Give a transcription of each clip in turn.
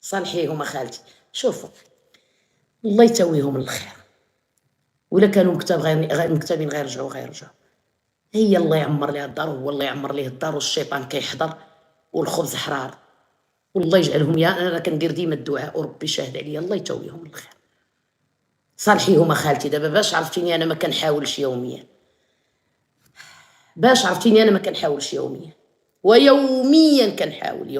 صالحيهم خالتي. شوفوا الله يتويهم الخير، ولا كانوا مكتابين غير رجعوا هي الله يعمر ليها الدار، هو الله يعمر ليه الدار، والشيطان كيحضر والخبز حرار، والله يجعلهم. يا انا كندير ديما الدعاء وربي شاهد عليا، الله يتويهم الخير. صالحيهم خالتي. دابا باش عرفتيني انا ما كنحاولش يوميا، ويوميا كنحاول،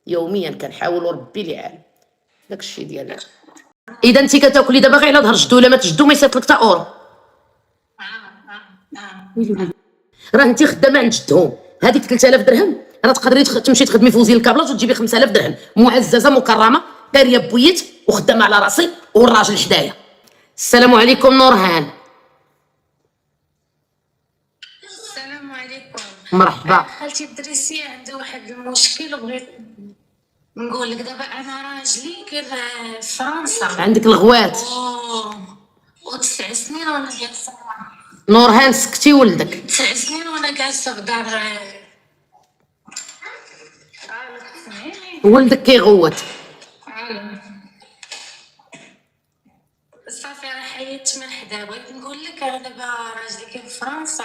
يوميا كنحاول، وربي اللي عالم. داكشي ديال اذا انت كتاكلي دابا غير على ظهر جدو، ولا ما تجدو ما يصيفط لك تا اورو. راه انت خدامه عند جدهم، هذيك 3000 درهم راه تقدري تمشي تخدمي في وزير الكابلاج وتجيبي 5000 درهم معززه مكرمه قاريه بويت وخدامه على راسي والراجل حدايا. السلام عليكم نورهان. السلام عليكم. مرحبا. خالتي الدريسي عنده واحد المشكل وبغيت نقول لك. دابا انا راجلي كاين في فرنسا، عندك الغوات و9 سنين وانا جالسه. نورهان سكتي ولدك. 9 سنين وانا جالسه في دار. ولدك كيغوت. صافي راه حيدت من حدا. بغيت نقول لك انا دابا راجلي كاين في فرنسا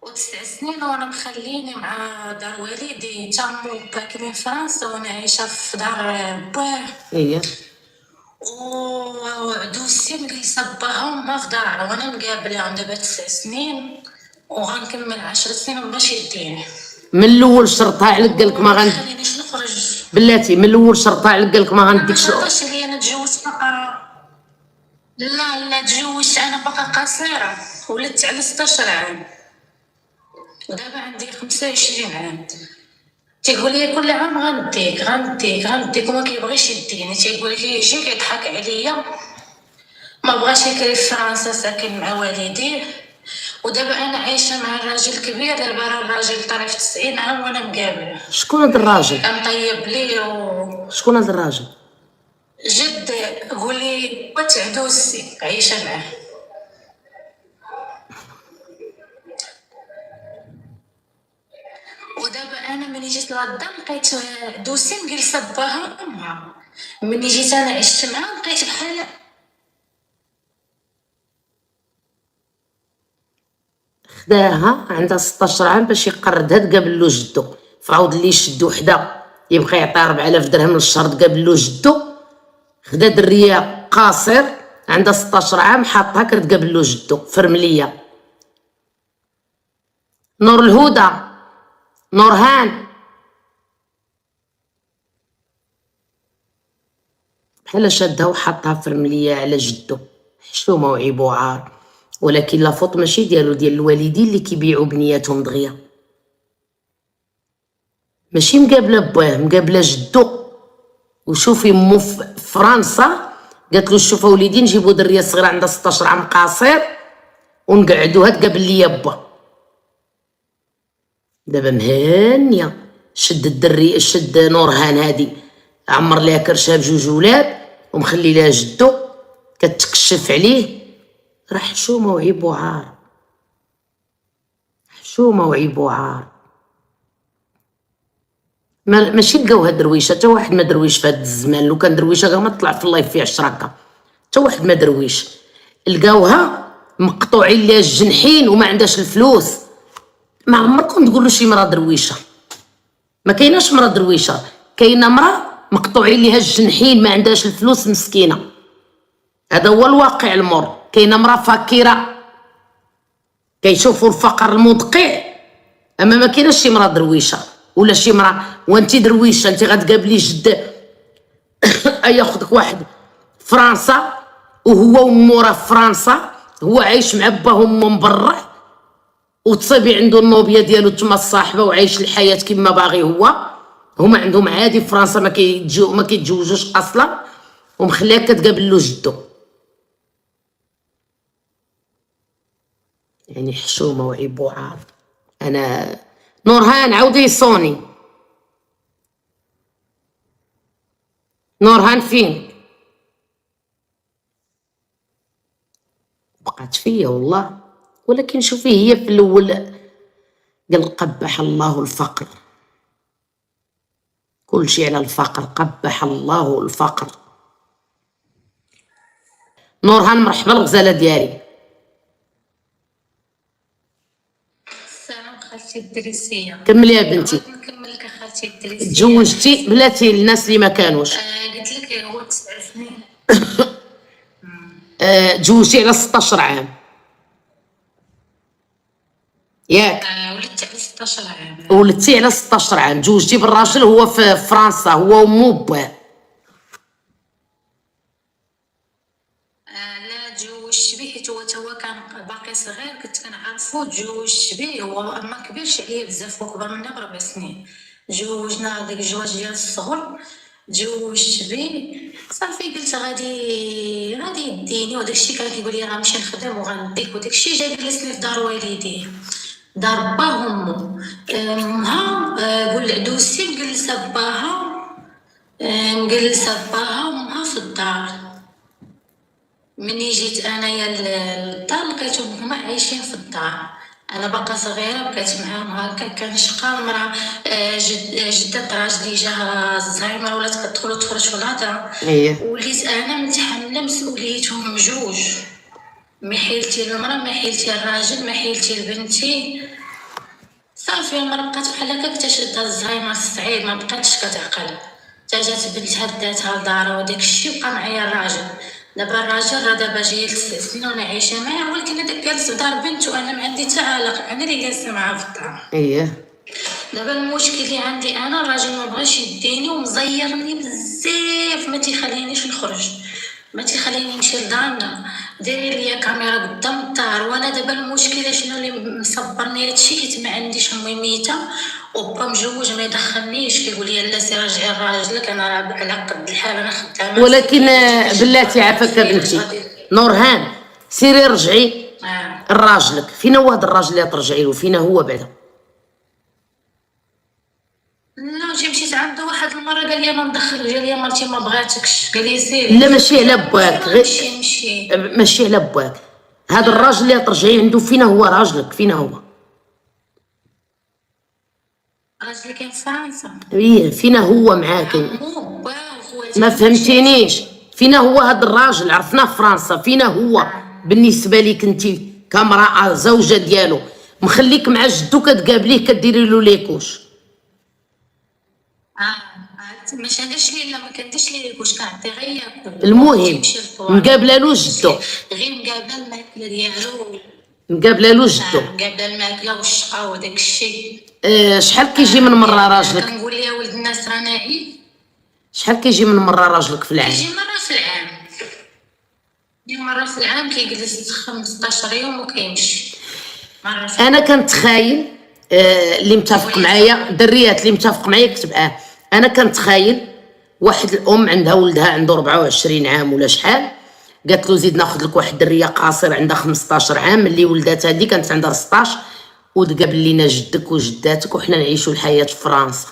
و9 سنين وانا مخليني مع دار والدي، تامو كاين في فرنسا وانا عايشه في دار باه. اييه. ودوسي جالسه باهم ما في دار، وانا مقابله دابا 9 سنين وغنكمل 10 سنين ومبغاش يديني. من الاول شرطها عليك قالك ما غن خلينيش نخرج. بلاتي من الاول شرطها عليك قالك ما غنديكش. ما شرطش لي انا تجوزت باقا. لا تجوزت انا باقا قصيره، ولدت على 16 عام ودابا عندي 25 عام. تيقول لي كل عام غنديك وما كيبغيش يديني. تيقول لي يجي كيضحك عليا، ما بغاش يكري في فرنسا، ساكن مع والديه. ودابا انا عايشه مع راجل كبير، دابا راه الراجل طريف 90 عام وانا مقابله. شكون هذا الراجل؟ كنطيب ليه شكون هذا الراجل؟ جد قولي وتعدوسي عايشه معاه. ودابا انا ملي جيت لغدا لقيت دوسي جالسه باها امها. ملي جيت انا عشت معاه لقيت بحال خداها عندها 16 عام باش يقردها تقابل له جدو، فعاود اللي يشد وحده يبقى يعطي 4000 درهم للشهر تقابل له جدو. خدا دريه قاصر عندها 16 عام حاطها كتقابل له جدو فرمليه. نور الهدى. نورهان بحال شادها وحطها فرمليه على جدو. حشومه وعيب وعار، ولكن لا فوت ماشي ديالو، ديال الوالدين اللي كيبيعوا بنياتهم دغيا. ماشي مقابله بواه، مقابله جدو. وشوفي مو في فرنسا قالت له شوفوا وليدي نجيبوا دريه صغيره عندها 16 عام قاصر ونقعدوها تقابل ليا با. دابا مهانيه شد الدري، شد نورهان هادي عمر ليها كرشها بجوج ولاد ومخلي لها جدو كتكشف عليه. راه حشومه وعيب وعار، حشومه وعيب وعار. ماشي لقاوها درويشه، حتى واحد ما درويش في هذا الزمان. لو كان درويشه غير ما طلع في اللايف فيه الشراكه. حتى واحد ما درويش، لقاوها مقطوعين ليها الجنحين وما عندهاش الفلوس. ما عمركم تقولوا شي مرا درويشه، ما كايناش مرا درويشه، كاينه مرا مقطوعين ليها الجنحين ما عندهاش الفلوس مسكينه. هذا هو الواقع المر. كاينه مرا فقيره كيشوفوا الفقر المدقع، اما ما كايناش شي مرا درويشه ولا شي مرا. وانت درويشه انت غتقابلي جد ياخذك واحد فرنسا وهو ومو راه في فرنسا، هو عايش مع باه وامه مبرع وتصيبي عنده النوبيه ديالو تما الصاحبه وعايش الحياه كما باغي هو. هما عندهم عادي في فرنسا ما كيتزوجوش اصلا، ومخليك كتقابل له جدو. يعني حشومه وعيب وعار. انا نورهان عاودي صوني. نورهان فين بقات فيا والله. ولكن شوفي هي في الاول قال قبح الله الفقر، كل شيء على الفقر، قبح الله الفقر. نورهان مرحبا، الغزاله ديالي. السلام خالتي الدريسيه. كملي يا بنتي. نكمل لك خالتي الدريسيه. تزوجتي بلاتي الناس اللي ما كانوش. قلت لك هو 9 سنين. تزوجتي على 16 عام ياك؟ ولدت على 16 عام. ولدتي على 16 عام، تزوجتي بالراجل هو في فرنسا، هو ومو باه. لا تزوجت به حيت هو توا كان باقي صغير، كنت كنعرفو. تزوجت به هو ما كبيرش عليا بزاف، هو كبر منا ب4 سنين. تزوجنا داك الجواز ديال الصغر، تزوجت به صافي. قلت غادي يديني، وداكشي كان كيقول لي غنمشي نخدم وغنديك، وداكشي جا جلسني في دار والديه، دار باه وامو. امها دوسي مجلسه باها، مجلسه باها وامها في الدار. مني جيت انايا للدار لقيتهم هما عايشين في الدار، انا باقا صغيره بقيت معاهم هكا. كان شقا المراه جدة راجلي جاها الزهايمر، ولات كتدخل وتخرج في الهضره. وليت انا متحمله مسؤوليتهم بجوج، ما حيلتي المراه، ما حيلتي الراجل، ما حيلتي لبنتي. صافي المراه بقات بحال هكا، اكتشفت الزهايمر الصعيب، ما بقاتش كتعقل. تا جات بنتها داتها لدارها وداك الشيء، بقى معايا الراجل. دابا الراجل راه دابا جاي 9 سنين وانا عايشه معاه، ولكن هذاك جالس في دار بنته، انا ما عندي حتى علاقه، انا اللي جالسه معاه في الدار. دابا المشكل اللي عندي انا، الراجل ما بغاش يديني ومزيرني بزاف، ما تيخلينيش نخرج، ما تيخليني نمشي لدارنا، داير ليا كاميرا قدام الدار. وانا دابا المشكله شنو اللي مصبرني هادشي، حيت ما عنديش امي ميته وبا مجوج ما يدخلنيش، كيقول لي لا سير رجعي لراجلك، انا راه على قد الحال انا خدامه. ولكن بلاتي عافاك بنتي نورهان، سيري رجعي لراجلك. فينا هو هذا الراجل اللي ترجعي له؟ فينا هو بعدا؟ لا جي مشيت عنده واحد المره قال لي ما ندخل، قال لي مرتي ما بغاتكش، قال لي سيري. لا ماشي على باك، نمشي ماشي على باك. هذا الراجل اللي ترجعي عنده فينا هو راجلك؟ فينا هو؟ راجلي كاين في فرنسا. فينا هو معاك؟ ما فهمتينيش. فينا هو هذا الراجل؟ عرفناه في فرنسا. فينا هو بالنسبه ليك انت كامراه زوجه ديالو؟ مخليك مع جدو كتقابليه كديري له ليكوش؟ ما كنديرش ليه، لا ما كنديرش ليه ليكوش، كنعطي غير ياكل. المهم مقابله له جدو، غير مقابله الماكله ديالو، مقابله له جدو، مقابله الماكله والشقا وداك الشيء. شحال كيجي من مره راجلك؟ كنقول ليه ولد الناس راه ناعي. شحال كيجي من مره راجلك في العام؟ كيجي مره في العام، مره في العام، كيجلس 15 يوم وكيمشي مره في. انا كنتخايل اللي متفق معايا، دريات اللي متفق معايا كتب انا كنتخايل واحد الام عندها ولدها عنده 24 عام ولا شحال، قالت له زيد ناخذ لك واحد الدريه قاصر عندها 15 عام، اللي ولدات هذه كانت عندها 16، وتقابل لينا جدك وجداتك وحنا نعيشوا الحياه في فرنسا.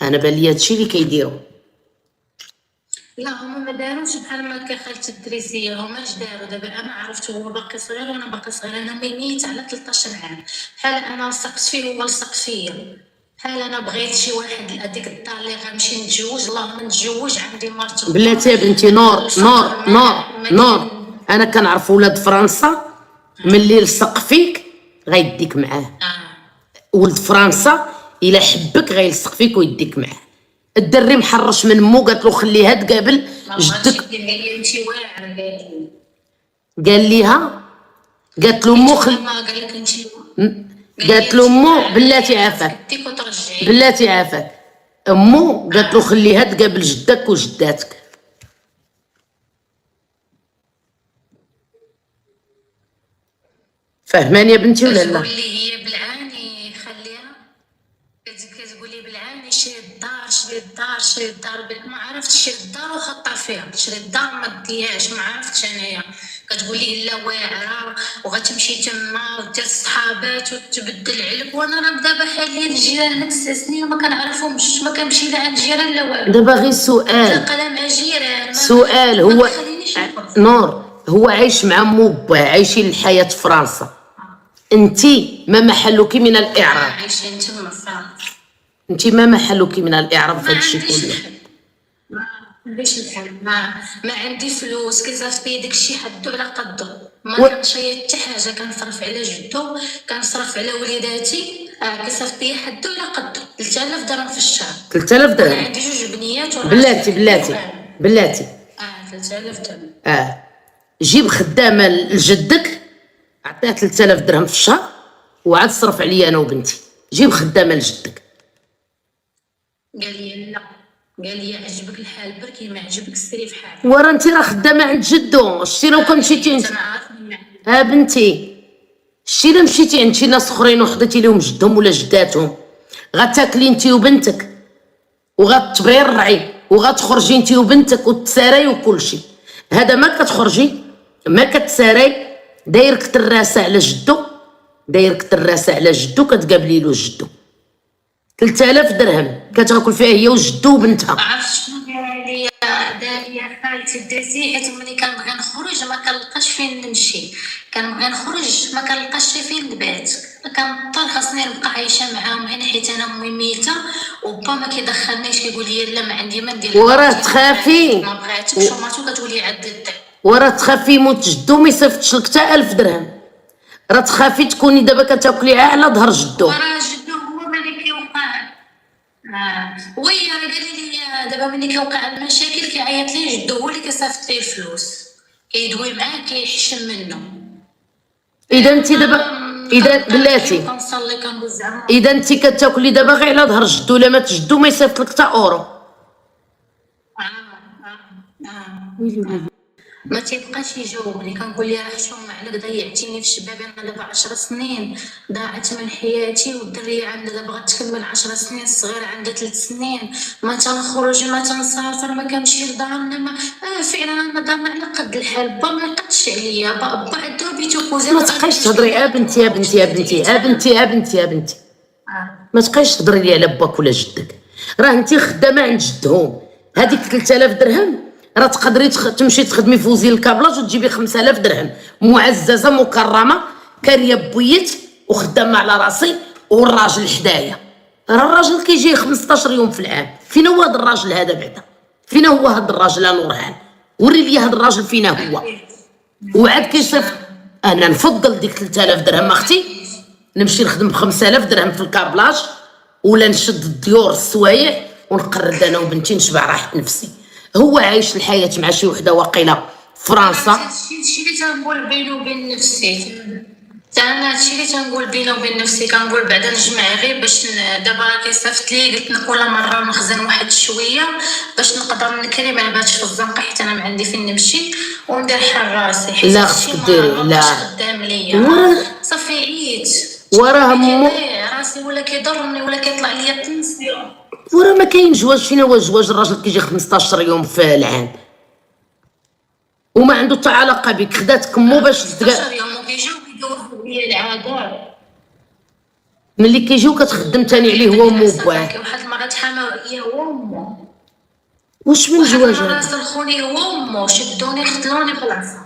انا بان لي هادشي اللي كيديروا. لا هما ما داروش بحال ما كخالتي الدريسيه، هما اش داروا؟ دابا انا عرفت هو باقي صغير وانا باقي صغيره، انا ميت على 13 عام، بحال انا لصقت فيه هو لصق فيا، بحال انا بغيت شي واحد هذيك الدار اللي غنمشي نتزوج، اللهم نتزوج عندي مرت. بلاتي يا بنتي نور، انا كنعرف ولاد فرنسا ملي لصق فيك غيديك معاه. ولد فرنسا الا حبك غيلصق فيك ويديك معاه. الدري محرش من مو، قالت له خليها تقابل جدك. قال ليها، قالت له مو قالت له مو بلاتي عافاك، بلاتي عافاك امو قالت له خليها تقابل جدك وجداتك. فهماني يا بنتي ولا لا؟ هي بالعاني خليها، كتقول لي بالعاني شري الدار، ما عرفتش شري الدار وخطر فيها، شري الدار ما دياش، ما عرفتش انايا. كتقول لي لا واعره وغتمشي تما ودير صحابات وتبدل علب، وانا راه دابا حاليا الجيران 9 سنين وما كنعرفهمش، ما كنمشي لا عند جيران لا والو. دابا غير سؤال، مع جيران سؤال هو نور، هو عايش مع مو باه، عايشين الحياه في فرنسا، انتي ما محلك من الاعراب؟ عايشين تما في فرنسا. انت ما محلك من الاعراب في ما هذا الشيء عنديش كله. الحل، ما عنديش الحل، ما عندي فلوس، كيصيفط لي داكشي حدو على قدو، ما كنشيط حتى حاجه، كنصرف على جدو، كنصرف على وليداتي، كيصيفط لي حدو على قدو 3000 درهم في الشهر. 3000 انا درهم عندي 2 بنيات بلاتي بلاتي 3000 درهم. جيب خدامه لجدك عطيها 3000 درهم في الشهر وعاد صرف عليا انا وبنتي. جيب خدامه لجدك. قال لي لا، قال لي عجبك الحال بركي، ما عجبك سيري في حالك. ورا انت راه خدامه عند جدو. شتي لو كان مشيتي عند بنتي، شتي لا مشيتي عند شي ناس اخرين وحطيتي لهم جدهم ولا جداتهم، غتاكلي انت وبنتك وغتبرعي وغتخرجي انت وبنتك وتساري وكلشي. هذا ما كتخرجي ما كتساري، دايرك تراسه على جدو، دايرك تراسه على جدو، كتقابلي له جدو. 3000 درهم كتاكل فيها هي وجدو وبنتها. عرفت شنو دار لي خالتي دازي، حيت ملي كنبغي نخرج ما كنلقاش فين نمشي، كنبغي نخرج ما كنلقاش فين نبات، كنضطر خاصني نبقى عايشه معاهم هنا حيت انا امي ميته وبا ما كيدخلنيش، كيقول لي لا ما عندي ما ندير. وراه تخافي، ما بغاتكش وماتو كتولي عدد. وراه تخافي يموت جدو ما يصيفطش لك حتى 1000 درهم. راه تخافي تكوني دابا كتاكلي على ظهر جدو. وراه جدو هو ملي كيوقع وي راه قال لي دابا ملي كيوقع المشاكل كيعيط ليه جدو، هو اللي كيصيفط ليه الفلوس، كيدوي معاه كيحشم منه. اذا انت دابا اذا بلاتي كنصلي كندوز زعما، اذا انت كتاكلي دابا غير على ظهر جدو، لا مات جدو ما يصيفط لك حتى اورو. ما تيبقاش يجاوبني، كنقول ليه راه حشومه عليك، ضيعتيني في شبابي، انا دابا 10 سنين ضاعت من حياتي، والدريه عندها دابا غتكمل 10 سنين، الصغيره عندها 3 سنين، ما تنخرج ما تنسافر ما كنمشي لدارنا، ما فعلا انا دارنا على قد الحال، با ما يقدش عليا، با عنده بيتو كوزين. ما تبقايش تهضري بنتي بنتي ما تبقايش تهضري لي على باك ولا جدك. راه انت خدامه عند جدهم، هذيك 3000 درهم راه تقدري تمشي تخدمي في وزير الكابلاج وتجيبي 5000 درهم معززه مكرمه كاريه بويت وخدامه على راسي والراجل حدايا. راه الراجل كيجي 15 يوم في العام. فين هو هذا الراجل هذا بعدا؟ فين هو هذا الراجل نورهان؟ وري لي هذا الراجل فين هو. وعاد كيصيفط. انا نفضل ديك 3000 درهم اختي نمشي نخدم ب 5000 درهم في الكابلاج، ولا نشد الديور السوايع ونقرد انا وبنتي نشبع راحه نفسي. هو عايش الحياه مع شي وحده واقيله فرنسا. هادشي اللي تنقول بيني وبين نفسي، انا هادشي اللي تنقول بيني وبين نفسي، كنقول بعدا نجمع غير باش دابا راه كيصيفط لي، قلت كل مره نخزن واحد شويه باش نقدر نكري ما نباتش في الزنقه، حيت انا ما عندي فين نمشي وندير حال راسي، حيت لا خصك ديري لا خدام ليا صافي عييت وراه راسي ولا كيضرني ولا كيطلع ليا التنسيون. وراه ما كاين جواز. فين هو الجواز؟ الراجل كيجي 15 يوم في العام وما عنده حتى علاقه بك، خداتك مو باش 15 يوم وكيجيو كيدوروا ليا العادات، ملي كيجيو كتخدم تاني عليه هو ومو بواه. واحد المره تحاموا عليا هو ومو، واش من جواز هذا؟ سلخوني هو ومو، شدوني قتلوني بالعصا،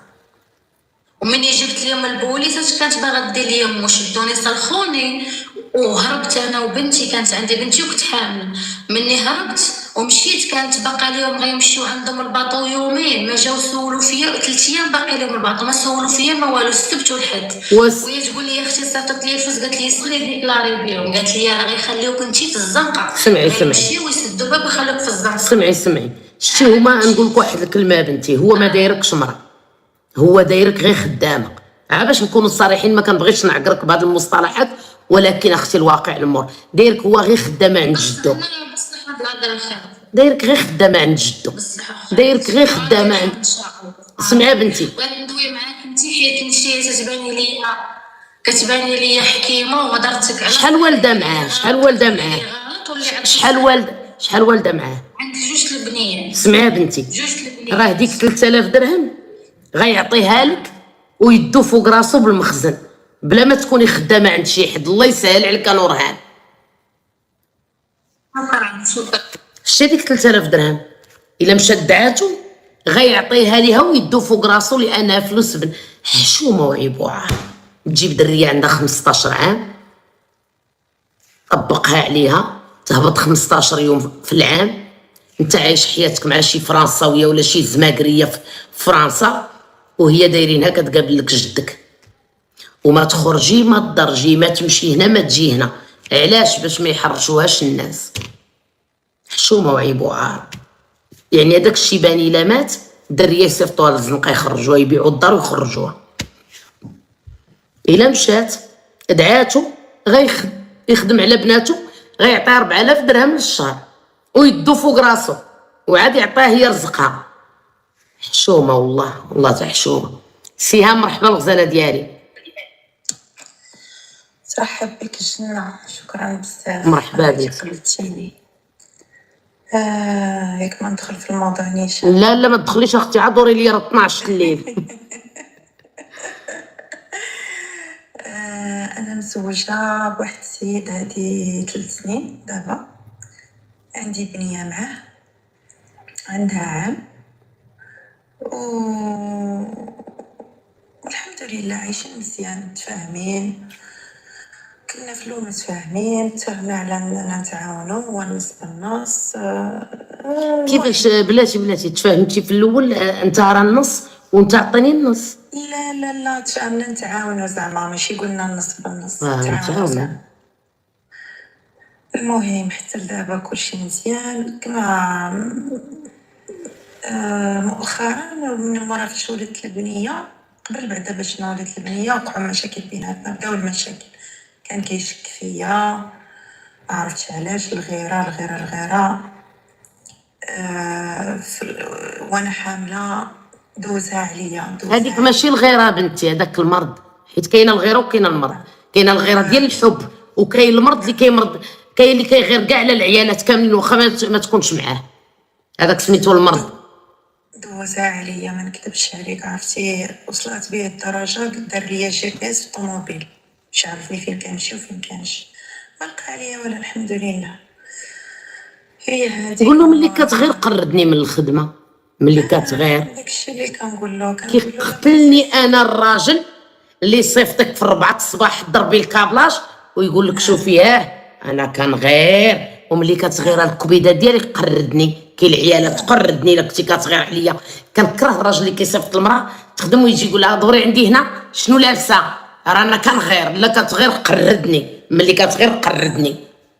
ومني جبت ليهم البوليس كانت باغا دير لي امو، شدوني سلخوني وهربت انا وبنتي، كانت عندي بنتي وكنت حامل. مني هربت ومشيت كانت باقا ليهم غيمشيو عندهم الباطو يومين، ما جاو سولوا فيا 3 ايام باقي لهم الباطو، ما سولوا فيا ما والو، السبت والحد. وهي تقول لي اختي صيفطت لي الفلوس، قالت لي صغري ديكلاري بهم، قالت لي راه غيخليوك انتي في الزنقه، سمعي يمشيو ويسدوا باب ويخلوك في الزنقه. سمعي شتي هما نقول لك واحد الكلمه بنتي، هو ما دايركش مرا، هو دايرك غير خدامه. باش نكونوا صريحين ما كنبغيش نعقرك بهذه المصطلحات، ولكن اختي الواقع الامور دايرك هو غير خدامه عند جدو، دايرك غير خدامه عند جدو، دايرك غير خدامه عند. سمعي بنتي بغيت ندوي معاك انتي حيت انتي كتباني ليا حكيمه وهضرتك على شحال والده معاه؟ شحال والده معاه؟ عندي 2 البنيات. سمعي بنتي 2 البنيات، راه ديك 3000 درهم غيعطيها لك ويدو فوق راسو بالمخزن بلا ما تكوني خدامه عند شي حد. الله يسهل عليك نورهان. شكرا. شتي ديك 3000 درهم الا مشات دعاتو غيعطيها ليها ويدو فوق راسو لانها فلوس حشومه وعيبوعه. تجيب دريه عندها 15 عام طبقها عليها تهبط 15 يوم في العام، انت عايش حياتك مع شي فرنساويه ولا شي زماكريه في فرنسا، وهي دايرينها كتقابل لك جدك، وما تخرجي ما تضرجي ما تمشي هنا ما تجي هنا. علاش؟ باش ما يحرشوهاش الناس. حشومه وعيب وعار. يعني هذاك الشيباني الا مات الدريه يصيفطوها للزنقه يخرجوها، يبيعوا الدار ويخرجوها. الا مشات دعاتو يخدم على بناتو، غيعطيها 4000 درهم للشهر ويدو فوق راسو، وعاد يعطيها هي رزقها. حشومه والله تاع حشومه. سيها مرحبا الغزاله ديالي. ترحب بك الجنة، شكرا بزاف. مرحبا بك. قلتيني ياك ما ندخل في الموضوع نيشان. لا ما تدخليش اختي، عاد دوري لي 12 الليل. انا مزوجه بواحد السيد هادي 3 سنين دابا، عندي بنيه معاه عندها عام، والحمد لله عايشين مزيان متفاهمين. كنا في الاول متفاهمين، اتفقنا على اننا نتعاونوا هو نص بالنص. كيفاش بلاتي تفاهمتي في الاول؟ انت راه النص وانت عطيني النص. لا تفاهمنا نتعاونوا زعما، ماشي قلنا النص بالنص. نتعاونوا. المهم حتى لدابا كلشي مزيان. كما مؤخرا من مورا فاش ولدت البنيه، قبل بعدا باش نولد البنيه وقعوا مشاكل بيناتنا، بداو المشاكل. كان كيشك فيا، عرفتش علاش، الغيره وانا حامله دوزها عليا. هذيك ماشي الغيره بنتي، هذاك المرض. حيت كاينه الغيره وكاينه المرض. كاينه الغيره ديال الحب، وكاين المرض اللي كيمرض، كاين اللي كيغير كاع على العيالات كاملين واخا ما تكونش معاه. هذاك سميتو المرض. دوزها عليا ما نكذبش عليك، عرفتي وصلت بيه الدرجه دار ليا GPS في الطوموبيل، مش عارفني فين كنمشي وفين كنجي، ما لقى عليا ولا الحمد لله. هي هذه. قول له ملي كتغير قردني من الخدمه، ملي كتغير. داكشي اللي كنقول له. كيقتلني انا الراجل اللي يصيفطك في 4 الصباح ضربي الكابلاج ويقول لك شوفي انا كنغير، وملي كتغير الكبيده ديالي قردني. كاين العيالات تقردني الا كنتي كتغير عليا. كنكره الراجل اللي كيصيفط المراه تخدم ويجي يقول لها دوري عندي هنا شنو لابسه، رانا كنغير. لا كتغير قردني، ملي كتغير قردني.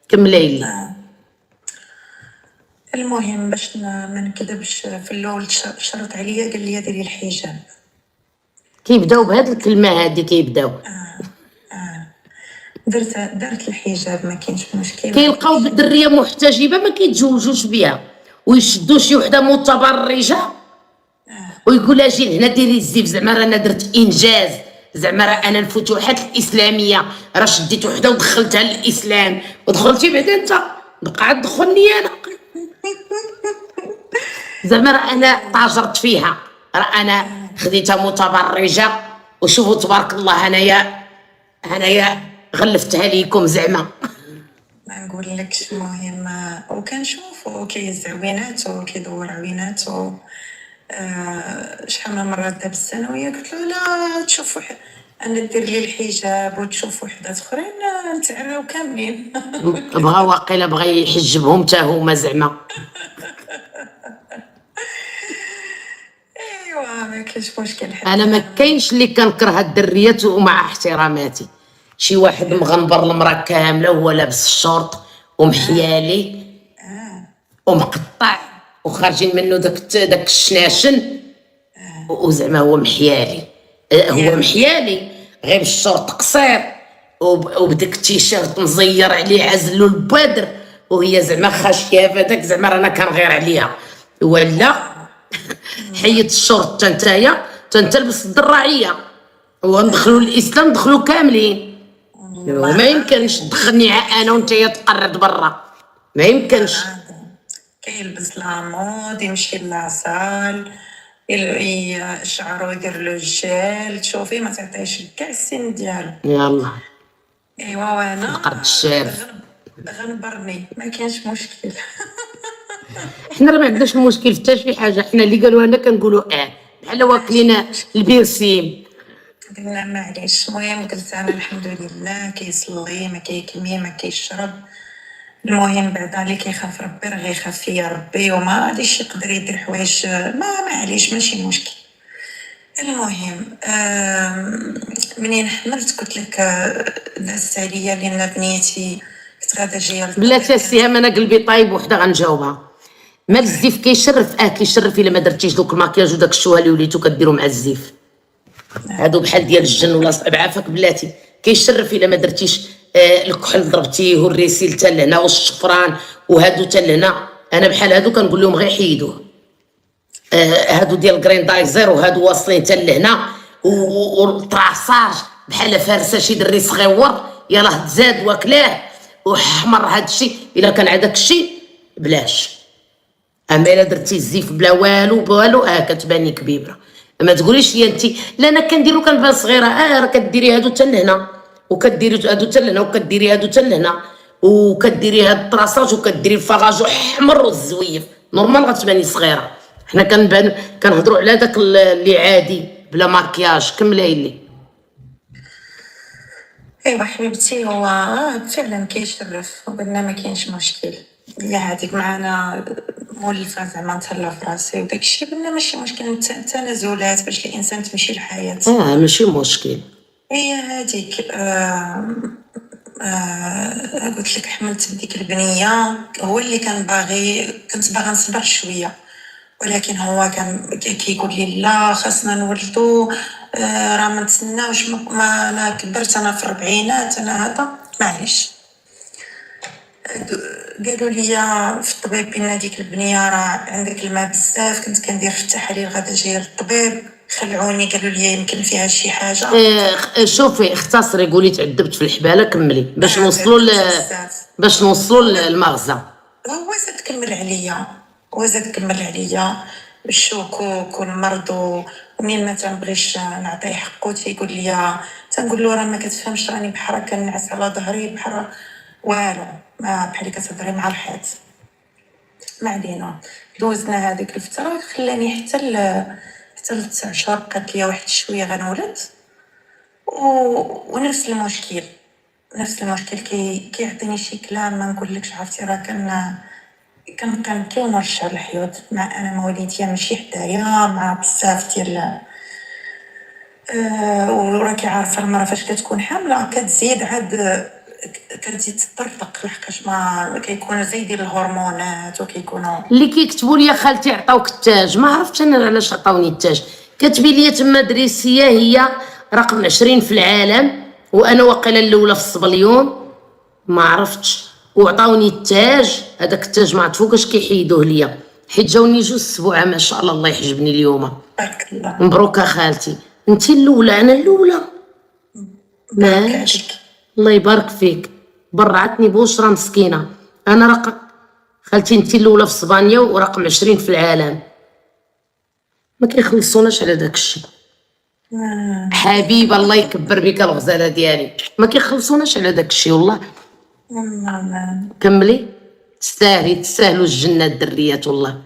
كملي لي. المهم باش ما نكذبش، في الاول شرط عليا قال لي ديري الحجاب. كيبداو بهاد الكلمه هادي كيبداو. درت الحجاب، ما كاينش مشكل. كيلقاو بالدريه محتجبه ما كيتزوجوش بها، ويشدوا شي وحده متبرجه ويقول لها جي هنا ديري الزيف، زعما رانا درت انجاز، زعما راه انا الفتوحات الاسلاميه راه شديت وحده ودخلتها للاسلام. ودخلتي بعدا انت بقى عاد دخلني انا، زعما راه انا تاجرت فيها، راه انا خديتها متبرجه وشوفوا تبارك الله انايا غلفتها ليكم زعما. ما نقول لكش. المهم وكنشوفو كيهز عويناتو كيدور عويناتو. شحال من مره داب الثانويه قلت له لا تشوف انا دير لي الحجاب وتشوف وحدات اخرين نتعراو كاملين. بغى يحجبهم حتى هما زعما. ايوا ما كاينش مشكل. انا ما كاينش اللي كنكره هاد الدريات ومع احتراماتي. شي واحد مغنبر المراه كامله وهو لابس الشورت ومحيالي ومقطع وخارجين منه داك الشناشن، وزعما هو محيالي. هو محيالي غير بالشورت قصير وبداك التيشيرت مزير عليه عازلو البدر، وهي زعما خاشيه فداك زعما رانا كنغير عليها. ولا حيد الشورت نتايا تنتلبس الدراعيه وندخلوا الاسلام ندخلوا كاملين. ما يمكنش تدخلني انا وانت تقرد برا، ما يمكنش. كيلبس لامود يمشي لاصال شعرو يدير له الجيل، تشوفي ما تعطيش كاع السن ديالو. يلا ايوا وانا القرد الشارف غنبرني ما كاينش مشكل. حنا راه ما عندناش المشكل حتى شي حاجه. حنا اللي قالوا لنا كنقولوا بحال واكلين البيرسيم. قلنا معليش. المهم قلت انا الحمد لله كيصلي ما كيكمي ما كيشرب، المهم بعدا اللي كيخاف ربي راه غيخاف فيا ربي، وما غاديش يقدر يدير حوايج ما معليش ماشي مشكل. المهم منين حملت قلت لك دازت عليا لان بنيتي كنت غادا جايه بلاتي السهام انا قلبي طايب وحده غنجاوبها. مال الزيف كيشرف كيشرف الا ما درتيش دوك الماكياج وداك الشوها اللي وليتو كديروا مع الزيف، هادو بحال ديال الجن ولا صعب عافاك بلاتي. كيشرف الا ما درتيش الكحل ضربتيه والريسيل حتى لهنا والشفران وهادو حتى لهنا. انا بحال هادو كنقول لهم غير حيدوه. هادو ديال الكريندايزر وهادو واصلين حتى لهنا والطراساج بحال فارسه شي دري صغيور يلاه تزاد واكلاه وحمر. هادشي الا كان عندك الشي بلاش. اما الا درتي الزيف بلا والو بوالو كتباني كبيبره. ما تقوليش لي انت لا انا كنديرو كنبان صغيره. راه كديري هادو حتى لهنا وكديري هادو حتى لهنا وكديري هادو حتى لهنا وكديري هاد الطراساج وكديري الفراجو حمر والزويف نورمال غتباني صغيره. حنا كنهضروا على داك اللي عادي بلا ماكياج. كملي لي. ايوا حبيبتي، هو فعلا كيشرف وقلنا ما كاينش مشكل. هي هذيك معنا مولفه زعما نتهلا في راسي وداكشي، قلنا ماشي مشكل. تنازلات باش الانسان تمشي الحياه. ماشي مشكل. هي هذيك قلت لك حملت بديك البنيه. هو اللي كان باغي، كنت باغا نصبر شويه، ولكن هو كان كيقول لي لا خاصنا نولدو، راه ما نتسناوش. ما انا كبرت، انا في الربعينات، انا هذا معليش. قالوا لي في الطبيب بان ديك البنيه راه عندك الماء بزاف. كنت كندير في التحاليل غادا جايه للطبيب، خلعوني قالوا لي يمكن فيها شي حاجه. شوفي اختصري قولي تعذبت في الحباله. كملي باش نوصلوا للمغزى. هو زاد كمل عليا بالشكوك والمرض، ومنين ما تنبغيش نعطيه حقو تيقول لي، تنقول له راه ما كتفهمش، راني بحال كنعس على ظهري بحال والو، ما بحال كتهضري مع الحيط. ما علينا، دوزنا هذيك الفتره. خلاني حتى ل 9 شهور بقات لي واحد شويه غنولد. ونفس المشكل كيعطيني شي كلام ما نقولكش. عرفتي راه كنبقى نبكي ونرشح الحيوط مع انا مواليديا ماشي حدايا مع بزاف ديال وراكي عارفه المراه فاش كتكون حامله كتزيد عاد كتزيد تطرطق، لحقاش ما كيكونوا زايدين الهرمونات وكيكونوا اللي كيكتبوا لي خالتي عطاوك التاج. ما عرفتش انا علاش عطاوني التاج. كتبي لي تما دريسيه هي رقم 20 في العالم وانا واقيلا الاولى في الصبليون ما عرفتش. وعطاوني التاج. هذاك التاج ما عرفوكاش كيحيدوه ليا حيت جاوني 2 اسبوع ما شاء الله يحجبني اليوم. بارك الله. مبروك خالتي. انت الاولى انا الاولى. ماشي الله يبارك فيك. برعتني بوشرة مسكينه. انا رقم خالتي انت الاولى في اسبانيا ورقم 20 في العالم. ما كيخلصوناش على داك الشيء. حبيبه الله يكبر بك الغزاله ديالي. ما كيخلصوناش على داك الشيء والله. كملي. تستاهلوا الجنه الدريات والله.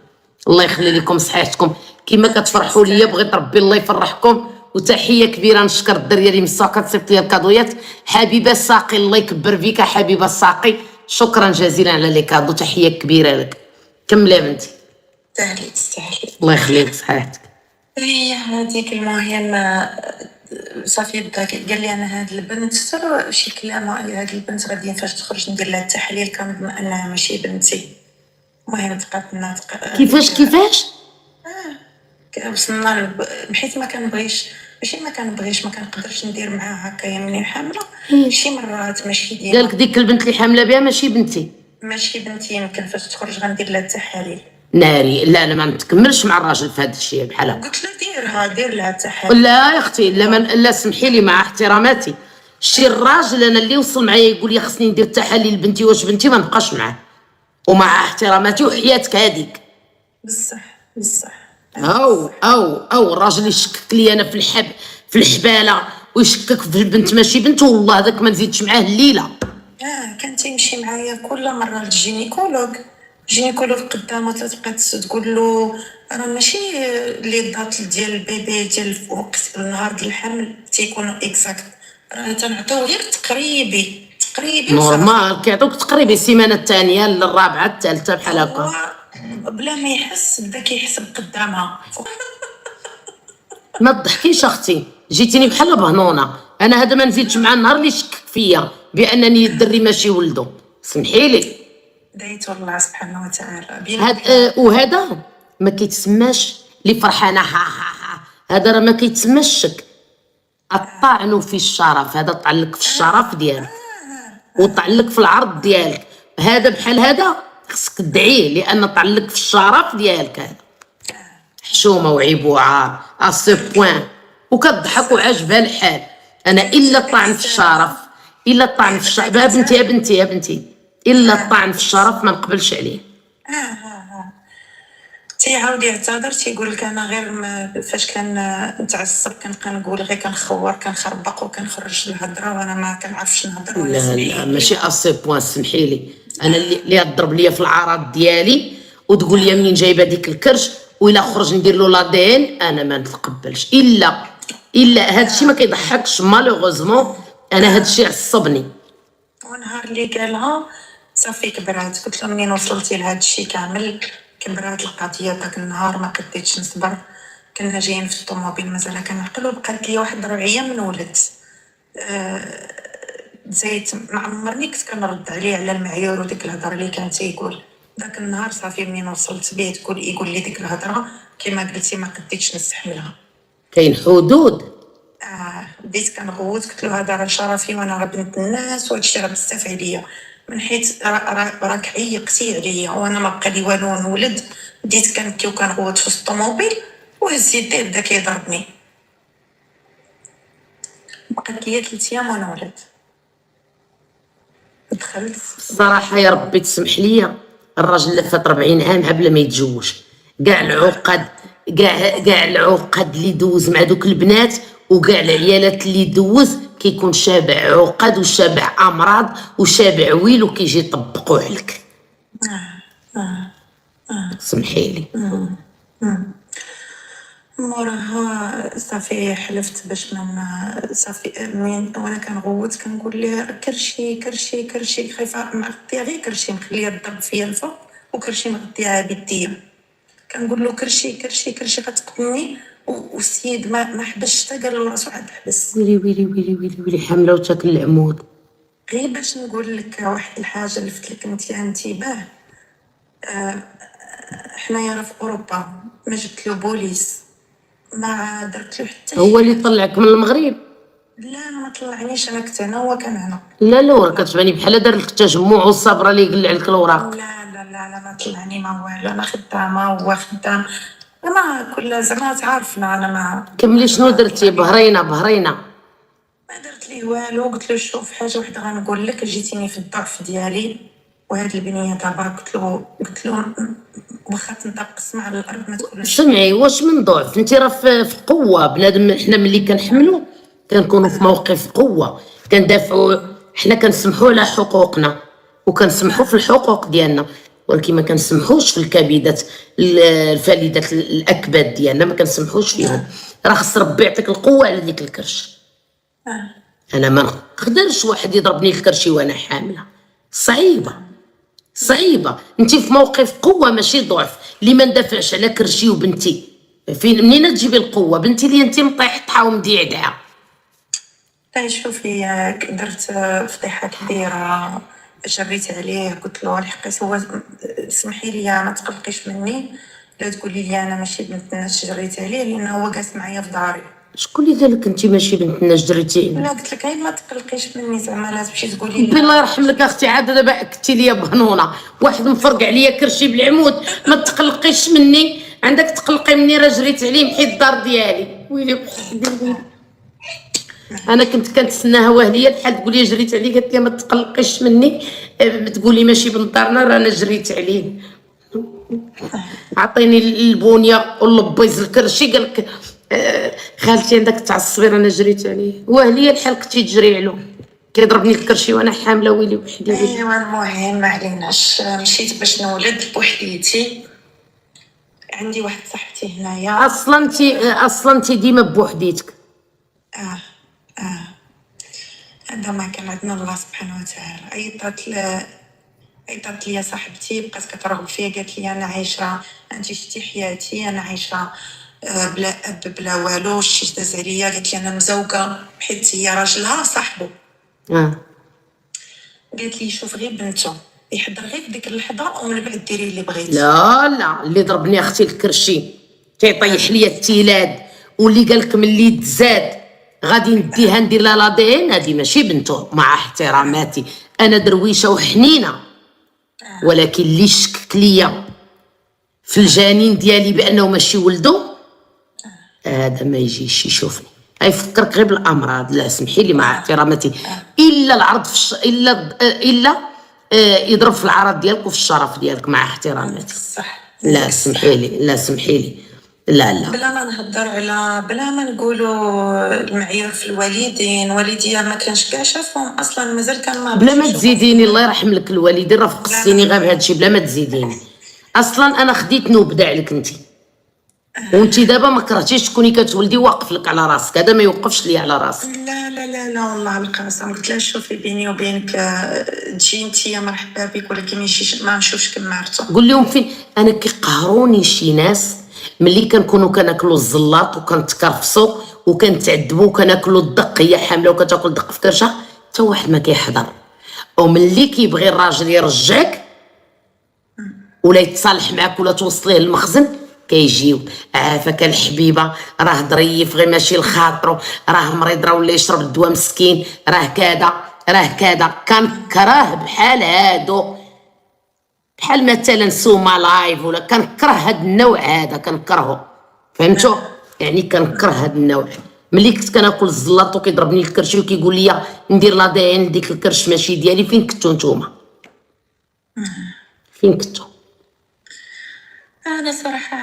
الله يخلي لكم صحيحتكم كيما كتفرحوا ليا. بغيت ربي الله يفرحكم. وتحيه كبيره نشكر الدريه اللي مساو كتصيفط لي الكادويات. حبيبه الساقي الله يكبر بك حبيبه الساقي. شكرا جزيلا على لي كادو. تحيه كبيره لك. كملي يا بنتي. تستاهلي الله يخليك صحيحتك. هي هذيك. المهم صافي بدا قال لي انا هاد البنت صار شي كلام. هاد البنت غادي فاش تخرج ندير لها التحليل كنظن انها ماشي بنتي. المهم بقات ناطقه. كيفاش وصلنا بحيث ما كنبغيش، ماشي ما كنبغيش، ما كنقدرش ندير معاها هكايا منين حامله. شي مرات ماشي ديما. قالك ديك البنت اللي حامله بها ماشي بنتي. يمكن فاش تخرج غندير لها التحاليل. ناري. لا انا ما نتكملش مع الراجل في هذا الشيء بحال هكا. قلت له دير لها التحاليل. لا يا اختي لا سمحي لي مع احتراماتي. شي الراجل انا اللي وصل معايا يقول لي خصني ندير التحاليل لبنتي واش بنتي ما نبقاش معاه. ومع احتراماتي وحياتك هذيك. بصح او الراجل يشكك لي انا في الحباله ويشكك في البنت ماشي بنت. والله هذاك ما نزيدش معاه الليله. كان تيمشي معايا كل مره للجينيكولوج قدامه تبقى تقول له راه ماشي لي دات ديال البيبي ديال وقت النهار ديال الحمل تيكونوا اكزاكت. راه تنعطيو غير تقريبي تقريبي نورمال كيعطوك تقريبا السيمانه الثانيه للرابعه الثالثه بحال هكا. هو بلا ما يحس بدا كيحسب قدامها. ما تضحكيش اختي، جيتيني بحال بهنونه. انا هذا ما نزيدش مع النهار اللي شكك فيا بانني الدري ماشي ولدو، سمحي لي. دايت الله سبحانه وتعالى. وهذا ما كيتسماش اللي فرحانه هذا راه ما كيتسماش شك. الطعن في الشرف، هذا طعن لك في الشرف ديالك وطعن لك في العرض ديالك. هذا بحال هذا خصك تدعيه لان طعن لك في الشرف ديالك. هذا حشومه وعيب وعار اسي بوين، وكتضحك وعاجبها الحال. انا الا الطعن في الشرف، الا الطعن في الشرف يا بنتي الا الطعن في الشرف ما نقبلش عليه. تيعاود يعتذر تيقول لك انا غير فاش كان نتعصب كنقول غير كنخور كنخربق وكنخرج الهضره وانا ما كنعرفش نهضر. لا ماشي اسي بوين، سمحي لي. انا اللي تضرب ليا في العراض ديالي وتقول لي منين جايبه ديك الكرش وإلا خرج ندير له لادين، انا ما نتقبلش. الا هذا الشيء ما كيضحكش مالوغوزمون. انا هذا الشيء عصبني. ونهار اللي قالها صافي كبرات. قلت له منين وصلتي لهذا الشيء كامل؟ كبرات القضيه. داك النهار ما قديتش نصبر. كنا جايين في الطوموبيل مازال كنعقل وبقات لي واحد ربعيه من ولد. زيت ما عمرني كنت كنرد عليه على المعيور وديك الهضره اللي كان تيقول. داك النهار صافي منين وصلت بيه يقول لي ديك الهضره كما قلتي ما قديتش نستحملها. كاين حدود. بديت كنغوت. قلت له هذا راه شرفي وانا راه بنت الناس وهذا الشيء راه بزاف عليا، من حيث راك عيقتي عليا وانا ما بقى لي والو نولد. بديت كنبكي وكنغوت في الطوموبيل وهز يديه بدا كيضربني. بقات لي 3 ايام ونولد. دخلت الصراحه يا ربي تسمح لي، الراجل لفات 40 عام بلا ما يتزوج. كاع العقد اللي دوز مع دوك البنات وكاع العيالات اللي دوز كيكون شابع عقد وشابع امراض وشابع ويل وكيجي يطبقوه عليك. سمحي لي. موراها صافي حلفت باش من صافي منين وانا كنغوت كنقول ليه كرشي كرشي كرشي. خايفه نغطيها غير كرشي نخليها تضرب فيا الفوق وكرشي نغطيها بيديا. كنقول له كرشي كرشي كرشي غتقتلني. والسيد ما حبش حتى قال له راسو عاد حبس. ويلي ويلي ويلي ويلي ويلي حامله وتاكل العمود. غير باش نقول لك واحد الحاجه لفت لك انت انتباه. حنايا في اوروبا ما جبت له بوليس ما درت له حتى هو اللي طلعك من المغرب؟ لا ما طلعنيش. انا كنت هنا هو كان هنا. لا كتباني بحال دار لك تجمع والصبره اللي يقلع لك الاوراق. لا ما طلعني ما والو. انا خدامه وهو خدام. انا كل زعما تعرفنا. انا ما كملي شنو درتي؟ بهرينا ما درت ليه والو. قلت له شوف حاجه وحده غنقول لك. جيتيني في الظرف ديالي وهاد البنيه دابا قلت له واخا تنطقس مع الارض ما تقولش. سمعي واش من ضعف انت راه في قوه بنادم. حنا ملي كنحملوا كنكونوا في موقف قوه كندافعوا. حنا كنسمحوا على حقوقنا وكنسمحوا في الحقوق ديالنا، ولكن ما كنسمحوش في الكبدات الفالدات الاكباد ديالنا ما كنسمحوش فيهم. راه خص ربي يعطيك القوه على ديك الكرش. انا ما نقدرش واحد يضربني الكرشي وانا حامله. صعيبه. انت في موقف قوه ماشي ضعف. اللي ما ندافعش على كرشي وبنتي فين منين تجيبي القوه؟ بنتي اللي انت مطيحتها ومديعدها. شوفي درت فضيحه كبيره. جريت عليه قلت له الحقيقه هو سمحي لي ما تقلقيش مني. لا تقولي لي انا ماشي بنت الناس جريت عليه لانه هو جالس معايا في داري. شكون اللي قالك انت ماشي بنت الناس جريتي؟ لا قلت لك ما تقلقيش مني زعما لا تمشي تقولي لي الله يرحم لك اختي. عاد دابا اكدتي ليا بهنونه واحد مفرق عليا كرشي بالعمود. ما تقلقيش مني. عندك تقلقي مني راه جريت عليه محيت الدار ديالي. ويلي وحدي. انا كنت كنتسناها وهليه الحال تقول لي جريت عليه. قالت لي ما تقلقيش مني تقولي ماشي بنت دارنا راه انا جريت عليه. عطيني البونيه واللبيز الكرشي قال لك خالتي عندك تعصبي رانا جريت عليه. وهليه الحال كنتي تجري عليه كيضربني الكرشي وانا حامله. ويلي وحدي. ايوا المهم ما عليناش. مشيت باش نولد بوحديتي. عندي واحد صاحبتي هنايا. اصلا انت ديما بوحديتك. هذا ما كان عندنا الله سبحانه وتعالى. عيطات ليا صاحبتي بقات كترغب فيا، قالت لي انا عايشه، انت شتي حياتي، انا عايشه بلا اب بلا والو. شتي داز عليا، قالت لي انا مزوقه حيت هي راجلها صاحبو. قالت لي شوف غير بنته يحضر غير في ديك اللحظه ومن بعد ديري اللي بغيتي. لا اللي ضربني اختي الكرشي تيطيح ليا التيلاد، واللي قالك ملي تزاد غادي نديها ندير لها لادين، هادي ماشي بنته. مع احتراماتي انا درويشه وحنينه، ولكن اللي شكك ليا في الجنين ديالي بانه ماشي ولدو هذا ما يجيش يشوفني. يفكرك غير بالامراض. لا سمحي لي مع احتراماتي، الا العرض في الا يضرب في العرض ديالك وفي الشرف ديالك مع احتراماتي. صح. لا سمحي لي، لا سمحي لي، لا بلا ما نهضر على بلا ما نقولوا المعيور في الوالدين، والديا ما كانش كاع شافهم اصلا، مازال كان ما بلا ما تزيديني الله يرحم لك الوالدين، راه فقستيني غير بهذا الشيء. بلا ما تزيديني، اصلا انا خديت نوبده عليك انت، وانت دابا ما كرهتيش تكوني كتولدي واقف لك على راسك، هذا ما يوقفش لي على راسك. لا لا لا لا والله القسم قلت لها شوفي بيني وبينك تجي انتيا مرحبا بك، ولكن ما نشوفش كمارته. قول لهم فين انا كيقهروني شي ناس ملي كنكونوا كناكلوا الزلاط وكنتكرفسوا وكنتعذبوا وكناكلوا الدق، هي حامله وكتاكل دق في كرشها، حتى واحد ما كيحضر. وملي كيبغي الراجل يرجعك ولا يتصالح معك ولا توصل ليه المخزن كيجيو عافاك الحبيبه، راه ظريف غير ماشي لخاطرو، راه مريض، راه ولا يشرب الدواء مسكين، راه كذا راه كذا. كنكره بحال هادو، بحال مثلا سوما لايف، ولا كنكره هاد النوع هذا، كنكرهو. فهمتوا؟ يعني كنكره هاد النوع. ملي كنت كناكل الزلاط وكيضربني الكرشي وكيقول لي ندير لا دي ان ديك الكرش ماشي ديالي، فين كنتو نتوما؟ فين كنتو؟ انا صراحه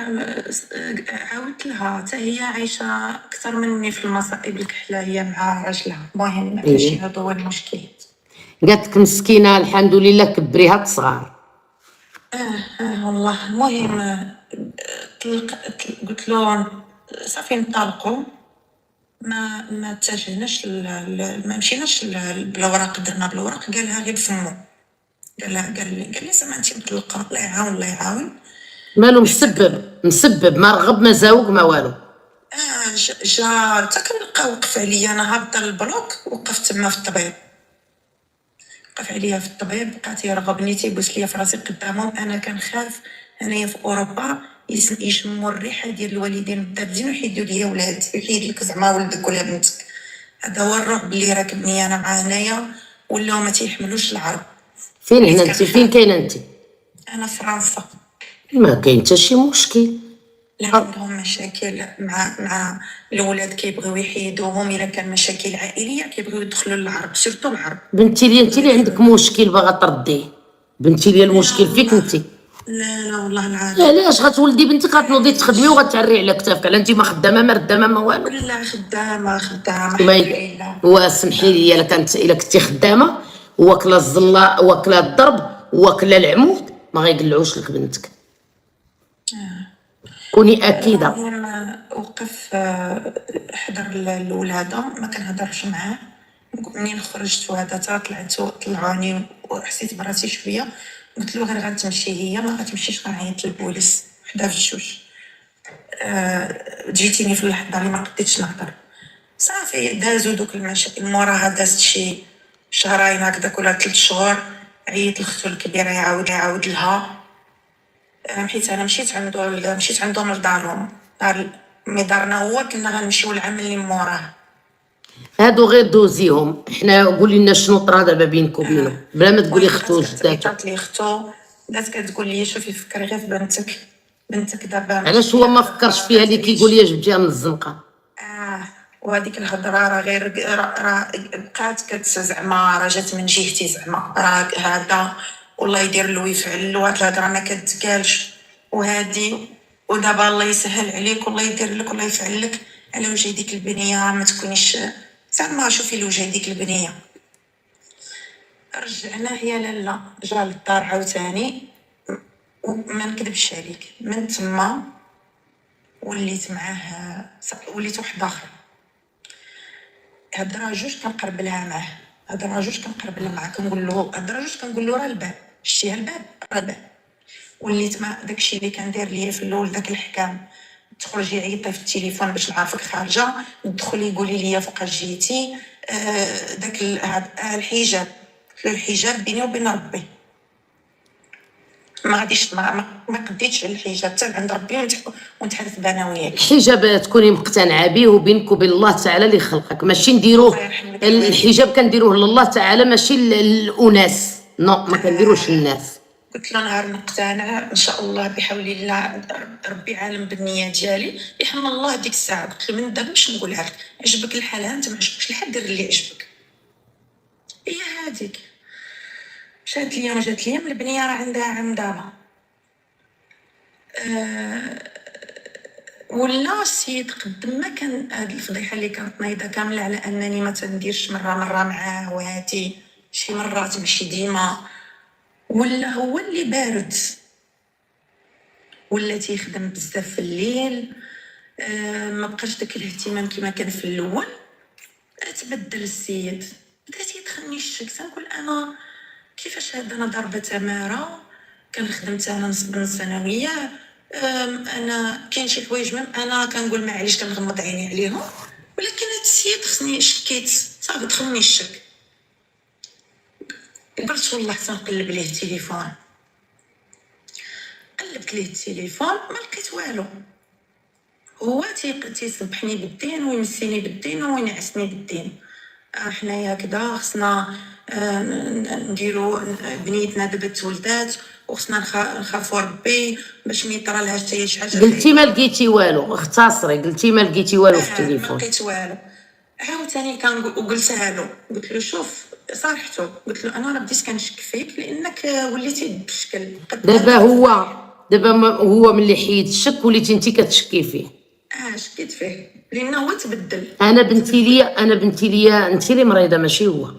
عاودت لها حتى هي عايشه اكثر مني في المصائب الكحله هي مع راجلها. المهم ماشي هذا هو المشكل. قالت لك مسكينه الحمد لله كبريها تصغر. والله المهم قلت له صافي نطلقوا، ما اتجهناش ما مشيناش بالوراق، درنا بالوراق. قالها غير بفمو، قال لي زعما انت مطلقه، الله يعاون الله يعاون. مالو مسبب ما رغب ما زاوق ما والو. جا حتى كنلقى وقف عليا، انا هابطه للبلوك وقفت تما في الطبيب، وقف عليا في الطبيب، بقات يرغبني تيبوس ليا في راسي قدامهم. انا كنخاف انايا في اوروبا يشموا الريحه ديال الوالدين الدابزين ويحيدوا ليا ولاد، يحيد لك زعما ولدك ولا بنتك. هذا هو الرعب اللي راكبني انا مع هنايا، ولاو ما تيحملوش العرب. فين هنا انت؟ فين كاينه انت؟ انا في فرنسا. ما كاين حتى شي مشكل. لا عندهم مشاكل مع الولاد، كيبغيو يحيدوهم الا كان مشاكل عائليه، كيبغيو يدخلوا للعرب، سيرتو العرب. بنتي لي انت اللي عندك مشكل باغا ترديه، بنتي لي المشكل فيك انت. لا والله العظيم. علاش غتولدي بنتك غتنوضي تخدمي وغتعري على كتافك؟ على انت ما خدامه ما ردامه ما والو. لا خدامه وسمحي لي الا كنتي خدامه واكله الزلا واكله الضرب واكله العمود ما غيقلعوش لك بنتك. كوني اكيده. وقف حضر الولاده، ما كنهضرش معاه. منين خرجت وهذا طلعوني وحسيت براسي شويه، قلت له غير غتمشي هي، ما غتمشيش غنعيط للبوليس وحده في الجوج. جيتيني في اللحظه اللي ما قديتش نهضر. صافي دازو دوك المشاكل، موراها دازت شي شهرين هكذاك ولا 3 شهور، عيط لختو الكبيره يعاود لها. حيت انا مشيت عندهم لدارهم، دارنا هو كنا غنمشيو العام اللي موراه. هادو غير دوزيهم، حنا قولي لنا شنو طرا دابا بينك وبينه بلا ما تقولي ختو جداتو. قالت لي ختو، بدات كتقول لي شوفي فكري غير في بنتك دابا. علاش هو ما فكرش فيها اللي كيقول لي جبتيها من الزنقه؟ وهذيك الهضره راه غير بقات زعما راه جات من جهتي، زعما راه هذا والله يدير له ويفعل له، هاد الهضره ما كتقالش وهادي، ودابا الله يسهل عليك والله يدير لك والله يفعل لك على وجه ديك البنيه، ما تكونيش زعما شوفي لوجه ديك البنيه. رجعنا هي لالا جا للدار عاوتاني، ما نكذبش عليك من تما وليت معاه، وليت واحد اخر. هضره جوج كنقرب لها معاه، هذا الراجل كنقرب له معاه كنقول له هذا الراجل كنقول له راه الباب شتيها الباب راه الباب. وليت ما داكشي اللي كان داير ليا في الاول داك الحكام تخرجي عيطي في التليفون باش نعرفك خارجه تدخلي قولي لي فوقاش جيتي. داك الحجاب قلت له الحجاب بيني وبين ربي ما غاديش ما قديتش على الحجاب حتى عند ربي ونتحدث بانا وياك. الحجاب تكوني مقتنعه به وبينك وبين الله تعالى اللي خلقك، ماشي نديروه الحجاب كنديروه لله تعالى ماشي للاناس، نو ما كنديروش للناس. قلت له نهار نقتنع ان شاء الله بحول الله ربي عالم بالنيه ديالي يحمل الله ديك الساعه. قلت له من دابا باش نقولها لك عجبك الحال انت ما عجبكش الحال دير اللي عجبك. هي هذيك مشات ليا وجات ليا من البنيه راه عندها عام دابا. ولا السيد قدم ما كان هاد الفضيحه اللي كانت نايضه كامله على انني ما تنديرش مره معاه وهاتي شي مرات ماشي ديما. ولا هو اللي بارد ولا تيخدم بزاف في الليل. ما بقاش داك الاهتمام كما كان في الاول. تبدل السيد بدا تيدخلني الشك تنقول انا كيفاش هذا انا ضربه تماره كنخدم حتى انا نصب الثانويه. انا كاين شي حوايج انا كنقول معليش كنغمض عيني عليهم ولكن هاد السيد خصني شكيت صافي دخلني الشك. قلت والله تنقلب ليه التليفون قلبت ليه التليفون ما لقيت والو. هو تيصبحني بالدين ويمسيني بالدين وينعسني بالدين. حنايا كدا خصنا نديرو بنيتنا دابا تولدات وخصنا نخافوا ربي باش ما يطرى لها حتى شي حاجه. قلتي ما لقيتي والو، اختصري قلتي ما لقيتي والو في التليفون. ما لقيت والو. عاوتاني وقلتها له قلت له شوف صارحته قلت له انا راه بديت كنشك فيك لانك وليتي بشكل دابا هو ملي حيد الشك وليتي انت كتشكي فيه. شكيت فيه لانه هو تبدل. انا بنتي ليا انت اللي مريضه ماشي هو.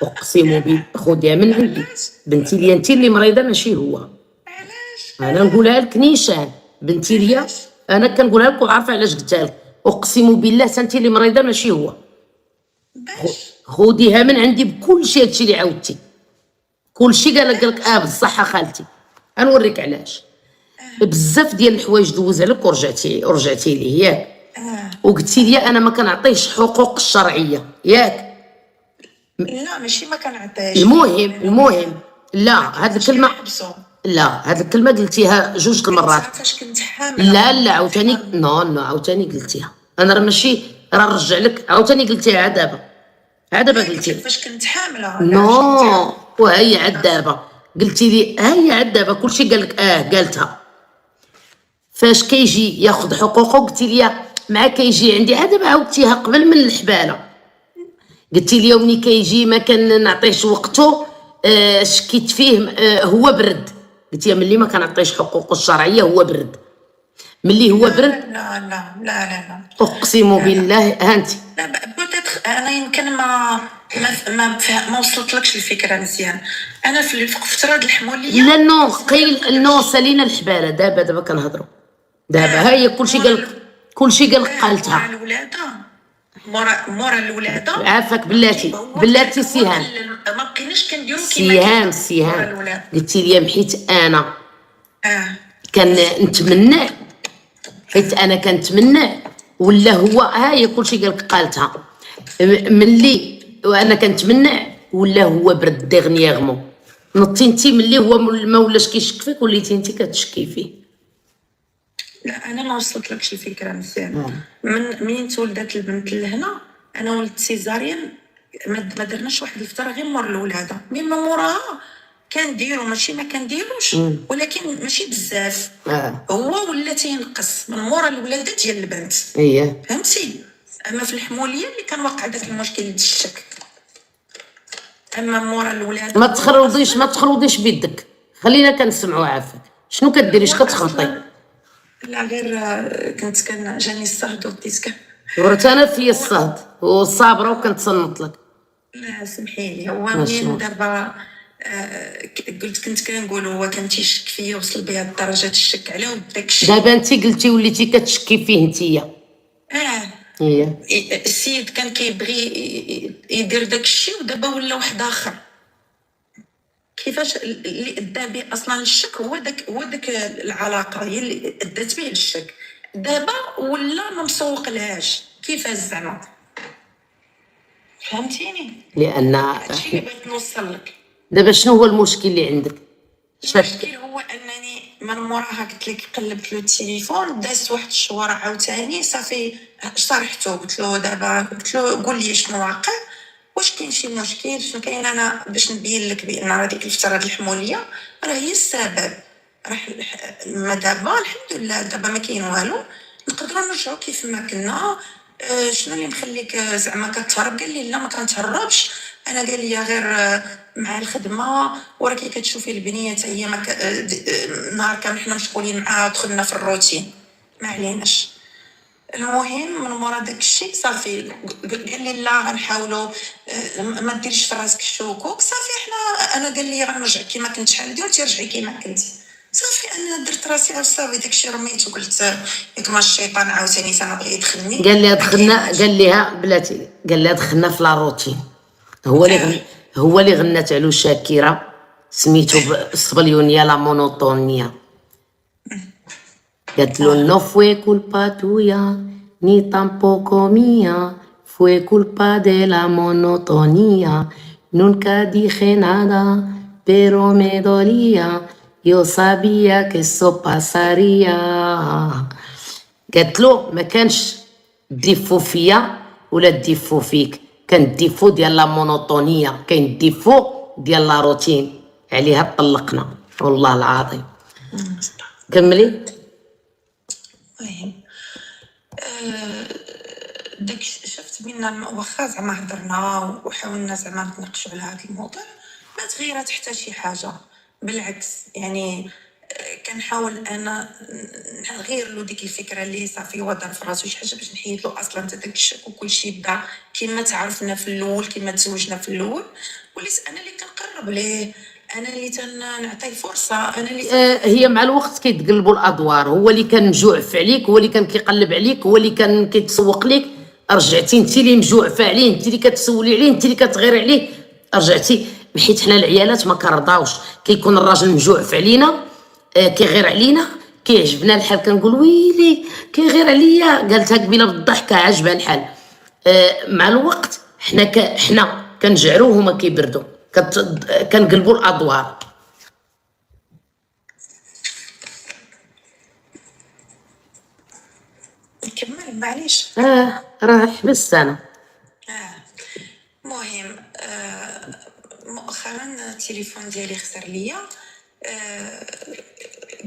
اقسم بالله خديها من عندي بنتي ليا انت اللي مريضه ماشي هو. علاش انا نقولها لك نيشان بنتي ليا انا كنقولها لك وعارفه علاش قلتها لك. اقسم بالله انت اللي مريضه ماشي هو. خديها من عندي بكل شيء. هادشي اللي عاودتي كل شيء قال لك بالصحه خالتي. غنوريك علاش. بزاف ديال الحوايج دوز عليك ورجعتي ليه ياك. وقلتي لي انا ما كنعطيهش حقوق الشرعيه ياك. لا ماشي ما كنعطيهش. المهم لا هاد الكلمه هاد الكلمه قلتيها جوج المرات. فاش كنت حامله لا عاوتاني نو عاوتاني قلتيها. انا راه ماشي راه نرجع لك عاوتاني قلتيها دابا قلتي فاش كنت حامله. نو وهي عاد دابا قلتي لي هي عاد دابا كلشي قال لك قالتها. فاش كيجي ياخذ حقوقه قلتي لي مع كيجي عندي عاد دابا عاودتيها قبل من الحباله. قلتي لي ملي كيجي ما كنعطيهش وقته. شكيت فيه هو برد. قلتي ملي ما كنعطيش حقوقه الشرعيه هو برد. ملي هو برد لا اقسم بالله هانتي. لا بوتيتر انا يمكن ما وصلتلكش الفكره مزيان. انا في الفتره د الحموليه لا نو قيل نو سالينا الحباله. دابا كنهضروا دابا هي كلشي قال قالتها. مورا الولاده مورا الولاده عافاك بلاتي سيهان ما بقيناش كنديرو كيما سيهان قلتي لي حيت انا كنتمنى حيت انا كنتمنى ولا هو هي كلشي قال لك قالتها. ملي وانا كنتمنى ولا هو برد ديغنيغمو نطي انت ملي هو ما ولاش كيشك فيك وليتي انت كتشكي فيه. لا انا ما وصلتلكش الفكره مزيان. منين تولدت البنت لهنا انا ولدت سيزاريان ما درناش واحد الفتره غير مور الولاده. من موراها كنديرو ماشي ما كنديروش ولكن ماشي بزاف. هو ولا تينقص من مورا الولاده ديال البنت. فهمتي. اما في الحموليه اللي كان واقع داك المشكل ديال الشك. اما مورا الولاده ما تخروديش بيدك خلينا كنسمعوا عافاك. شنو كديري اش كتخلطي؟ لا غير كنت جاني الصهد وديت ورت انا في الصهد وصابره وكنتصنت لك. لا سمحي لي. هو منين دابا قلت كنت كنقول هو كان تيشك فيا وصل بها درجه الشك عليه وداك الشيء. دابا انت قلتي وليتي كتشكي فيه نتيا. هي السيد كان كيبغي يدير داك الشيء ودابا ولا واحد اخر. كيفاش اللي ادى به اصلا الشك هو داك العلاقه هي اللي ادت به للشك. دابا ولا ما مسوق لهاش. كيفاش زعما؟ فهمتيني؟ لان هادشي اللي بغيت نوصل لك. دابا شنو هو المشكل اللي عندك؟ المشكل هو انني من موراها قلت لك قلبت له التليفون دازت واحد الشهور عاوتاني صافي شرحته قلت له دابا قلت له قول لي شنو واقع واش كاين شي مشكل شنو كاين. انا باش نبين لك بان هذيك الفتره الحموليه راه هي السبب. راه ما دابا الحمد لله دابا ما كاين والو نقدروا نرجعوا كيف ما كنا. شنو اللي مخليك زعما كتهرب؟ قال لي لا ما كنتهربش انا. قال لي غير مع الخدمه وراكي كتشوفي البنيه حتى هي نهار كامل حنا مشغولين معاها دخلنا في الروتين ما عليناش. المهم من مورا داك الشيء صافي قال لي لا غنحاولوا ما ديريش في راسك الشكوك صافي. انا قال لي غنرجع كيما كنت شحال دير ترجعي كيما كنتي صافي. انا درت راسي صافي داكشي رميت وقلت ياك ما الشيطان عاوتاني تنبغي يدخلني. قال لها دخلنا، قال لها بلاتي، قال لها دخلنا في لا روتين. هو اللي غنات على شاكيرا سميتو بالصبليونيه لا مونوتونيا. قالت له no fue culpa tuya ni tampoco mía, fue culpa de la monotonía, nunca dije nada pero me dolía, yo sabía que eso pasaría. قالت له ما كانش ديفو فيا ولا ديفو فيك، كان ديفو ديال لا مونوتونية، كاين ديفو ديال لا روتين، عليها طلقنا والله العظيم. كملي. المهم داك شفت بينا واخا زعما هضرنا وحاولنا زعما نتناقشوا على هذا الموضوع ما تغيرات حتى شي حاجه. بالعكس يعني كنحاول انا نغير له ديك الفكره اللي صافي هو دار في راسو شي حاجه باش نحيد له اصلا حتى داك الشك وكلشي بدا كيما تعرفنا في الاول كيما تزوجنا في الاول. وليت انا اللي كنقرب ليه انا اللي تنعطيه فرصه انا اللي هي مع الوقت كيتقلبوا الادوار. هو اللي كان مجوعف عليك، هو اللي كان كيقلب عليك، هو اللي كان كيتسوق لك. رجعتي انت اللي مجوعفه عليه، انت اللي كتسولي عليه، انت اللي كتغيري عليه. رجعتي حيت حنا العيالات ما كنرضاوش كيكون الراجل مجوعف علينا، كيغير علينا، كيعجبنا الحال كنقول ويلي كيغير عليا. قالتها قبيله بالضحكه عجبها الحال. مع الوقت حنا كنجعروه هما كيبردوا، كنقلبوا الادوار. نكمل معليش. راه حبست انا. المهم مؤخرا التليفون ديالي خسر ليا.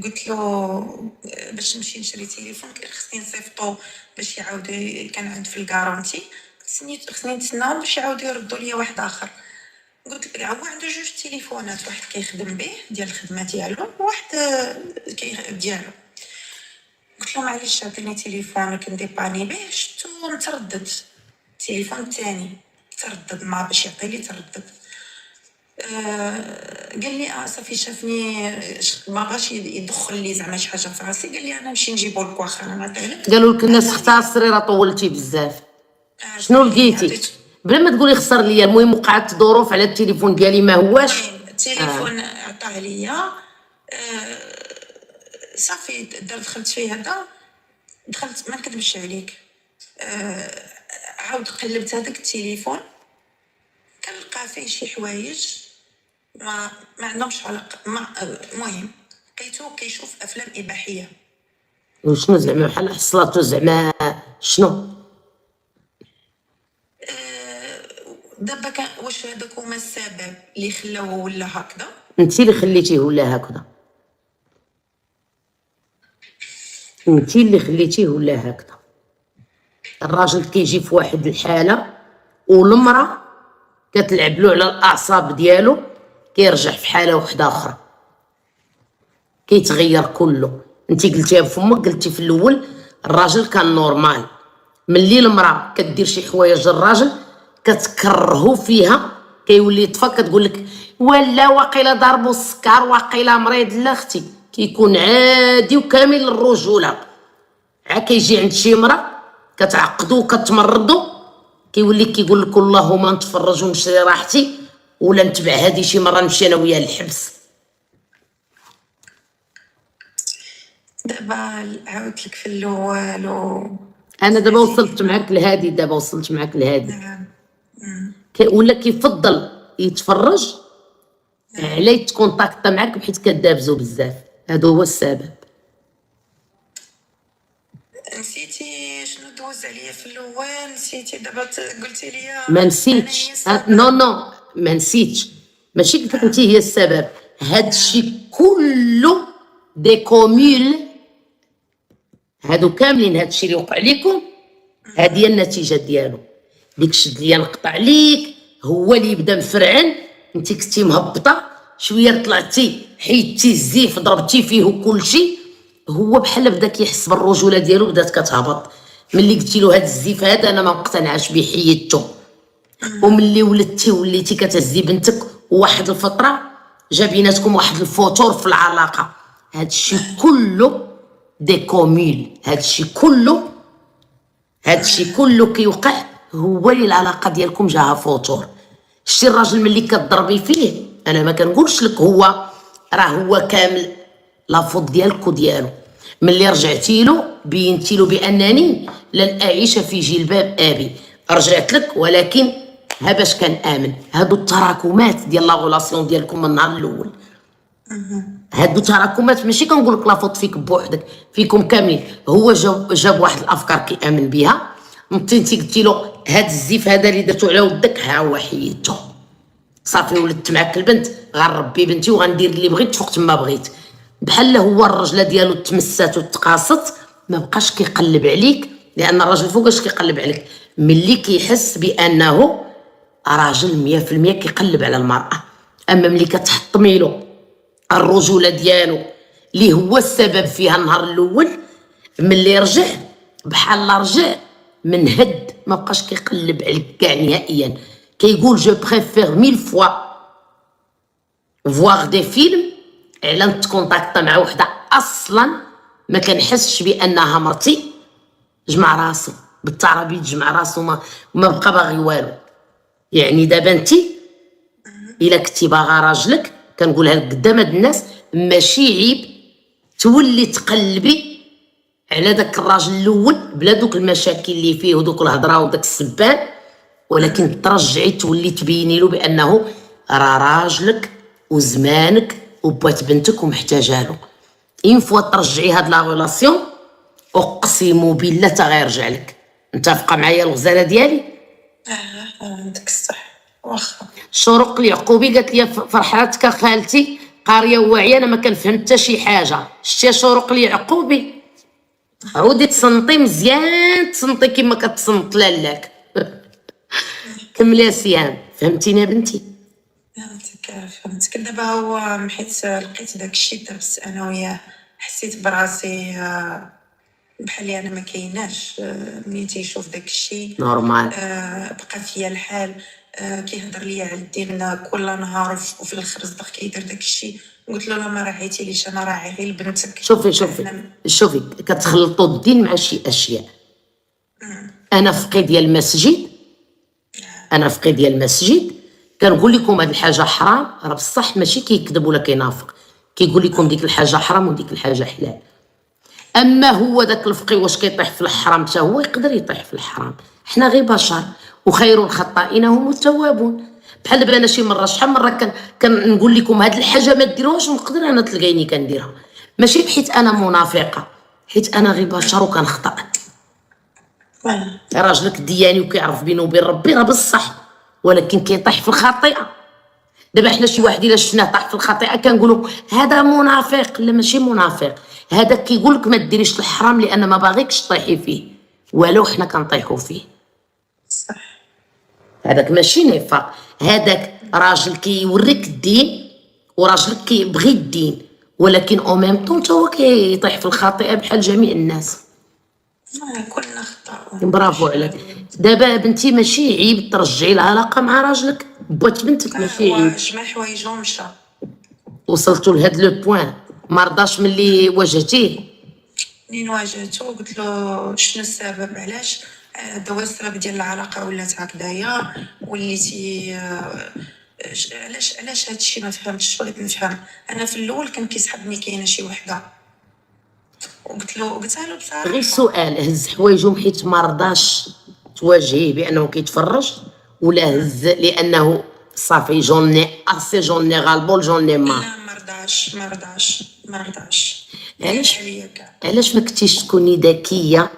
قلت له باش نمشي نشري تليفون خصني نصيفطو باش يعاودوا كان عند في الكارونتي خصني نتسناو باش يعاودوا يردوا ليا واحد اخر. قلت لك هو عنده جوج تليفونات، واحد كيخدم به ديال الخدمه ديالو وواحد ديالو. قلت له معليش عطيني تليفون كنديباني به. شفتو متردد التليفون الثاني تردد ما باش يعطي لي تردد. قال لي صافي شافني ما بغاش يدخل لي زعما شي حاجه في راسي. قال لي انا نمشي نجيبو لك واخا انا نعطيه لك. قالوا لك الناس اختصري راه طولتي بزاف. شنو لقيتي؟ بلا ما تقولي خسر ليا، المهم وقعت ظروف على التليفون ديالي ما هواش. التليفون عطاه ليا صافي دخلت فيه هذا دخلت ما نكذبش عليك. عاود قلبت هذاك التليفون كنلقى فيه شي حوايج ما عندهمش علاقه مع. المهم لقيتو كيشوف افلام اباحيه. وشنو زعما بحال حصلاتو زعما شنو؟ دابا واش هذاك هما السبب اللي خلاوه ولا هكذا؟ انت اللي خليتيه ولا هكذا، انت اللي خليتيه ولا هكذا. الراجل كيجي في واحد الحاله والمراه كتلعب له على الاعصاب ديالو، كيرجع في حاله واحده اخرى، كيتغير كله. انت قلتيها بفمك، قلتي في الاول الراجل كان نورمال. ملي المراه كدير شي حوايج الراجل كتكرهو فيها كيولي يطفى، كتقول لك ولا واقيلا ضربو السكر واقيلا مريض. لا اختي كيكون عادي وكامل الرجوله. كيجي عند شي مراه كتعقدوا وكتمرضوا، كيولي كيقول لك اللهم نتفرج ونشري راحتي ولا نتبع هذه شي مره نمشي انا وياه للحبس. دابا عاودت لك في الاول انا دابا وصلت معاك لهادي، دابا وصلت معاك لهادي. نعم. ولا كيفضل يتفرج على يتكونتاكتا معاك بحيث كدابزو بزاف، هذا هو السبب. نسيتي شنو دوز عليا في الاول؟ نسيتي دابا قلتي لي ما نسيتش، نو ما نسيتش، ماشي قلت لك انت هي السبب. هادشي كله دي كوميل، هادو كاملين، هادشي اللي وقع لكم هادي هي النتيجه ديالو. ديك الشد اللي نقطع عليك هو اللي يبدا مفرعن، انت كنتي مهبطه شويه طلعتي حيدتي الزيف ضربتي فيه كلشي، هو بحال بدا كيحس بالرجوله ديالو بدات كتهبط. ملي قلتي له هاد الزيف هذا انا ما مقتنعاش به حيدته، وملي ولدتي وليتي كتهزي بنتك وواحد الفتره جا بيناتكم واحد الفتور في العلاقه. هادشي كله دي كوميل، هادشي كله كيوقع هو اللي العلاقه ديالكم جاها فوتور. شتي الراجل ملي كتضربي فيه، انا ما كنقولش لك هو راه هو كامل لافوت ديالك وديالو، ملي رجعتي له بينتي له بانني لن اعيش في جلباب ابي، رجعت لك ولكن ها باش كان امن. هادو التراكمات ديال لا غولاسيون ديالكم من النهار الاول، هادو تراكمات، ماشي كنقول لك لافوت فيك بوحدك، فيكم كاملين. هو جاب واحد الافكار كيامن بها، نتي انت قلتي له هاد الزيف هذا اللي درتو على ودك ها هو حيدته، صافي ولدت معاك البنت، غنربي بنتي وغندير اللي بغيت وقت ما بغيت. بحال هو الرجله ديالو تمسات وتقاصت، ما بقاش كيقلب عليك، لان الراجل فوقاش كيقلب عليك ملي كيحس بانه راجل 100% كيقلب على المراه. اما ملي كتحطمي له الرجوله ديالو اللي هو السبب فيها النهار الاول، ملي رجع بحال رجع من هد، ما بقاش كيقلب عليك كاع نهائيا. كيقول جو بريفير 1000 فوا فواغ دي فيلم على نتكونتاكتا مع وحده اصلا ما كنحسش بانها مرتي. جمع راسو بالتعربي، جمع راسو ما بقى باغي والو. يعني دابا انتي الا كنتي باغا راجلك، كنقولها لك قدام هاد الناس، ماشي عيب تولي تقلبي على داك الراجل الاول بلا دوك المشاكل اللي فيه ودوك الهضره وداك السبان، ولكن ترجعي تولي تبيني له بانه راه راجلك وزمانك وبات بنتك ومحتاجه له. اين فوا ترجعي هاد لا ريلاسيون اقسم بالله تا غيرجع لك. متفقه معايا الغزاله ديالي؟ عندك الصح. واخا شروق اليعقوبي قالت لي فرحاتك خالتي قاريه وواعيه، انا ما كنفهم حتى شي حاجه. شتي شروق اليعقوبي؟ عودي تصنطي مزيان، تصنطي كيما كتصنط لالاك. كملي سيان، فهمتيني يا بنتي؟ فهمتك. دابا هو حيت لقيت داك الشيء دابس انا وياه، حسيت براسي بحال انا ما كايناش. ملي تيشوف داك الشيء نورمال. بقى فيا الحال. كيهضر ليا على الدين كل نهار، وفي الاخر صدق كيدير داك الشيء. قلت له لا ما راعيتيليش، انا راعي غير بنتك. شوفي كتخلطوا الدين مع شي اشياء. انا في قضيه المسجد كنقول لكم هاد الحاجه حرام، راه بصح ماشي كيكذب ولا كينافق، كيقول لكم ديك الحاجه حرام وديك الحاجه حلال. اما هو داك الفقيه واش كيطيح في الحرام؟ حتى هو يقدر يطيح في الحرام، حنا غير بشر، وخير الخطائين هم التوابون. بحال دابا انا شي مره، شحال مره كنقول لكم هاد الحاجه ما ديروهاش، ونقدر انا تلقايني كنديرها، ماشي بحيث انا منافقه، حيت انا غير بشر وكنخطا. راجلك دياني وكيعرف بينه وبين ربي راه بصح، ولكن كيطيح في الخطيئه. دابا حنا شي واحد الا شفناه طاح في الخطيئه كنقولوا هذا منافق. لا ماشي منافق، هذا كيقول لك ما ديريش الحرام لان ما باغيكش طيحي فيه، ولو حنا كنطيحوا فيه. صح. هذاك ماشي نفاق، هذاك راجل كيوريك الدين، وراجل كيبغي الدين، ولكن او ميم طون هو كيطيح في الخطيئه بحال جميع الناس. كلنا خطا. برافو عليك. دابا بنتي ماشي عيب ترجعي العلاقه مع راجلك، بوات بنتك ماشي عيب. جمع حوايجو ومشى. وصلتوا لهاد لو بوين، ما رضاش ملي واجهتيه؟ منين واجهته قلت له شنو السبب علاش دوا السبب ديال العلاقه ولات هكذايا وليتي علاش هادشي ما فهمتش. بغيت نفهم. انا في الاول كان كيسحبني كاينه شي وحده قلتها له بصراحه. غير سؤال، هز حوايجهم حيت ما رضاش تواجهيه بانه كيتفرج، ولا هز لانه صافي جوني اسي جوني غالبول جوني ما؟ لا ما رضاش. علاش عليا كاع. علاش ما كنتيش تكوني ذكيه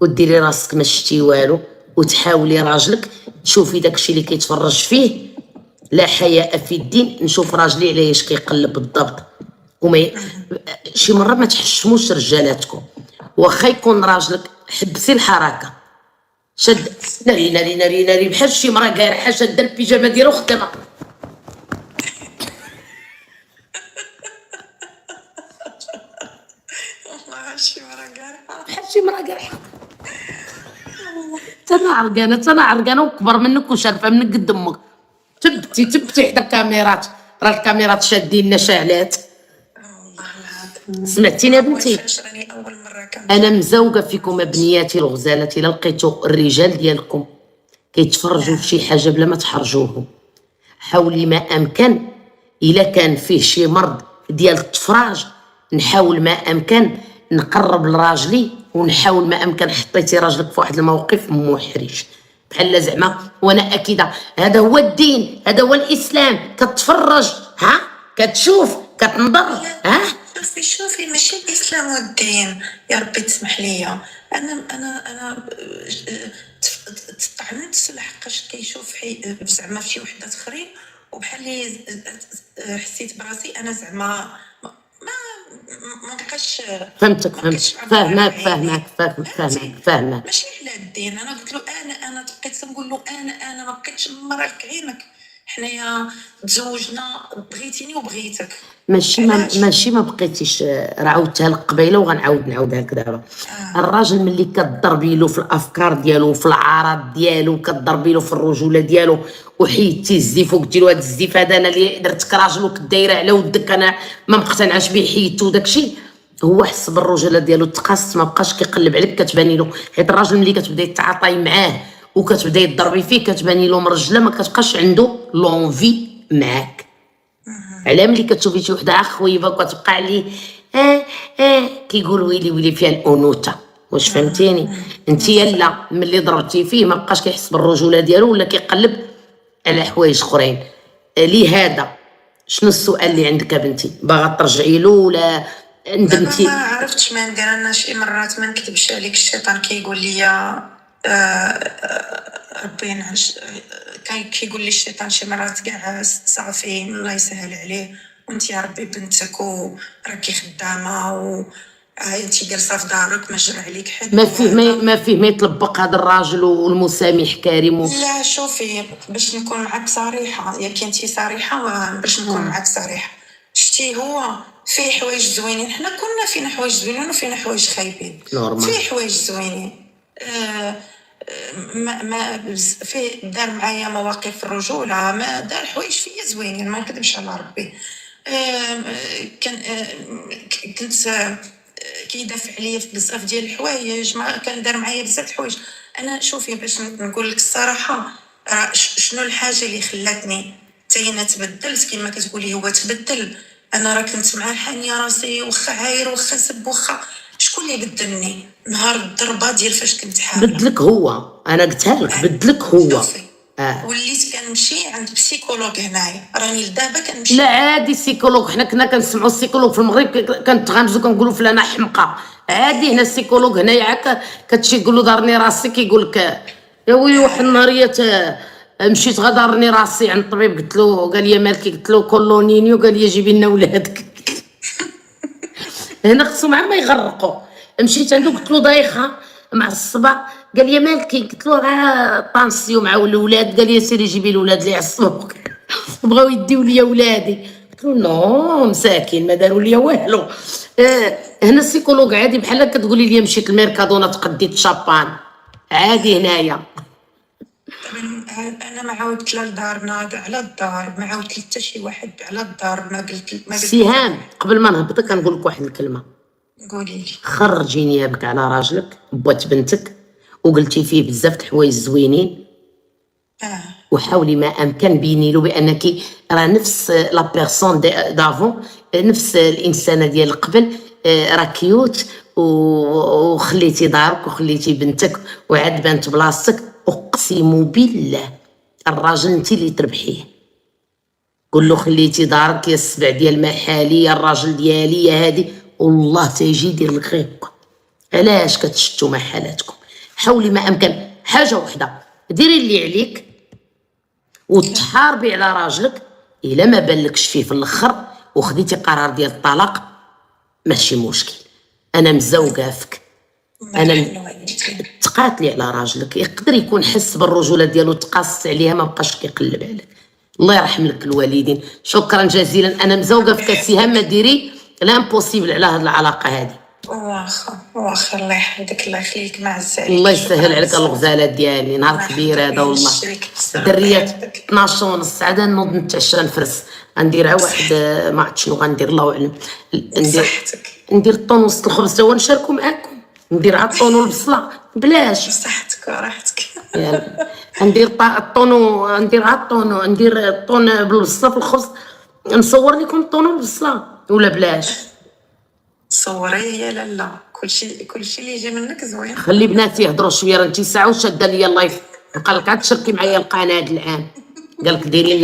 وديري راسك ما شتي والو وتحاولي راجلك تشوفي داكشي اللي كيتفرج فيه؟ لا حياء في الدين. نشوف راجلي علاش كيقلب بالضبط. وما شي مره ما تحشموش رجالاتكم، واخا يكون راجلك حبسي الحركه، شد ناري ناري ناري ناري بحال شي مرا قارحه شاده البيجامه ديالها وخدامه. والله شي مرة قارحة. بحال شي مرا قارحه. انا عرقانه وكبر منك وشارفه منك قد امك. تبتي حدا الكاميرات، راه الكاميرات شادين لنا شعلات. والله العظيم. سمعتيني بنتي؟ راني اول مرة انا مزوقه فيكم بنياتي الغزالات. الا لقيتو الرجال ديالكم كيتفرجوا في شي حاجه بلا ما تحرجوهم، حاولي ما امكن الا كان فيه شي مرض ديال التفراج، نحاول ما امكن نقرب لراجلي، ونحاول ما امكن حطيتي راجلك في واحد الموقف محرج بحال زعما. وانا اكيده هذا هو الدين، هذا هو الاسلام. كتفرج ها، كتشوف، كتنظر ها. شوفي ماشي الاسلام والدين يا ربي تسمح لي. انا تطعنت لحقاش كيشوف زعما في شي وحدات اخرين وبحال لي حسيت براسي انا زعما ما بقاش. فهمتك فاهمك. ماشي على الدين. انا قلت له انا بقيت نقول له انا ما بقيتش نمرك عينك. حنايا تزوجنا، بغيتيني وبغيتك. ماشي ما بقيتيش. راه عاودتها لك قبيله وغنعاود نعاودها لك دابا. الراجل ملي كتضربي له في الافكار ديالو وفي العراض ديالو، كتضربي له في الرجوله ديالو، وحيدتي الزيف وقلتي له هذا الزيف هذا انا اللي درتك راجل وكدايره على ودك، انا ما مقتنعش به، حيدتو داكشي، هو حس بالرجوله ديالو تقاس، ما بقاش كيقلب عليك. كتباني له حيت الراجل ملي كتبداي تعاطي معاه وكتبداي تضربي فيه كتباني له مرجله، ما كتبقاش عنده لونفي معاك. على ملي كتشوفي شي وحده خويبه وكتبقى عليه كيقول ويلي فيها الانوثه. واش فهمتيني انت؟ يلا ملي ضربتي فيه ما بقاش كيحس بالرجوله ديالو ولا كيقلب على حوايج اخرين. لهذا شنو السؤال اللي عندك يا بنتي؟ باغا ترجعي له ولا ندمتي؟ ما عرفتش ما ندير. انا شي مرات ما نكذبش عليك الشيطان كيقول لي ربي ينعش. كيقول لي الشيطان شي مرات كاع صافي الله يسهل عليه وانت يا ربي بنتك وراكي خدامه انت جالسه في دارك ما جرى عليك حد. ما فيه ما يطلبق هذا الراجل والمسامح كريم لا شوفي باش نكون معك صريحه، يا كنتي صريحه باش نكون معك صريحه. شتي هو فيه حوايج زوينين، حنا كلنا فينا حوايج زوينين وفينا حوايج خايبين. فيه حوايج زوينين ما في دار معايا مواقف الرجوله، ما دار حوايج فيا زوينين ما نكذبش على ربي. كنت كيدافع عليا في بزاف ديال الحوايج، ما كان دار معايا بزاف الحوايج. انا شوفي باش نقول لك الصراحه، شنو الحاجه اللي خلاتني حتى انا تبدلت كما كتقولي هو تبدل. انا راه كنت معاه حانيه راسي واخا عاير واخا سب واخا. شكون اللي بدلني نهار الضربه ديال فاش كنت حامل؟ بدلك هو. انا قلتها لك بدلك هو. وليت كنمشي عند بسيكولوج هنايا، راني لدابا كنمشي. لا عادي سيكولوج، حنا كنا كنسمعوا السيكولوج في المغرب كنتغامزوا كنقولوا فلانه حمقى. عادي هنا السيكولوج هنايا كتمشي تقول له دارني راسي كيقول لك يا ويلي. واحد النهاريه مشيت غدارني راسي عند الطبيب، قلت له قال لي مالك؟ قلت له كولونينيو، قال لي جيبي لنا ولادك. هنا خصهم عما يغرقوا. مشيت عنده قلت له دايخه معصبه، قال لي مالك؟ قلت له طانسيو مع الاولاد، قال لي سيري جيبي الاولاد اللي يعصبوك. بغاو يديو لي ولادي. قلت له نو مساكين ما داروا لي والو. هنا السيكولوج عادي بحال كتقولي لي مشيت الميركادونا تقديت شابان، عادي هنايا. انا ما عاودت لا لدارنا على الدار، ما عاودت حتى شي واحد على الدار. ما قلت سهام قبل ما نهبط كنقول لك واحد الكلمه. قولي لي. خرجي نيابك على راجلك بوات بنتك وقلتي فيه بزاف د الحوايج زوينين، وحاولي ما امكن بيني له بانك راه نفس لا بيرسون دافون، نفس الانسانه ديال قبل، راه كيوت وخليتي دارك وخليتي بنتك وعاد بانت بلاصتك. اقسم بالله الراجل انت اللي تربحيه. قول له خليتي دارك يا السبع ديال محالي يا الراجل ديالي يا هادي، والله تيجي يدير لك غير هكا. علاش كتشتوا مع حالاتكم؟ حاولي ما امكن حاجه وحده، ديري اللي عليك وتحاربي على راجلك. الا ما بالكش فيه في الاخر وخديتي قرار ديال الطلاق ماشي مشكل، انا مزوقه فيك. انا تقاتلي على راجلك، يقدر يكون حس بالرجوله ديالو تقاصت عليها ما بقاش كيقلب عليك. الله يرحم لك الوالدين. شكرا جزيلا، انا مزوقه فيك السهام، ما ديري لامبوسيبل على هاد العلاقه هذه. واخا الله يحفظك، الله يخليك، مع السلامه. الله يسهل عليك الغزالات ديالي، نهار كبير هذا والله. دريات 12 ونص عاد نوض نتعشى نفرس، غنديرها واحد ما عرفت شنو غندير الله اعلم. ندير الطون وسط الخبز تا هو نشاركو معاكم، ندير عاد الطون والبصله بلاش. بصحتك وراحتك. ندير الطون وندير عاد الطون، ندير الطون بالبصله في الخبز، نصور لكم الطون والبصله ولا بلاش؟ صوري يا لالا، كلشي اللي يجي منك زوين. خلي بناتي يهضروا شويه، انت ساعه وشاده ليا اللايف، قال لك عاد تشاركي معايا القناه هذا العام، قال لك ديري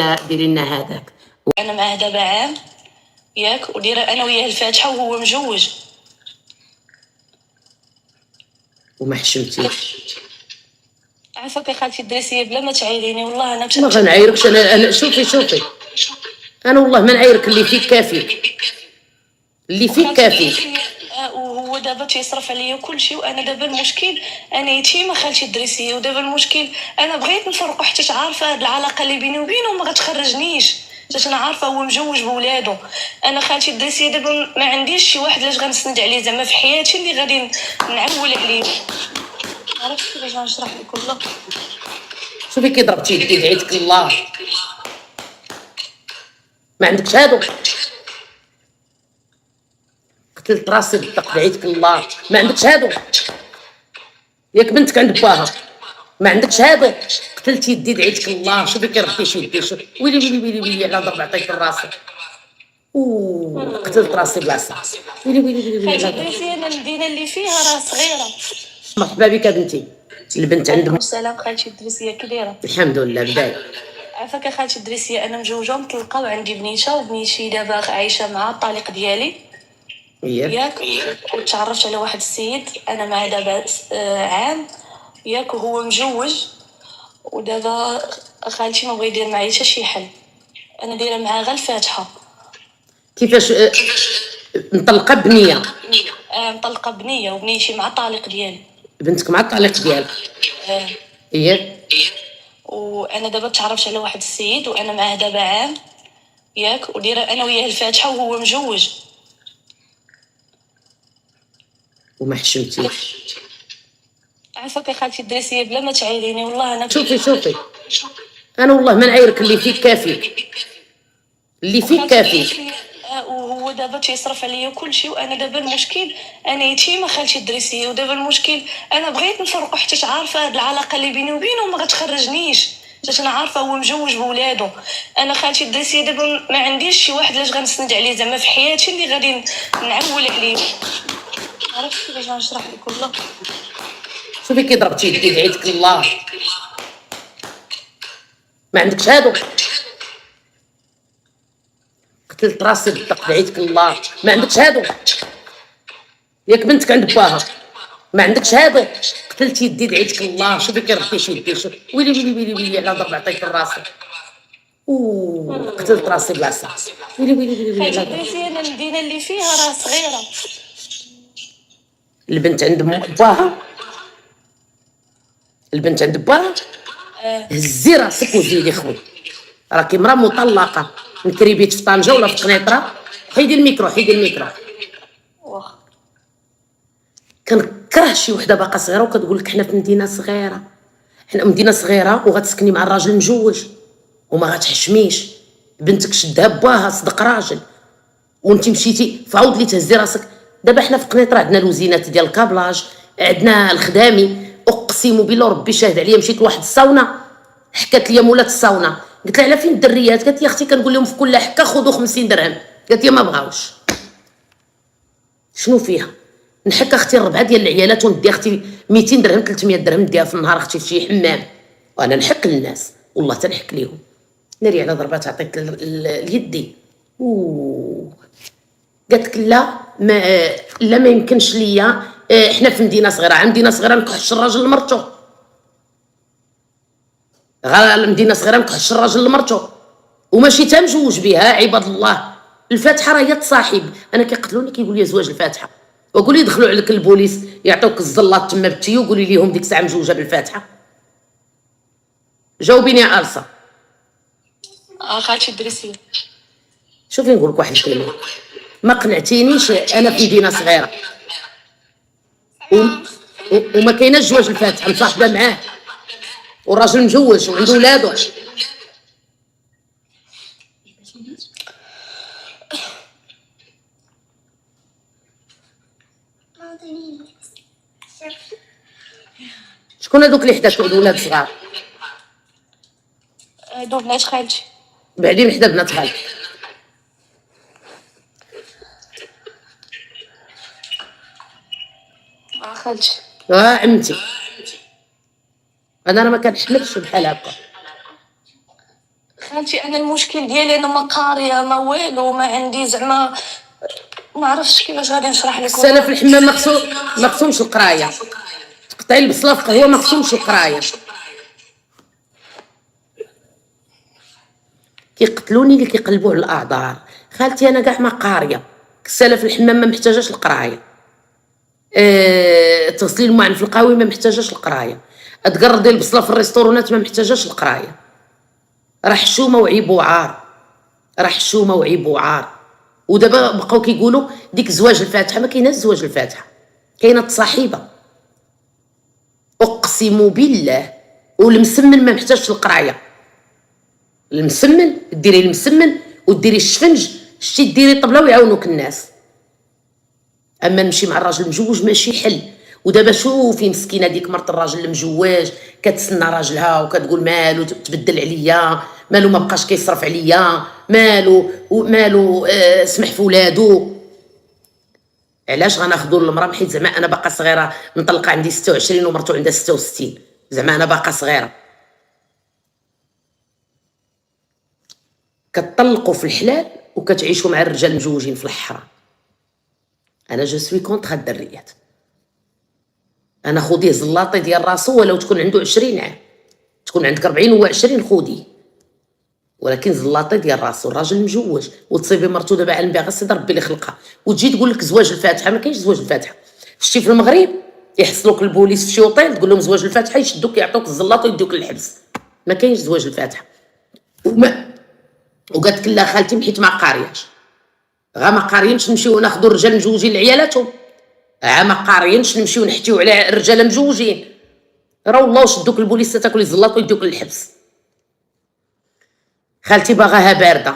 لنا هذاك. انا معاه دابا عام ياك، ودير انا وياه الفاتحه وهو مجوج وما حشمتيش. عافاك يا خالتي الدراسيه بلا ما تعايريني، والله انا ما غنعايركش انا شوفي انا والله ما نعايرك، اللي فيك كافي، اللي فيك كافي. وهو دابا تيصرف عليا كلشي، وانا دابا المشكل انا يتيمه خالتي الدراسيه، ودابا المشكل انا بغيت نفرقو حيت عارفه هاد العلاقه اللي بيني وبينه ما غتخرجنيش، حيت انا عارفه هو مجوج بولادو. انا خالتي الدراسيه دابا ما عنديش شي واحد لاش غنسند عليه زعما في حياتي اللي غادي نعول عليه. عرفتي كيفاش غنشرح لك والله؟ شوفي كي ضربتي يدي دعيتك الله، ما عندكش هادو، قتلت راسي بالطق دعيتك الله، ما عندكش هادو، ياك بنتك عند باها ما عندكش هادو، قتلت يدي دعيتك الله. شوفي كي ربطيش يدي، شوفي ويلي على ضرب عطيت راسي، قتلت راسي بلاصه. ويلي خالتي انا المدينه اللي فيها راه صغيره. مرحبا بك بنتي، البنت عندهم. السلام خالتي الدراسيه كي دايره؟ الحمد لله بدايه. عافاك يا خالتي الدراسيه، انا مجوجه مطلقه وعندي بنيته، وبنيتي دابا عايشه مع الطليق ديالي ياك، وتعرفت على واحد السيد انا معاه دابا عام ياك، وهو مجوج، ودابا خالتي ما بغى يدير معايا حتى شي حل، انا دايره معاه غير الفاتحه. كيفاش مطلقه بنيه؟ مطلقه بنيه، وبنيتي مع الطليق ديالي. بنتك مع الطليق ديالك؟ وانا دابا تعرفت على واحد السيد وانا معاه دابا عام ياك، ودايره انا وياه الفاتحه وهو مجوج. وما حشمتيش. عافاك يا خالتي الدراسيه بلا ما تعايريني، والله انا شوفي انا والله ما نعايرك، اللي فيك كافي، اللي فيك كافي. وهو دابا تيصرف عليا كلشي، وانا دابا المشكل انا يتيمه خالتي الدراسيه، ودابا المشكل انا بغيت نفرقو حيت عارفه هاد العلاقه اللي بيني وبينه ما غتخرجنيش، حيت انا عارفه هو مجوج بولادو. انا خالتي الدراسيه دابا ما عنديش شي واحد لاش غنسند عليه زعما في حياتي اللي غادي نعول عليه. عرفتي كيفاش غنشرح لك والله؟ شوفي كي ضربتي يدي دعيتك الله، ما عندكش هادو، قتلت راسي بالطق دعيتك الله، ما عندكش هادو، ياك بنتك عند باها ما عندكش هادو، قتلت يدي دعيتك الله. شوفي كي ربطيش يدي، شوفي ويلي على ضرب عطيت راسي، قتلت راسي بلاصه. ويلي انا المدينه اللي فيها راه صغيره. البنت عند باها، البنت عند باها. هزي راسك وزيدي خويا، راكي مرا مطلقه، نكري بيت في طنجه ولا في قنيطره. حيدي الميكرو. واخا كنكره شي وحده باقا صغيره وكتقول لك حنا في مدينه صغيره، حنا مدينه صغيره وغتسكني مع الراجل مجوج وما غتحشميش، بنتك شدها باها صدق راجل، وانت مشيتي فعاود لي تهزي راسك. دابا حنا في قنيطره عندنا الوزينات ديال الكابلاج، عندنا الخدامي. اقسم بالله ربي شاهد عليا، مشيت لواحد الصاونه، حكات لي مولات الصاونه، قلت لها على فين الدريات؟ قالت لي اختي كنقول لهم في كل حكه خذوا 50 درهم. قالت لي ما بغاوش. شنو فيها؟ نحك اختي 4 ديال العيالات وندي اختي 200 درهم 300 درهم نديها في النهار اختي في شي حمام، وانا نحك للناس والله تنحك ليهم. ناري على ضربات عطيت ليدي. قالت لك لا ما يمكنش ليا، احنا في مدينه صغيره، عندنا مدينه صغيره نكحش الراجل لمرتو، غير مدينه صغيره نكحش الراجل لمرتو وماشي تا مزوج بها. عباد الله الفاتحه راه هي تصاحب. انا كيقتلوني كيقول لي زواج الفاتحه، وقول لي يدخلوا عليك البوليس يعطوك الزلاط تما بالتيو وقولي لهم ديك الساعه مزوجه بالفاتحه. جاوبيني يا ألسا. خالتي درسي. شوفي نقول لك واحد الكلمه، ما قنعتينيش. انا في مدينه صغيره وما كايناش زواج الفاتحه، مصاحبه معاه والراجل مجوج وعنده ولادو. شكون هذوك اللي حداك الولاد صغار؟ هادو بنات خالتي. بعدين حدا بنات خالتك. خالتي. عمتي. انا راه ما كنحملش بحال هكا. خالتي انا المشكل ديالي انا ما قاريه ما والو، ما عندي زعما ما عرفتش كيفاش غادي نشرح لك. السلف الحمام ما خصهمش القرايه، تقطعي البصله في قهوه ما خصهمش القرايه. كيقتلوني اللي كيقلبوا على الاعذار. خالتي انا كاع ما قاريه، السلف الحمام ما محتاجاش القرايه، تغسلي الماعن في القهوه ما محتاجاش القرايه، تقردي البصله في الريستورونات ما محتاجاش القرايه. راه حشومه وعيب وعار، راه حشومه وعيب وعار. ودابا بقاو كيقولوا ديك زواج الفاتحه، ما كايناش زواج الفاتحه، كاينه التصاحبه. اقسم بالله. والمسمن ما محتاجش القرايه. المسمن ديري المسمن وديري الشفنج، شتي ديري الطبله ويعاونوك الناس. اما نمشي مع الراجل المجوج ماشي حل. ودابا شوفي مسكينه ديك مرت الراجل المجوج كتسنى راجلها وكتقول مالو تبدل عليا، مالو ما بقاش كيصرف عليا، مالو سمح في ولادو. علاش غناخذوا المراه حيت زعما انا باقا صغيره، مطلقه عندي 26 ومرتو عندها 66، زعما انا باقا صغيره. كتطلقوا في الحلال وكتعيشوا مع الرجال المجوجين في الحرام. انا جو سوي كونطخ الدريات. انا خوديه زلاطي ديال راسو ولو تكون عنده 20 عام، تكون عندك 40 و 20 خوديه، ولكن زلاطي ديال راسو. الراجل مجوج وتصيبي مرتو دابا علم بها غير سيدي ربي اللي خلقها وتجي تقول لك زواج الفاتحه. ما كاينش زواج الفاتحه. شتي في المغرب يحصلوك البوليس في شي اوطيل تقول لهم زواج الفاتحه، يشدوك يعطوك الزلاط ويديوك للحبس. ما كاينش زواج الفاتحه. وقالت لك لا خالتي حيت ما قارياش، غا ما قاريينش نمشيو ناخذوا الرجال مجوجين لعيالاتهم، ما قاريينش نمشيو نحتيو على الرجال مجوجين. راه والله شدوك البوليس تاكل الزلاط ويديوك للحبس. خالتي باغاها بارده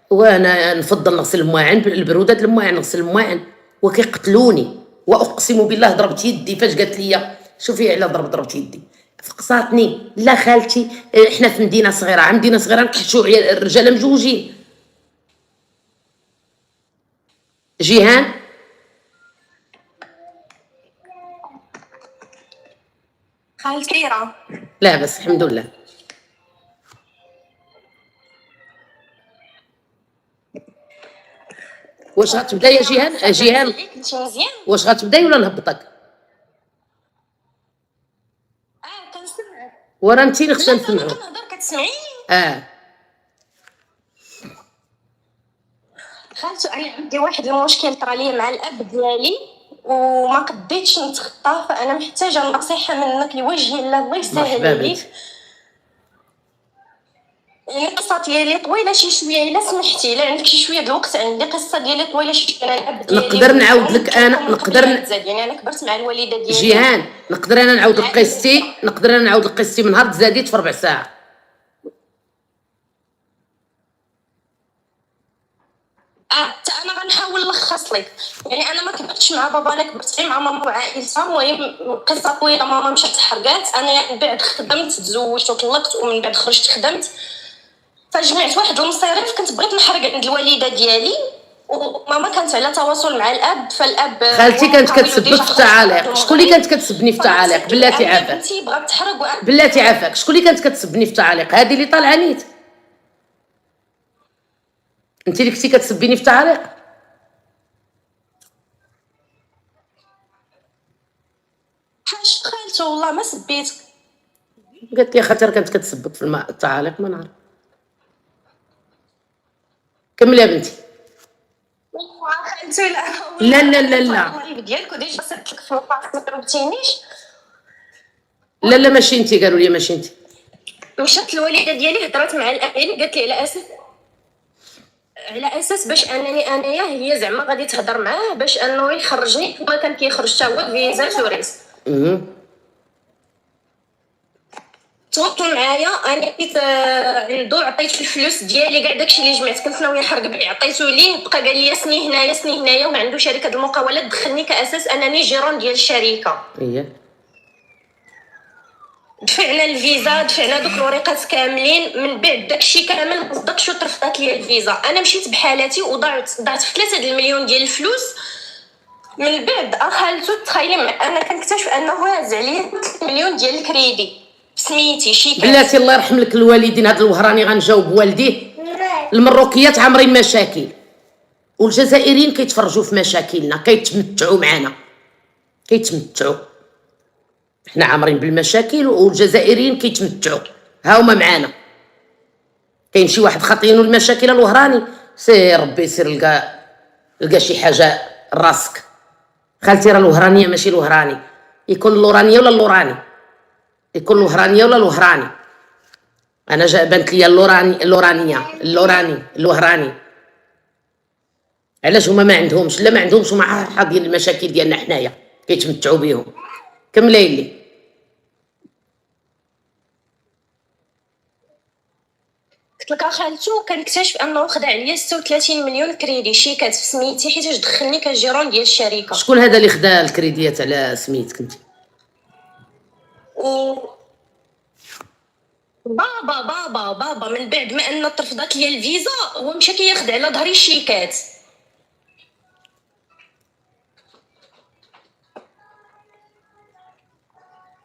وانا نفضل نغسل المواعن البروده، المواعن نغسل المواعن وكيقتلوني. واقسم بالله ضربت يدي فاش قالت لي شوفي على ضربت يدي فقصاتني. لا خالتي احنا في مدينه صغيره، عندنا مدينه صغيره نكحشوا الرجال مجوجين. جيهان خالتي راه لا بس الحمد لله. واش غتبدا يا جيهان؟ جيهان واش غتبداي ولا نهبطك؟ كنسمعك. ورا انتي اللي خصنا نسمعو. كنهضر كتسمعيني؟ خالتي انا عندي واحد المشكل طرا لي مع الاب ديالي وما قديتش نتخطاه، فانا محتاجه نصيحه منك لوجه الله، الله يسهل عليك. يعني القصه ديالي طويله شي شويه، الا سمحتي الا عندك شي شويه د الوقت، عندي قصه ديالي طويله شي شويه. انا الاب ديالي نقدر نعاود لك، انا نقدر يعني انا كبرت مع الوالده ديالي. جيهان نقدر انا نعاود لك قصتي، نقدر انا نعاود لك قصتي من نهار تزاديت في 4 ساعات. حتى انا غنحاول نلخص لك. يعني انا ما كبرتش مع بابا، انا كبرت غير مع ماما وعائلتها. المهم قصه طويله، ماما مشات حرقات، انا من بعد خدمت تزوجت وطلقت، ومن بعد خرجت خدمت، فجمعت واحد المصاريف كنت بغيت نحرق عند الوالده ديالي، وماما كانت على تواصل مع الاب، فالاب خالتي كانت كتسبك في التعاليق. شكون اللي كانت كتسبني في التعاليق؟ بلاتي عافاك، بنتي بغات تحرق بلاتي عافاك، شكون اللي كانت كتسبني في التعاليق؟ هذه اللي طالعه نيت، انت اللي كنتي كتسبيني في التعاليق. حاش خالته والله ما سبيتك. قالت لي خاطر كانت كتسبك في التعاليق، ما نعرف. كملي يا بنتي. خالته لا لا لا لا المغرب ديالك وديجا سالت لك في الباص ما جاوبتينيش. لا لا ماشي انت، قالوا لي ماشي انت. مشات الوالده ديالي هضرات مع الاب ديالي، قالت لي على اساس باش انايا هي زعما غادي تهضر معاه باش انه يخرجني كما كان كيخرج حتى هو فيزا توريست. تواصل معايا، انا كنت عندو عطيت الفلوس ديالي كاع داكشي اللي جمعت، كنت ناويه نحرق بيه، عطيتو ليه، بقى قال لي سني هنايا سني هنايا، وما عنده شركه المقاولات، دخلني كاساس انني جيرون ديال الشركه. دفعنا الفيزا، دفعنا دوك الورقات كاملين، من بعد داكشي كامل ما صدقش وترفضات لي الفيزا. انا مشيت بحالاتي وضعت في 3 المليون ديال الفلوس. من بعد خالته تخيلي انا كنكتشف انه واز عليا 3 مليون ديال الكريدي سميتي شيكات. بلاتي الله يرحم لك الوالدين، هذا الوهراني غنجاوب والديه. المروكيات عامرين مشاكل، والجزائريين كيتفرجوا في مشاكلنا، كيتمتعوا معنا، كيتمتعوا. حنا عامرين بالمشاكل والجزائريين كيتمتعوا، ها هما معانا. كاين شي واحد خاطينو المشاكل الوهراني، سير ربي سير لقى شي حاجه راسك. خالتي راه الوهرانيه ماشي الوهراني، يكون اللورانيه ولا اللوراني، يكون الوهرانيه ولا الوهراني. انا بانت ليا الوهراني. علاش هما ما عندهمش؟ لا ما عندهمش، هما حاضين المشاكل ديالنا حنايا كيتمتعوا بهم. كملي لي. قلت لك خالته كنكتشف انه خدا عليا 36 مليون كريدي شيكات في سميتي، حيتاش دخلني كجيرون ديال الشركه. شكون هذا اللي خدا الكريديات على سميتك انت؟ بابا من بعد ما ان ترفضات لي الفيزا هو مشى كياخد على ظهري الشيكات.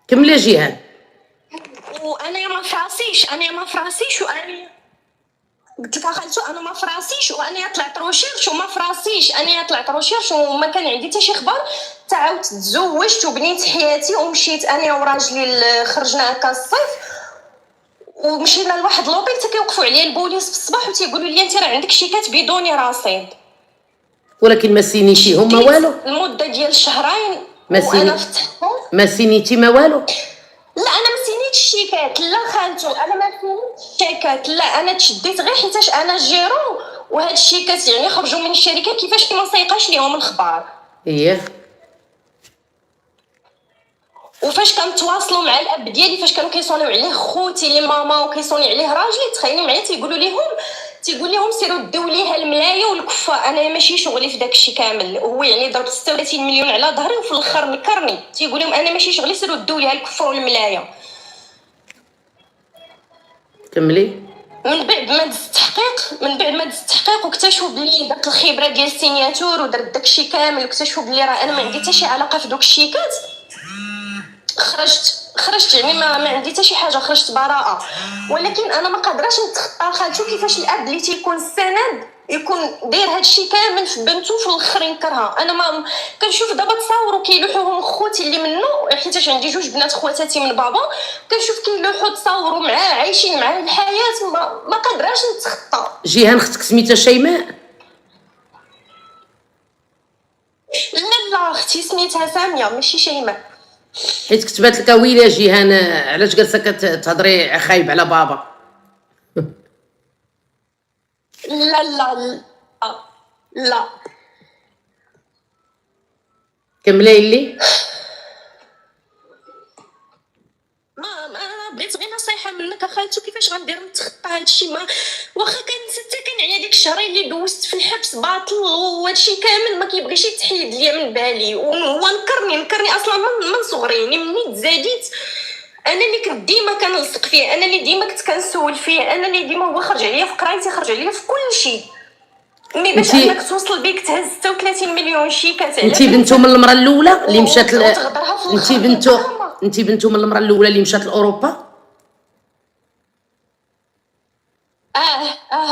كملي جيهان. وانا ما فراسيش وانا قلت لك خالته انا ما فراسيش، وانا طلعت روشيرش وما فراسيش، انا طلعت روشيرش وما كان عندي حتى شي خبر. تعاودت تزوجت وبنيت حياتي ومشيت انا وراجلي، خرجنا هكا الصيف ومشينا لواحد لوبيل حتى كيوقفوا عليا البوليس في الصباح وتيقولوا لي انت راه عندك شيكات بدون رصيد. ولكن ما سينيتيهم ما والو. المده ديال شهرين وانا ما سينيتي ما والو. لا انا ما سينيتش الشيكات، لا خالته انا ما سينيتش الشيكات، لا انا تشديت غير حيتاش انا جيرو، وهاد الشيكات يعني خرجوا من الشركه كيفاش ما نسيقاش ليهم الخبار. وفاش كنتواصلوا مع الاب ديالي، فاش كانوا كيصونيو عليه خوتي لي ماما وكيصوني عليه راجلي، تخيلي معايا تيقول لهم سيروا ديو ليها الملايه والكفه، انا ماشي شغلي في داك الشيء كامل. هو يعني ضرب 36 مليون على ظهري وفي الاخر نكرني، تيقول لهم انا ماشي شغلي، سيروا ديو ليها الكفه والملايه. كملي. من بعد ما دزت التحقيق واكتشفوا بلي داك الخبره ديال السيناتور ودرت داكشي كامل، واكتشفوا بلي راه انا ما عندي حتى شي علاقه في دوك الشيكات. خرجت يعني ما عندي حتى شي حاجه، خرجت براءه. ولكن انا ما قادراش نتخطى خالته كيفاش الاب اللي تيكون السند يكون داير هادشي كامل في بنته في الاخر ينكرها. انا ما كنشوف دابا تصاوروا كيلوحوهم خوتي اللي منه، حيتاش عندي 2 بنات خواتاتي من بابا، كنشوف كيلوحوا تصاوروا معاه عايشين معاه الحياه، ما قادراش نتخطى. جيهان اختك سميتها شيماء؟ لا اختي سميتها ساميه ماشي شيماء. حيت كتبات لك ويلي جيهان علاش جالسه كتهضري خايب على بابا؟ لا كملي لي. ما بغيت غير نصيحه منك اخالتو كيفاش غندير نتخطى هادشي. ما واخا كنت حتى كان عليا ديك الشهرين اللي دوزت في الحبس باطل، وهادشي كامل ما كيبغيش يتحيد ليا من بالي. وهو نكرني اصلا من صغري، يعني مني تزاديت انا اللي كنت ديما كنلصق فيه، انا اللي ديما كنت كنسول فيه، انا اللي ديما هو خرج عليا في قرايتي، خرج عليا في كل شيء. مي باش انت انك توصل بيك تهز 36 مليون شيكات على انت بنتو من المراه الاولى اللي مشات وتغدرها في انت الاخر بنتو بالدراما. انت بنتو من المراه الاولى اللي مشات لاوروبا.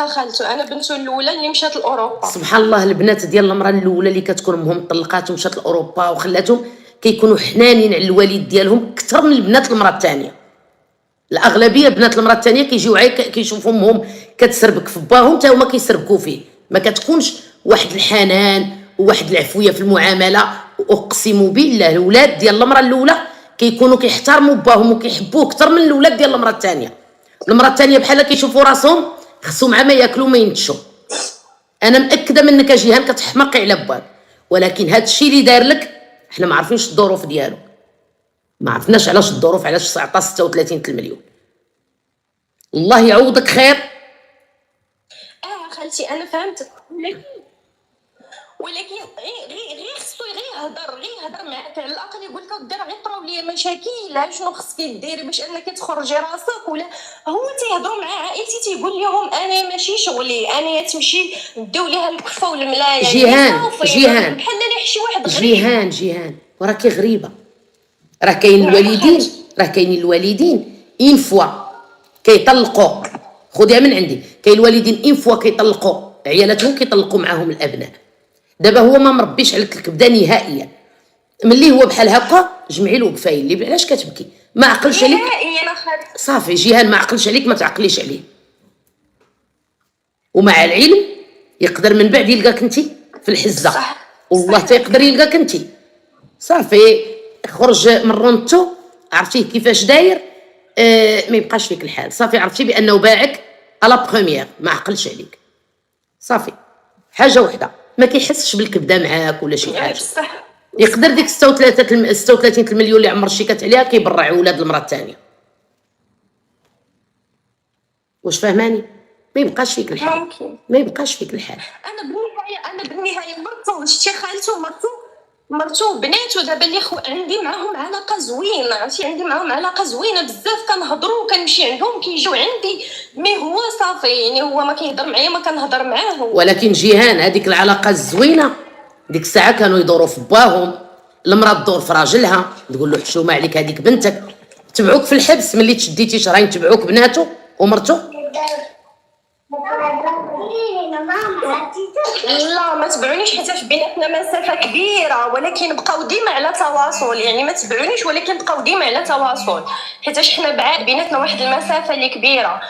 خالتو انا بنتو الاولى اللي مشات لاوروبا. سبحان الله، البنات ديال المراه الاولى اللي كتكون امهم طلقات ومشات لاوروبا وخلاتهم كيكونوا حنانين على الوالد ديالهم اكثر من البنات المراه الثانيه. الاغلبيه بنات المراه الثانيه كيجيو كيشوفوا امهم كتسربك في باهم حتى هما كيسربكوا فيه، ما كتكونش واحد الحنان وواحد العفويه في المعامله. واقسم بالله الاولاد ديال المراه الاولى كيكونوا كيحترموا باهم وكيحبوه اكثر من الاولاد ديال المراه الثانيه. المراه الثانيه بحال كيشوفوا راسهم خصهم مع ما ياكلوا ما ينتشوا. انا مأكده منك يا جيهان كتحمقي على باك، ولكن هذا الشيء اللي دار لك حنا ما عارفينش الظروف ديالو، ما عرفناش علاش الظروف، علاش عطا 36 المليون. الله يعوضك خير. خالتي انا فهمت، ولكن غير خصو غير يهضر معاك على الاقل، يقول لك دير غير طراو ليا مشاكل، شنو خصك ديري باش انك تخرجي راسك، ولا هو تيهضروا مع عائلتي تيقول لهم انا ماشي شغلي، انا تمشي داو ليها الكفه والملايه. جيهان بحال اللي شي واحد غريب. جيهان وراكي غريبه. راه كاين الوالدين اين فوا كيطلقوا، خذيها من عندي، كاين الوالدين اين فوا كيطلقوا عيالاتهم كيطلقوا معاهم الابناء. دابا هو ما مربيش عليك الكبده نهائيا، ملي هو بحال هكا جمعي له كفايه اللي علاش كتبكي، ما عقلش عليك نهائيا صافي. جيهان ما عقلش عليك ما تعقليش عليه، ومع العلم يقدر من بعد يلقاك انت في الحزه، والله تيقدر يلقاك انت. صافي خرج من رونتو، عرفتيه كيفاش داير، ما يبقاش فيك الحال. صافي عرفتي بانه باعك على بروميير، ما عقلش عليك. صافي حاجه وحده، ما كيحسش بالكبده معاك ولا شي حاجه. يقدر ديك 36 المليون اللي عمر شيكات عليها كيبرع ولاد المراه الثانيه. واش فهماني؟ ما يبقاش فيك الحال، ممكن. ما يبقاش فيك الحال. انا بالنهايه مرتو شتي خالتو مرتو بناتو دابا اللي عندي معاهم علاقه زوينه، عرفتي عندي معاهم علاقه زوينه بزاف، كنهضروا وكنمشي عندهم كيجيو عندي. مي هو صافي يعني هو ما كيهضر معايا ما كنهضر معاه. ولكن جيهان هذيك العلاقه الزوينه ديك الساعه كانوا يدوروا في باهم، المراه تدور في راجلها تقول له حشومه عليك هذيك بنتك. تبعوك في الحبس ملي تشديتي شهرين، تبعوك بناته ومرته. لا ما تبعونيش حيتاش بيناتنا مسافه كبيره، ولكن بقاو ديما على تواصل. يعني ما تبعونيش ولكن بقاو ديما على تواصل، حيتاش حنا بعاد بيناتنا واحد المسافه اللي كبيره.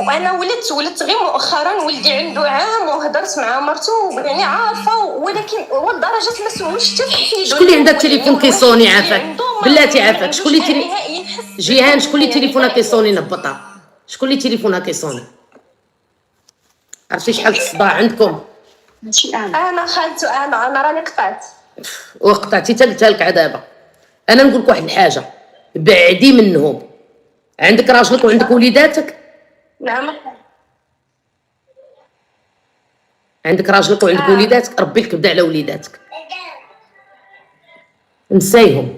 وانا ولدت غير مؤخرا، ولدي عنده عام وهضرت مع مرته يعني عارفه، ولكن هو لدرجه ما سمعوش حتى في حيدو. شكون اللي عندها التليفون كيصوني عافاك بلاتي عافاك؟ شكون اللي جيهان شكون اللي تليفونها كيصوني نهبطها؟ شكون اللي تليفونها كيصوني؟ عرفتي شحال الصداع عندكم؟ ماشي انا خالتو، انا راني قطعت وقطعتي حتى قلتها لك دابا. انا نقول لك واحد الحاجه، بعدي منهم. عندك راجلك وعندك وليداتك؟ نعم عندك راجلك وعندك وليداتك، ربي الكبده على وليداتك، نسايهم.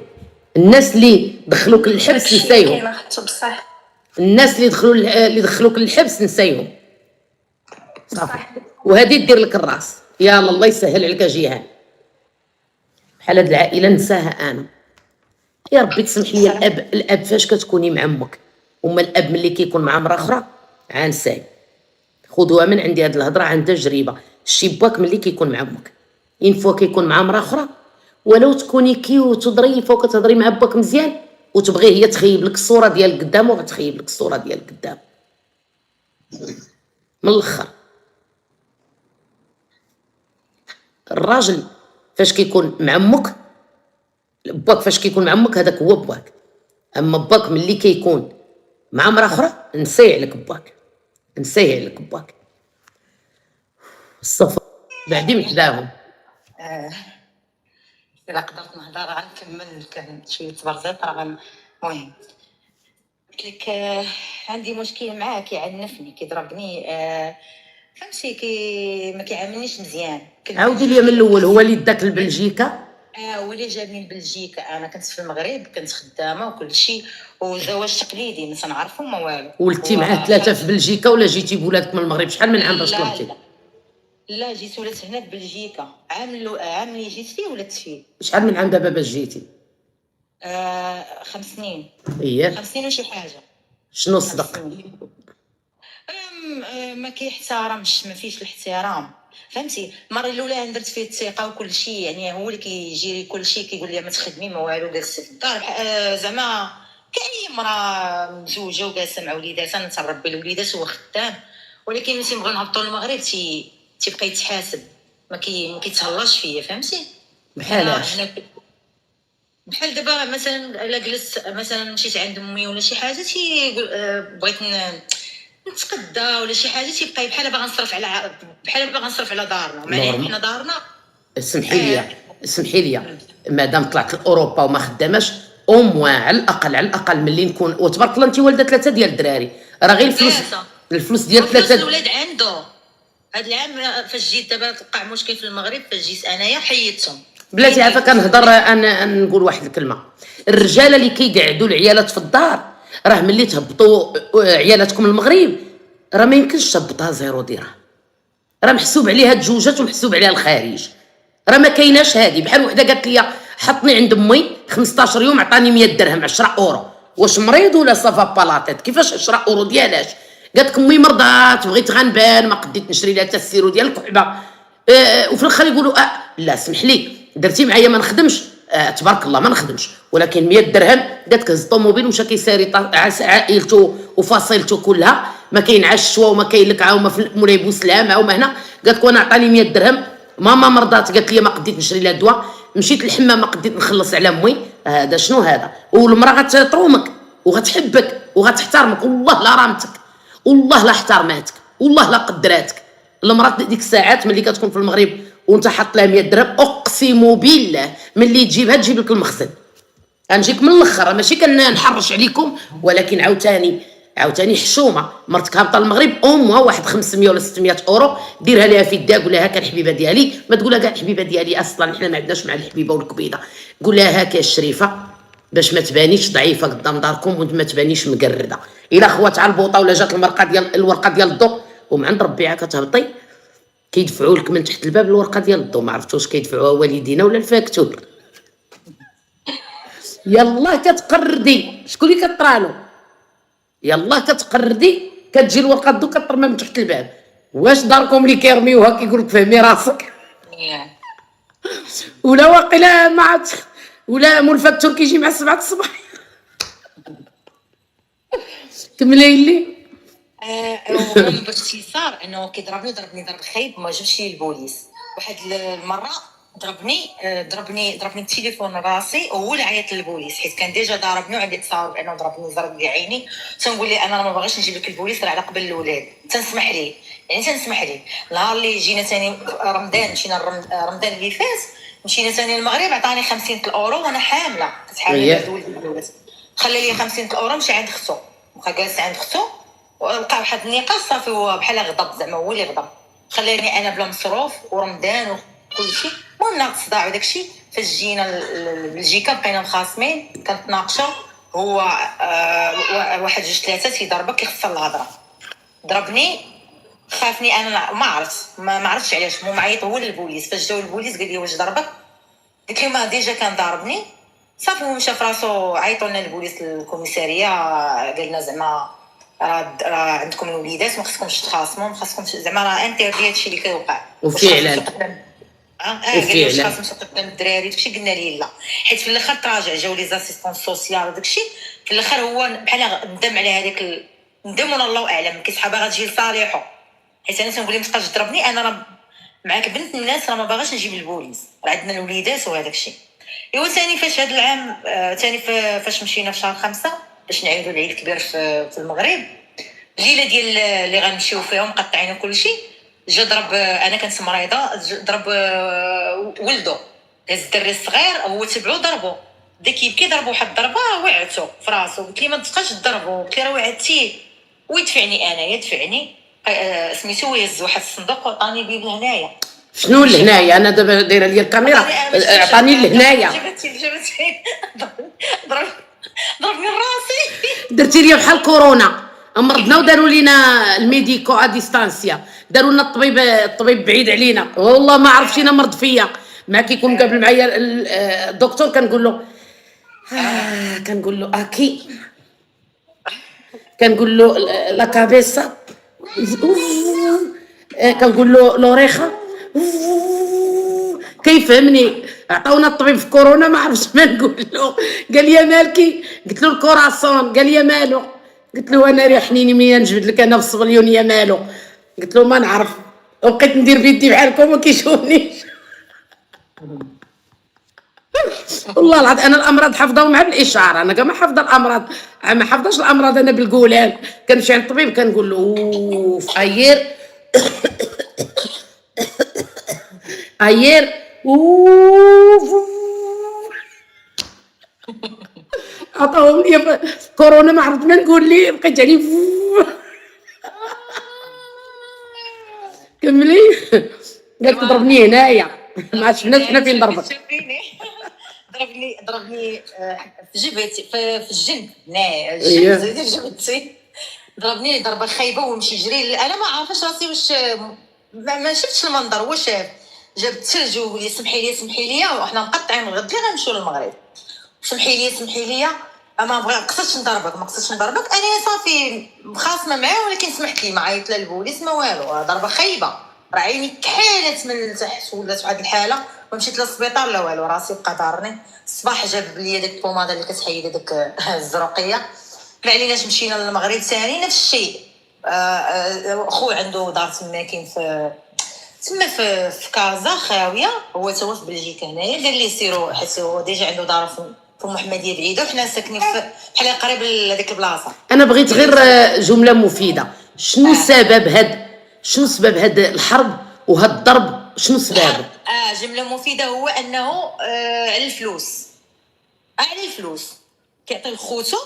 الناس اللي دخلوك للحبس نسايهم، الناس اللي دخلوك للحبس نسايهم. صافي وهذه دير لك الراس. يا الله يسهل عليك جيهان، بحال هاد العائله نساها انا. يا ربي تسمح لي الاب فاش كتكوني مع امك، وما الاب ملي كيكون مع مرا اخرى عانساي. خذوها من عندي هاد الهضره عن تجربه. الشباك ملي كيكون مع امك ان فوا كيكون مع مرا اخرى، ولو تكوني كيوت وظريفه وكتهضري مع باك مزيان وتبغي هي تخيب لك الصوره ديال قدام، وغتخيب لك الصوره ديال قدام. من الاخر الراجل فاش كيكون مع امك، باك فاش كيكون مع امك هذاك هو باك. اما باك ملي كيكون مع مرا اخرى نسي عليك باك، نسيه عليك باك. الصفر بعدي من حداهم. الا قدرت نهضر غنكمل، كان شويه تبرزات راه المهم. قلت لك عندي مشكل معاه، كيعنفني كيضربني. فهمتي ما كيعاملنيش مزيان. عاودي لي من الاول، هو اللي داك لبلجيكا؟ هو اللي جابني لبلجيكا. انا كنت في المغرب، كنت خدامه وكل شيء، وزواج تقليدي ما تنعرفو ما والو. ولدتي معاه ثلاثه في بلجيكا ولا جيتي بولادك من المغرب؟ شحال من عام باش طلبتي؟ لا جيت ولدت هنا في بلجيكا. عام اللي جيت فيه ولدت فيه. شحال من عام دابا باش جيتي؟ 5 سنين. اييه. 5 سنين وشي حاجه. شنو 5 صدق؟ سنين. ما كيحترمش، ما فيش الاحترام. فهمتي؟ المره الاولى درت فيه الثقه وكل شيء، يعني هو اللي كيجيري كل شيء، كيقول لي ما تخدمي ما والو، جالسه في الدار زعما كاي مراه مزوجه وجالسه مع وليداتها، نتربي الوليدات وهو خدام. ولكن ملي تيبغيو نهبطوا للمغرب تيبقى يتحاسب، ما كيتهلاش فيا. فهمتي؟ بحالاش؟ بحال دابا مثلا الا جلست مثلا مشيت عند امي ولا شي حاجه تيقول بغيت نتقدى ولا شي حاجه، تيبقى بحال باغا نصرف على دارنا، مع ان حنا دارنا. اسمحي لي مادام طلعت لاوروبا وما خداماش، او على الاقل ملي نكون، وتبارك الله انت والده 3 ديال الدراري، راه غير الفلوس ديال 3 الولاد عنده. هاد العام فاش جيت دابا توقع مشكل في المغرب، فاش جيت انايا حيدتهم. بلاتي عافاك كنهضر. انا نقول واحد الكلمه، الرجاله اللي كيقعدوا العيالات في الدار، راه ملي تهبطوا عيالاتكم المغرب راه ما يمكنش تهبطها 0 درهم، راه محسوب عليها تزوجات ومحسوب عليها الخارج، راه ما كايناش هادي. بحال وحده قالت لي حطني عند امي 15 يوم عطاني 100 درهم 10 اورو، واش مريض ولا صافا بالاتيت؟ كيفاش 10 اورو ديالاش؟ قالت لك امي مرضات بغيت غنبان ما قديت نشري لها حتى السيرو ديال الكحبه. وفي الاخر يقولوا لا سمح لي درتي معايا ما نخدمش. تبارك الله ما نخدمش، ولكن 100 درهم. قالت لك هز الطوموبيل ومشى كيساري عائلته وفصيلته كلها، ما كاين عشوه وما كاين لك عاوما في مولاي بوسلام عاوما هنا. قالت لك وانا عطاني 100 درهم، ماما مرضات قالت لي ما قديت نشري لها الدواء، مشيت للحمام ما قديت نخلص على امي. هذا شنو هذا؟ والمراه غترومك وغتحبك وغتحترمك، والله لا رامتك، والله لا احترماتك، والله لا قدراتك. المراه ديك الساعات ملي كتكون في المغرب وانت حاط لها 100 درهم، اقسم بالله ملي تجيبها تجيب لك المخزن. غنجيك من الاخر، ماشي كنحرش عليكم، ولكن عاوتاني حشومه. مرتك هابطه المغرب امها واحد 500 ولا 600 اورو، ديرها لها في يدها، قول لها هاكا الحبيبه ديالي. ما تقولها كاع الحبيبه ديالي، اصلا حنا ما عندناش مع الحبيبه والكبيده. قول لها هاكا الشريفه باش ما تبانيش ضعيفه قدام داركم وما تبانيش مقرده. الا خوات على البوطه ولا جات الورقه ديال الضو، ومن عند ربي عا كتهبطي كيدفعوا لك من تحت الباب الورقه ديال الضو. ما عرفتوش كيدفعوها والدينا ولا الفاكتور. يلا كتقردي شكون اللي كطرالو، يلا كتقردي كتجي الورقه الضو كترمى من تحت الباب. واش داركم اللي كيرميوها كيقول لك فهمي راسك؟ ولا واقيلا ما عرفت، ولا مول كيجي مع 7 الصباح. كملي لي. باختصار انه كيضربني ضرب خايب، ما جابش لي البوليس. واحد المره ضربني التليفون راسي، وهو اللي عيط للبوليس حيت كان ديجا ضربني وعندي تصاور بانه ضرب لي عيني. تنقول لي انا ما باغيش نجيب لك البوليس راه على قبل الاولاد، تنسمح لي. نهار اللي جينا ثاني رمضان، مشينا رمضان اللي فات، مشينا ثاني المغرب، عطاني 50 الاورو وانا حامله، كنت حامله ولد. خلى لي 50 الاورو، مشى عند اختو، بقى جالس عند اختو، وبقى واحد النقاش صافي. هو بحال غضب، زعما هو اللي غضب، خلاني انا بلا مصروف ورمضان وكل شيء. المهم ناقص الصداع وداك الشيء. فاش جينا لبلجيكا بقينا مخاصمين، كنتناقشوا. هو واحد جوج ثلاثه تيضربك كيخسر الهضره. ضربني، خافني انا، ما عرفتش علاش. مو معيط هو للبوليس. فاش جاو البوليس قال لي واش ضربك؟ قلت له ما ديجا كان ضاربني صافي. هو مشى في راسو، عيطوا لنا البوليس الكوميساريه، قال لنا زعما راه عندكم الوليدات ما خصكمش تخاصموا، ما خصكمش زعما راه انتردي هادشي اللي كيوقع. وفعلا قال لي واش خاص قدام الدراري؟ داكشي قلنا ليه لا، حيت في الاخر تراجع، جاو لي زاسيستون سوسيال وداكشي. في الاخر هو بحال ندم على هذاك ندم، ولا الله اعلم كيسحب باغا تجي لصالحو. حيت انا تنقول ليه ما تبقاش تضربني، انا راه معاك بنت الناس، راه ما باغاش نجيب البوليس، راه عندنا الوليدات وهذاك الشيء. ايوا ثاني فاش هذا العام ثاني فاش مشينا في شهر 5 باش نعيدوا العيد الكبير في المغرب، الليله ديال اللي غنمشيو فيهم مقطعين وكل شيء، جا ضرب. انا كنت مريضه، ضرب ولده، هز الدري الصغير، هو تبعو ضربو، بدا كيبكي، ضربو واحد الضربه وعدته في راسو. قلت لي ما تبقاش تضربو، قلت لي راه وعدتيه. ويدفعني انا، يدفعني سميتو يهز واحد الصندوق وعطاني بيه لهنايا. شنو لهنايا؟ انا دابا دايره ليا الكاميرا، عطاني لهنايا. جبتي ضربني راسي. درتي لي بحال كورونا، امرضنا وداروا لينا الميديكو ا ديستانسيا، داروا لنا الطبيب بعيد علينا، والله ما عرف شينا مرض فيا. مع كيكون قابل معايا الدكتور كنقول له كنقول له اكي، كنقول له لا كابيسا، كنقول له لوريخا، كيفهمني. عطاونا الطبيب في كورونا ما عرفتش ما نقول له. قال لي مالكي؟ قلت له الكوراسون. قال لي مالو؟ قلت له انا ريحنيني ملي نجبد لك انا في الصغليون يا مالو. قلت له ما نعرف، وبقيت ندير بيدي بحالكم ما كيشوفنيش. والله العظيم انا الامراض حافظاهم مع بالاشاره، انا كاع ما حافظه الامراض، ما حافظاش الامراض انا بالقولان. كنمشي عند الطبيب كنقول له اوف اير اير اوف. عطاهم لي كورونا ما عرفت ما نقول لي، بقيت عليه كملي. قالت ضربني هنايا، ما شفناش حنا فين ضربك. ضربني في جبهتي، في الجنب هنايا، أيوه. الجنب في جبهتي. ضربني ضربه خايبه ومشي يجري. انا ما عارفاش راسي واش ما شفتش المنظر واش جاب الثلج وقال لي سمحي لي سمحي لي، وحنا مقطعين الغد اللي غنمشيو للمغرب. سمحي لي سمحي لي، ما قصدتش نضربك ما قصدتش نضربك، انا صافي مخاصمه معاه ولكن سمحت لي، ما عيطت لا البوليس ما والو. ضربه خايبه، راه عيني كحالت من التحت ولات واحد الحاله، ومشيت للسبيطار لا والو، راسي بقى ضارني. الصباح جاب لي ديك البوماده اللي كتحيد ديك الزروقيه. ما عليناش مشينا للمغرب ثاني نفس الشيء. خو عنده دار تما كاين في تما في كازا خاويه، هو توا في بلجيكا هنايا. قال لي سيروا حيت هو ديجا عنده دار في محمديه بعيده، وحنا ساكنين في بحال قريب لهذيك البلاصه. انا بغيت غير جمله مفيده. شنو سبب هاد الحرب وهاد الضرب؟ شنو سبب؟ جمله مفيده هو انه على الفلوس، على الفلوس كيعطي لخوتو.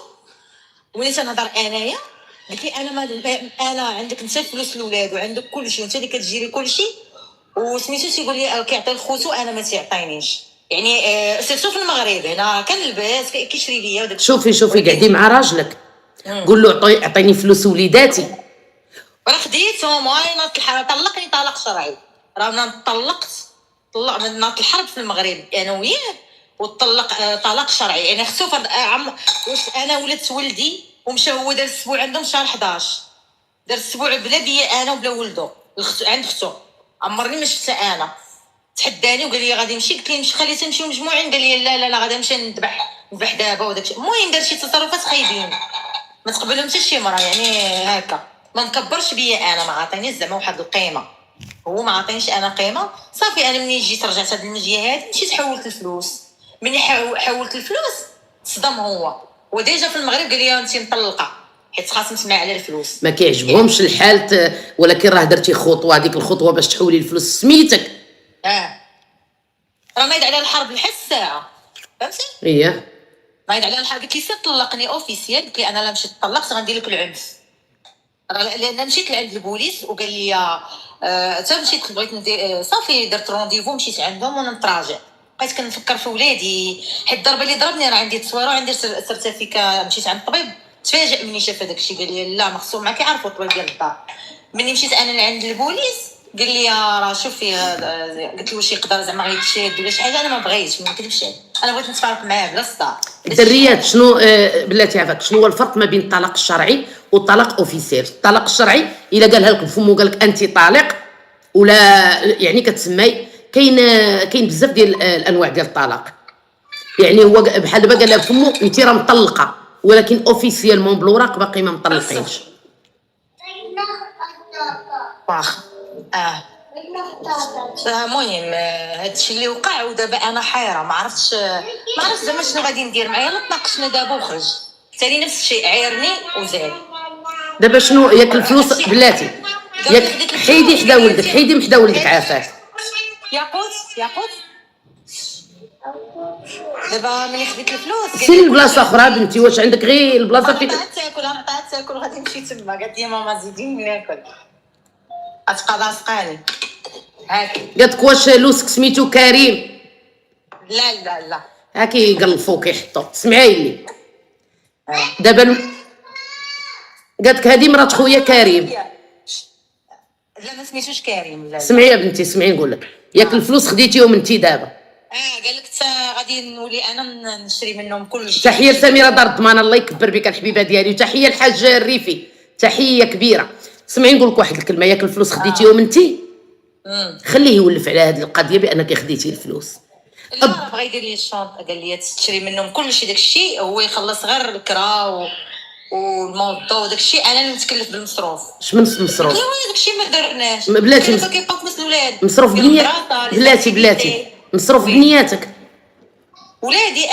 وليت نهضر انايا، قلت لي انا عندك انت فلوس الاولاد وعندك كل شيء وانت اللي كتجيري كل شيء، وسميتو تيقول لي كيعطي لخوتو انا ما تيعطينيش. يعني سيرتو في المغرب هنا كنلبس كيشري ليا وداك. شوفي قعدي مع راجلك قول له اعطيني فلوس وليداتي. راه خديتهم وانا طلقني طلاق شرعي. راه انا طلقت ناض الحرب في المغرب انا وياه، وطلق طلاق شرعي. يعني خصو فرض واش انا ولدت ولدي ومشى هو دار السبوع عندهم شهر 11، دار السبوع بلا بيا انا وبلا ولدو عند اختو. عمرني ما شفت انا. تحداني وقال لي غادي نمشي، قلت ليه مش خليت نمشيو مجموعين، قال لي لا لا لا غادي نمشي نذبح دابا وداكشي. المهم دار شي تصرفات خايبين ما تقبلهم حتى شي مرة. يعني هكا ما مكبرش بيا انا، ما عطينيش زعما واحد القيمه، هو ما عطينيش انا قيمه. صافي انا مني جيت رجعت هاد المجيه هادي مشيت حولت الفلوس. مني حولت الفلوس صدم هو وديجا في المغرب قال لي انت مطلقه حيت خاص معاه على الفلوس. ما كيعجبهمش الحال، ولكن راه درتي خطوه، هذيك الخطوه باش تحولي الفلوس سميتك. راه نايض على الحرب لحد الساعه، فهمتي؟ ايه نايض على الحرب. قلت لي سير طلقني اوفيسيال، قلت لي انا لا مشيت طلقت غندير لك العنف. لان مشيت لعند البوليس وقال لي حتى مشيت بغيت ندير صافي درت رونديفو مشيت عندهم ونتراجع. بقيت كنفكر في ولادي حيت الضربه اللي ضربني راه عندي تصويره وعندي سيرتيفيكا. مشيت عند الطبيب تفاجئ مني شاف هذاك الشيء، قال لي لا مخصوم معك يعرفوا الطبيب ديال الدار. مني مشيت انا لعند البوليس قال لي راه شوفي قلت له واش يقدر زعما غيتشاد ولا شي حاجه. انا ما بغيتش ما نكذبش، انا بغيت نتفارق معاه بلا صداع. الدريات شنو بلاتي عافاك شنو هو الفرق ما بين الطلاق الشرعي والطلاق اوفيسيال؟ الطلاق الشرعي الا قالها لك فمو قال لك انت طالق ولا يعني كتسمي كاين بزاف ديال الانواع ديال الطلاق. يعني هو بحال دابا قال لها فمو انت راه مطلقه، ولكن اوفيسيالمون بالوراق باقي ما مطلقينش. واخ المهم هادشي اللي وقع. ودابا انا حيره ما عرفتش زعما شنو غادي ندير معايا. يلا تناقشنا دابا وخرج ثاني نفس الشيء عيرني وزاد. دابا شنو ياك الفلوس بلاتي ياك حيدي حدا ولدك، حيدي حدا ولدك عافاك. ياقوت دابا ملي خديت الفلوس سير لبلاصه اخرى بنتي. واش عندك غير البلاصه فين تاكل؟ انا طلعت تاكل غادي نمشي تما. قالت لي ماما زيديني ناكل. اتبقى لاصقاني هاكي. قالت لك واش لوسك سميتو كريم؟ لا لا لا هاكي يقلفوك يحطوا. سمعي لي دابا قالت لك هذه مرات خويا كريم. لا ما سميتوش كريم. لا سمعي يا بنتي، سمعي نقول لك، ياك الفلوس خديتيهم انتي دابا. قال لك غادي نولي انا نشري منهم كل شيء. تحيه لسميره دار الضمان، الله يكبر بك الحبيبه ديالي، وتحيه الحاج الريفي، تحيه كبيره. سمعي نقول لك واحد الكلمه، ياك الفلوس خديتيهم انتي، خليه يولف على هذه القضيه بانك خديتي الفلوس. لا راه بغا يدير لي الشونط، قال لي تشري منهم كل شيء، داك الشيء هو يخلص غير الكرا والموضوع وداك الشيء، انا اللي نتكلف بالمصروف. اش من مصروف؟ لا داك الشيء ما درناش بلاتي كيبقاو في الولاد مصروف بلاتي مصروف بنياتك. ولادي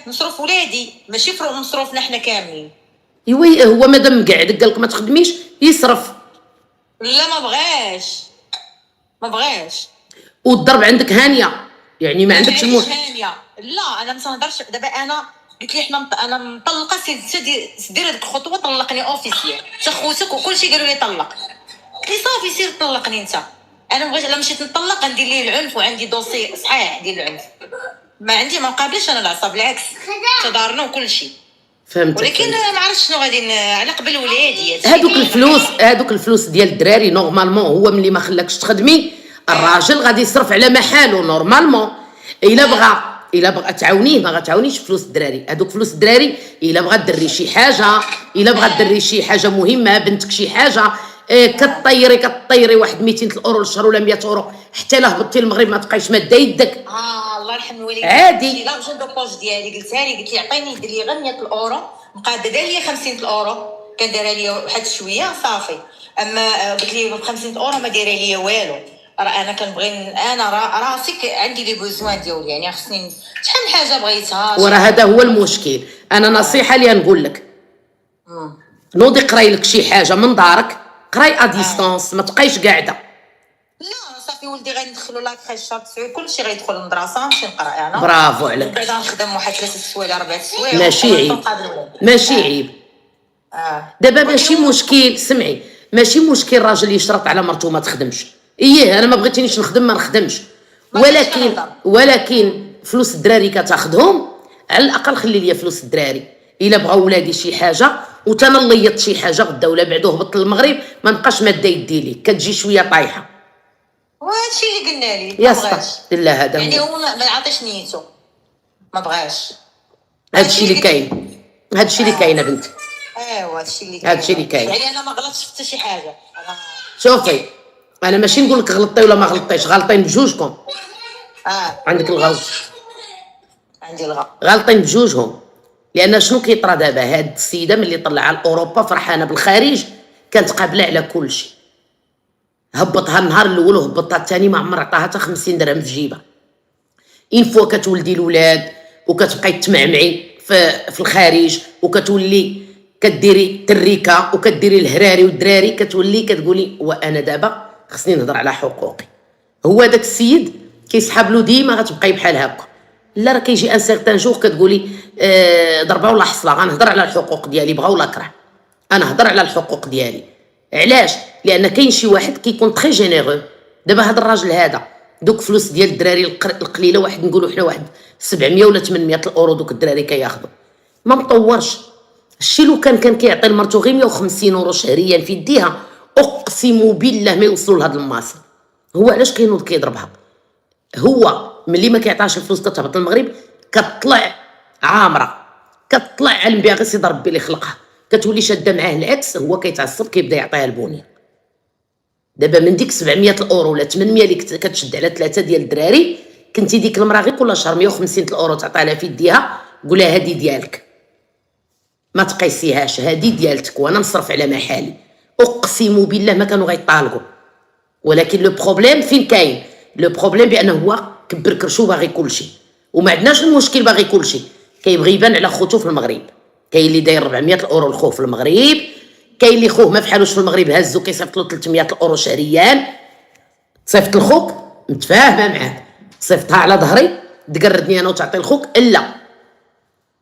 مصروف ولادي ماشي مصروفنا حنا كاملين. ايوا هو مادام مقعدك قال لك ما تخدميش يصرف. لا ما بغاش والضرب عندك هانيه، يعني ما عندكش هانيه. لا انا ما نهضرش دابا، انا قلت لي انا مطلقه، دير هذيك الخطوه طلقني اوفيسيال، حتى خوتك وكل شيء قالوا لي طلق. قلت لي صافي سير طلقني انت. انا بغيت الا مشيت نطلق ندير ليه العنف، وعندي دوسي صحيح ديال العنف، ما عندي ما نقابلش انا العصا، بالعكس تدارنا وكل شيء. فهمت. ولكن ما عرفتش شنو غادي على قبل ولادي. هادوك الفلوس ديال الدراري نورمالمون هو ملي ما خلاكش تخدمي الراجل غادي يصرف على محاله نورمالمون. الا بغى تعاونيه ما غتعاونيش فلوس الدراري. هادوك فلوس الدراري الا بغى ديري شي حاجه، الا بغى ديري شي حاجه مهمه، بنتك شي حاجه، كطيري واحد 200 الاورو للشهر ولا 100 اورو، حتى لا هبطتي المغرب ما تبقايش ماده يدك. الله يرحم الوالدين. عادي. لا جا دوبوز ديالي قلتها لي، قلت لي عطيني دير لي غير 100 الاورو، بقى دار لي 50 الاورو، كان دايره لي واحد شويه صافي. اما قلت لي ب 50 اورو ما دايره لي والو. راه انا كنبغي انا راسي عندي لي بوزوان ديالي، يعني خصني شحال حاجه بغيتها. وراه هذا هو المشكل. انا نصيحه اللي نقول لك، نوضي قراي لك شي حاجه من دارك، قراي ا ديستانس، ما تبقايش قاعده. لا صافي ولدي غندخلو لا كريش شهر 9 كلشي غيدخل للمدرسه، نمشي نقرا انا. برافو عليك. بعد نخدم واحد 3 سوايع 4 سوايع. ماشي عيب. دابا ماشي مشكل، سمعي، ماشي مشكل راجل يشرط على مرته ما تخدمش. انا ما بغيتينيش نخدم ما نخدمش، ولكن فلوس الدراري كتاخذهم، على الاقل خلي لي فلوس الدراري. الا بغاو ولادي شي حاجه وتانا نليط شي حاجه غدا ولا بعدو هبط للمغرب، ما نبقاش ماده يدي لي، كتجي شويه طايحه. وهادشي اللي قلنا لي يا بغاش لا هذا يعني هو ما يعطيش نيته، ما بغاش. هادشي اللي كاين، هادشي اللي كاين بنتي. ايوا هادشي اللي كاين. يعني انا ما غلطتش حتى شي حاجه. شوفي انا ماشي نقول لك غلطتي ولا ما غلطتيش، غالطين بجوجكم. عندك الغلط، عندي الغلط، غالطين بجوجهم. لان شنو كيطرى دابا، هاد السيده ملي طلع على اوروبا فرحانه بالخارج، كانت قابله على كل شيء. هبطها النهار الاول وهبطها الثاني، ما عمر عطاها حتى 50 درهم في جيبها. اين فوا كتولدي الاولاد وكتبقاي تمعمعي في الخارج، وكتولي كديري تريكه وكديري الهراري والدراري، كتولي كتقولي وانا دابا خصني نهضر على حقوقي. هو داك السيد كيسحب له ديما غتبقاي بحال هكا. لا راه كيجي ان سيغتان جوغ كتقولي ضربه ولا حصله، غنهضر على الحقوق ديالي بغا ولا كره، انا هضر على الحقوق ديالي. علاش؟ لان كاين شي واحد كيكون تري جينيرو. دابا هذا الراجل هذا دوك فلوس ديال الدراري القليله، واحد نقولوا حنا واحد 700 ولا 800 الاورو دوك الدراري كياخذوا، ما مطورش. الشي لو كان كيعطي لمرتو غير 150 اورو شهريا في يديها، اقسم بالله ما يوصلوا لهاد الماصل. هو علاش كينوض كيضربها؟ هو ملي ما كيعطاش الفلوس كتهبط للمغرب، كتطلع عامره، كتطلع على الباغي سيدي ربي اللي خلقها، كتولي شاده معاه العكس، هو كيتعصب كيبدا يعطيها البنيه. دابا من ديك 700 الاورو ولا 800 اللي كتشد على 3 ديال الدراري، كنتي ديك المراه غير كل شهر 150 الاورو تعطيها لها في يديها، قولها هادي ديالك، ما تقيسيهاش، هادي ديالتك وانا نصرف على محالي. اقسم بالله ما كانوا غيطالقوا. ولكن لو بروبليم فين كاين؟ لو بروبليم بانه هو كبر كرشو باغي كلشي، وما عندناش المشكل باغي كلشي، كيبغي يبان على خوتو في المغرب. كاين اللي داير 400 الاورو لخوه في المغرب، كاين اللي خوه ما فحالوش في المغرب هزو كيصيفط له 300 الاورو شهريا. صيفط لخوك متفاهمه معاه، صيفطها على ظهري تقردني انا وتعطي لخوك، لا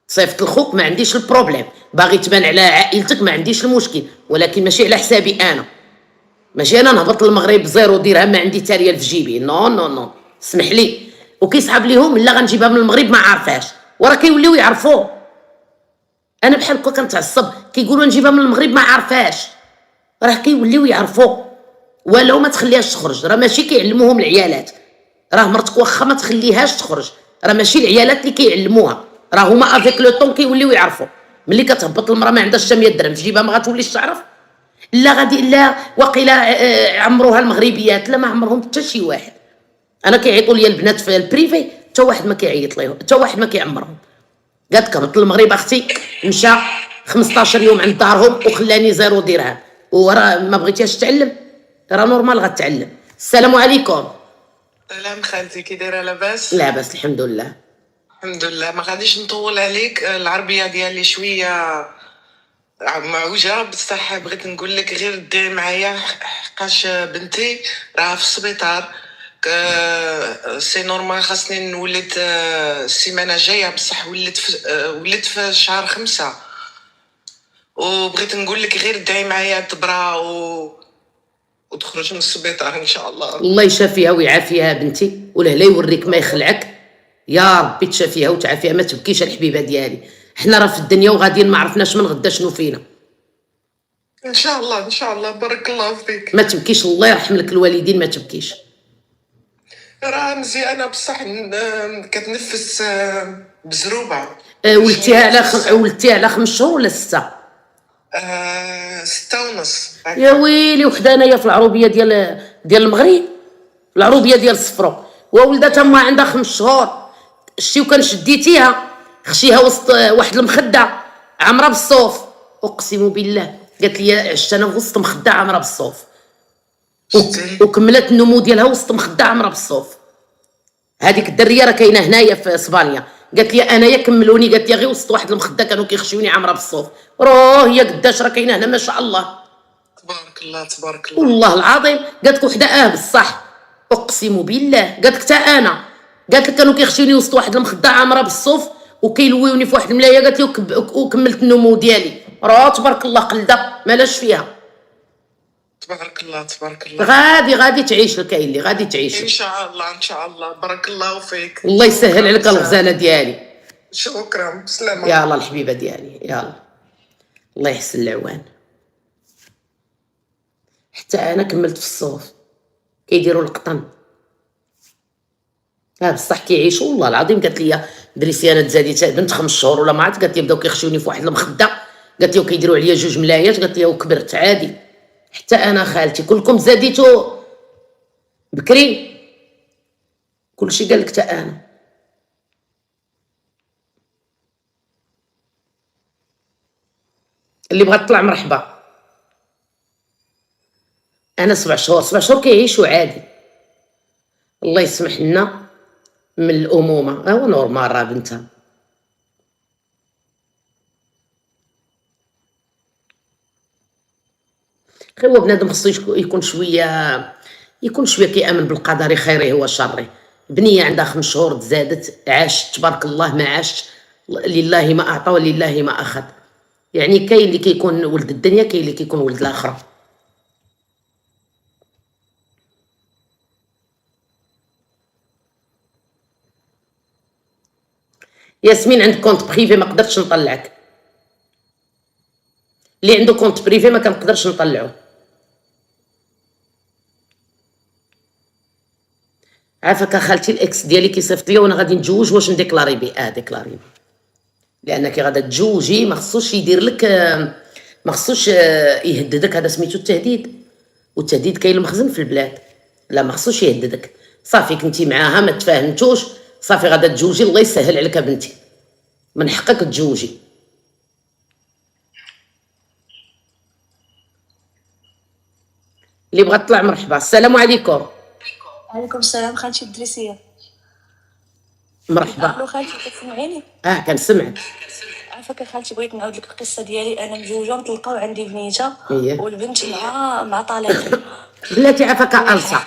صيفط لخوك ما عنديش البروبليم، باغي تبان على عائلتك ما عنديش المشكل، ولكن ماشي على حسابي انا. ماشي انا نهبط للمغرب زيرو درهم ما عندي حتى ريال في جيبي، نو نو نو، اسمح لي. وكيصحاب ليهم لا غنجيبها من المغرب ما عارفاش، وراه كيوليو يعرفوا. انا بحال هكا كنتعصب، كيقولوا نجيبها من المغرب ما عارفاش، راه كيوليو يعرفوا. ولو ما تخليهاش تخرج، راه ماشي كيعلموهم العيالات، راه مرتك واخا ما تخليهاش تخرج، راه ماشي العيالات اللي كيعلموها، راه هما افيك لو طون كيوليو يعرفوا. ملي كتهبط المراه ما عندهاش حتى 100 درهم في جيبها ما غتوليش تعرف. لا غادي لا وقيلا عمروها المغربيات، لا ما عمرهم حتى شي واحد. انا كيعيطوا لي البنات في البريفي حتى واحد ما كيعيط ليهم، حتى واحد ما كيعمرهم. قالت هبط للمغرب اختي، مشى 15 يوم عند دارهم وخلاني زيرو درهم، وراه ما بغيتيش تعلم، راه نورمال غتعلم. السلام عليكم. سلام خالتي، كي دايره؟ لاباس؟ لاباس الحمد لله. الحمد لله. ما غاديش نطول عليك، العربيه ديالي شويه معوجه، بصح بغيت نقول لك غير ديري معايا حقاش بنتي راها في السبيطار. سي نورمال خاصني نولد السيمانه الجايه، بصح ولدت في شهر 5. وبغيت نقول لك غير دعي معايا تبرا وتخرج من السبيطار ان شاء الله. الله يشافيها ويعافيها بنتي، ولهلا يوريك ما يخلعك، يا ربي تشافيها وتعافيها. ما تبكيش الحبيبه ديالي، حنا راه في الدنيا وغاديين ما عرفناش من غدا شنو فينا. ان شاء الله ان شاء الله. بارك الله فيك. ما تبكيش، الله يرحم لك الوالدين، ما تبكيش. راه مزيانه بصح كتنفس بزروبه. ولدتيها على 5 شهور ولا 6؟ 6.5. يا ويلي، وحده انايا في العروبيه ديال المغرب، العروبيه ديال الصفرو، وولدتها ما عندها 5 شهور. شتي وكان شديتيها خشيها وسط واحد المخده عامره بالصوف، اقسم بالله قالت لي عشت انا وسط مخده عامره بالصوف، وكملت النمو ديالها وسط مخده عامره بالصوف. هذيك الدريه راه كاينه هنايا في اسبانيا، قالت لي انايا كملوني، قالت لي غير وسط واحد المخده كانوا كيخشيوني عامره بالصوف. راه هي قداش راه كاينه هنا ما شاء الله، تبارك الله تبارك الله. والله العظيم. قالت لك وحده بصح، اقسم بالله قالت لك حتى انا، قالت لك كانوا كيخشيوني وسط واحد المخده عامره بالصوف وكيلويوني في واحد الملايه، قالت لي وكملت النمو ديالي. راه تبارك الله قلده مالاش فيها. تبارك الله تبارك الله. غادي تعيش لك اللي غادي تعيش ان شاء الله ان شاء الله. بارك الله فيك. الله يسهل عليك الغزاله ديالي. شكرا بسلامه. يلا الحبيبه ديالي يلا، الله يحسن العوان. حتى انا كملت في الصوف كيديروا القطن، بصح كيعيشوا والله العظيم. قالت لي دريسي انا تزاديت بنت 5 شهور ولا ما عرفت، قالت لي بداو كيخشوني في واحد المخده، قالت لي وكيديروا عليا 2 ملايات، قالت لي وكبرت عادي. حتى انا خالتي كلكم زاديتوا بكري، كلشي قال لك حتى انا. اللي بغات تطلع مرحبا. انا 7 شهور 7 شهور كيعيشوا عادي، الله يسمح لنا من الامومه. هو نورمال راه بنتها. غير هو بنادم خصو يكون شويه كيامن بالقدر خيره وشره. بنيه عندها 5 شهور تزادت، عاشت تبارك الله، ما عاشت لله ما اعطى ولله ما اخذ. يعني كاين اللي كيكون ولد الدنيا، كاين اللي كيكون ولد الاخره. ياسمين عندك كونت بريفي ما قدرتش نطلعك، اللي عنده كونت بريفي ما كنقدرش نطلعو. عافاك خالتي الاكس ديالي كيصيفط لي وانا غادي نتزوج، واش نديكلاري بيه؟ ديكلاري بيه، لانك غادا تزوجي ما خصوش يدير لك، ما خصوش يهددك. هذا سميتو التهديد، والتهديد كاين المخزن في البلاد. لا ما خصوش يهددك، صافي كنتي معاها ما تفاهمتوش، صافي غادا تزوجي، الله يسهل عليك بنتي، من حقك تزوجي. اللي بغات تطلع مرحبا. السلام عليكم. عليكم السلام خالتي الدريسيه. مرحبا. الو خالتي كتسمعيني؟ كنسمعك. عافاك خالتي، بغيت نعاود لك القصه ديالي. انا مزوجه مطلقه وعندي بنيته إيه. والبنت مع طليقي. بلاتي عافاك ألصا،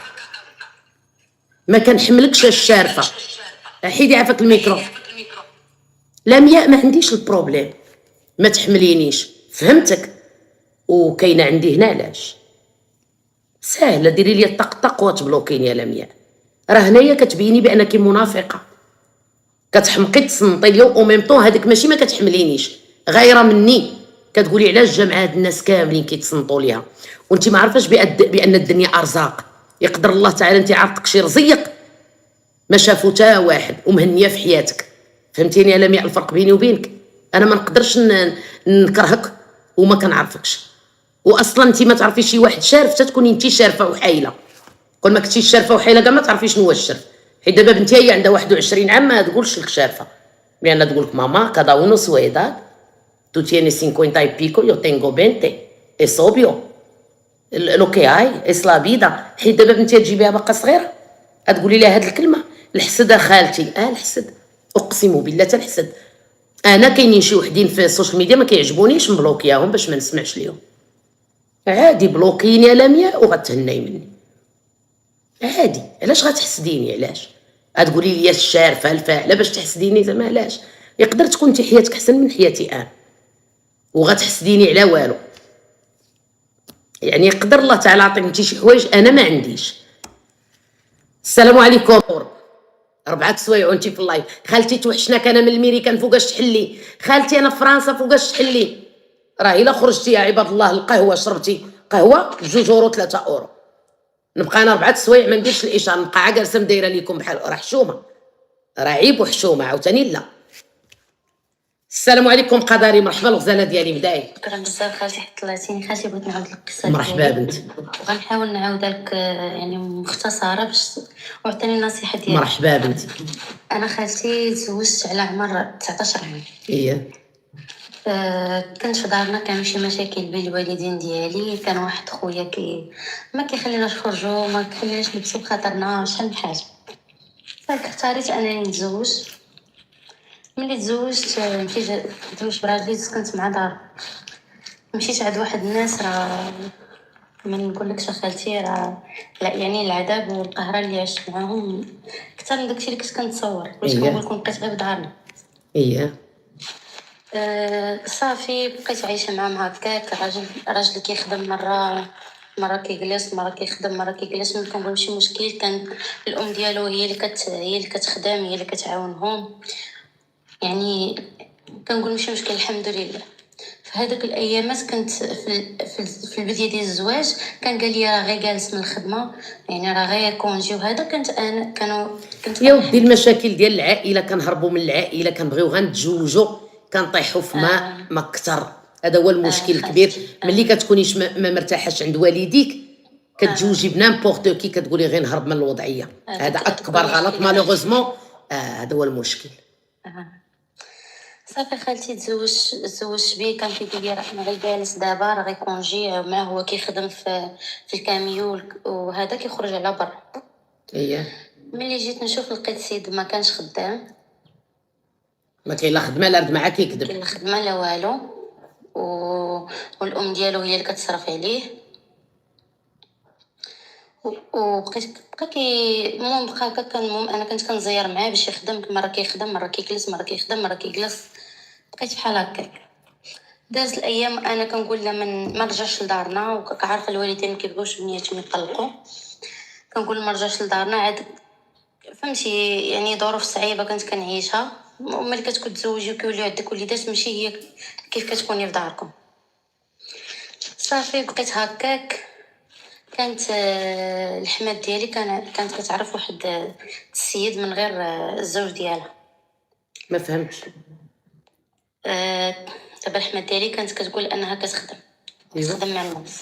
ما كنحملكش الشارفه. حيدي عافاك الميكرو. لا مياء ما عنديش البروبليم، ما تحملينيش، فهمتك. وكاينه عندي هنا علاش ساهله ديري لي الطقطق وتبلوكيني يا لمياء. راه هنايا كتبيني بانك منافقه، كتحمقي تصنطي لي او ميم طون هذيك ماشي ما كتحملينيش، غايره مني. كتقولي علاش جا مع هاد الناس كاملين كيتصنطوا ليها وانت ما عارفاش بان الدنيا ارزاق. يقدر الله تعالى انت عارفك شي رزيق ما شافو تا واحد ومهنيه في حياتك. فهمتيني يا لمياء الفرق بيني وبينك؟ انا ما نقدرش نكرهك وما كنعرفكش، واصلا انت ما تعرفيش شي واحد شارف تتكوني انت شارفه وحايله. كل ما كنتيش شارفه وحايله كاع ما تعرفي شنو هو الشرف. حيت دابا بنتي هي عندها 21 عام ما تقولش لك شارفه، لان تقول لك ماما cada uno su edad tú tienes 50 y pico yo tengo 20 es obvio lo que hay es la vida. حيت دابا بنتي تجيبيها باقا صغيره تقولي لها هاد الكلمه الحسد خالتي. الحسد اقسم بالله تا الحسد. انا كاينين شي وحدين في السوشيال ميديا ما كيعجبونيش نبلوكياهم باش ما نسمعش ليهم. عادي بلوكيني يا لمياء وغتهناي مني عادي. علاش غتحسديني؟ علاش غتقولي لي الشارفه الفاعله باش تحسديني؟ زعما علاش؟ يقدر تكون انت حياتك احسن من حياتي انا وغتحسديني على والو. يعني يقدر الله تعالى يعطيك انت شي حوايج انا ما عنديش. السلام عليكم. 4 سوايع وانت في اللايف. خالتي توحشناك انا من الميريكان فوقاش تحلي. خالتي انا في فرنسا فوقاش تحلي. راه الا خرجتي يا عباد الله القهوه شربتي قهوه ب2 اورو 3 اورو نبقى انا 4 سوايع ما نديرش الاشاره، نبقى عا جالسه دايره ليكم بحال راه حشومه، راه عيب وحشومه عاوتاني. لا السلام عليكم قدري. مرحبا الغزاله ديالي بداي. شكرا بزاف خالتي حيت طلعتيني. خالتي بغيت نعاود لك القصه مرحبا بنتي. وغنحاول نعاودها لك يعني مختصره باش وعطيني النصيحه ديالك. مرحبا بنتي. انا خالتي تزوجت على عمر 19 عام. ايه كنت في دارنا كانوا شي مشاكل بين الوالدين ديالي. كان واحد خويا ما كيخليناش نخرجوا ما كيخليناش نلبسوا بخاطرنا شحال من حاجه. فاختاريت انني نتزوج. ملي تزوجت مشيت تزوجت براجلي سكنت مع دار. مشيت عند واحد الناس راه ما نقولكش خالتي راه لا يعني العذاب والقهره اللي عشت معاهم اكثر من داكشي اللي كنت كنتصور. واش كنقول لكم بقيت غير بدارنا. ايه صافي بقيت عايشه معاهم هكاك. راجل كيخدم مره كيجلس مره كيخدم مره كيجلس. ما كنقول ماشي مشكل. كان الام ديالو هي اللي كتخدم هي اللي كتعاونهم. يعني كنقول ماشي مشكل الحمد لله. في هذوك الايامات كنت في البدايه ديال الزواج كان قال لي راه غير جالس من الخدمه يعني راه غير كونجي وهذا. كنت يا ودي المشاكل ديال العائله كنهربوا من العائله كنبغيو غنتزوجوا كنطيحوا في ما اكثر. هذا هو المشكل الكبير. ملي كتكونيش ما مرتاحاش عند والديك كتزوجي بنامبورت كي كتقولي غير نهرب من الوضعيه. هذا اكبر غلط مالوغوزمون. هذا هو المشكل. صافي خالتي تزوجت بيه. كان كيقول لي راه انا غير جالس دابا راه غير كونجي ما هو كيخدم في الكاميول وهذا كيخرج على برا. اييه ملي جيت نشوف لقيت السيد ما كانش خدام. ما كاين لا خدمه لا رد معاه كيكذب. كاين لا خدمه لا والو. والام ديالو هي اللي كتصرف عليه. وبقيت المهم بقى هكا. المهم انا كنت كنزير معاه باش يخدم. مره كيخدم مره كيجلس مره كيخدم مره كيجلس. بقيت بحال هكاك. داز الايام انا كنقول لا ما نرجعش لدارنا. وكعارفه الوالدين ما كيبغيوش بنياتهم يطلقوا. كنقول ما نرجعش لدارنا عاد فهمتي. يعني ظروف صعيبه كنت كنعيشها. ملي كتكون تزوجي وكيوليو عندك وليدات ماشي هي كيف كتكوني في داركم. صافي بقيت هكاك. كانت الحماد ديالي كانت كتعرف واحد السيد من غير الزوج ديالها. ما فهمتش. دابا الحماد ديالي كانت كتقول انها كتخدم مع الناس.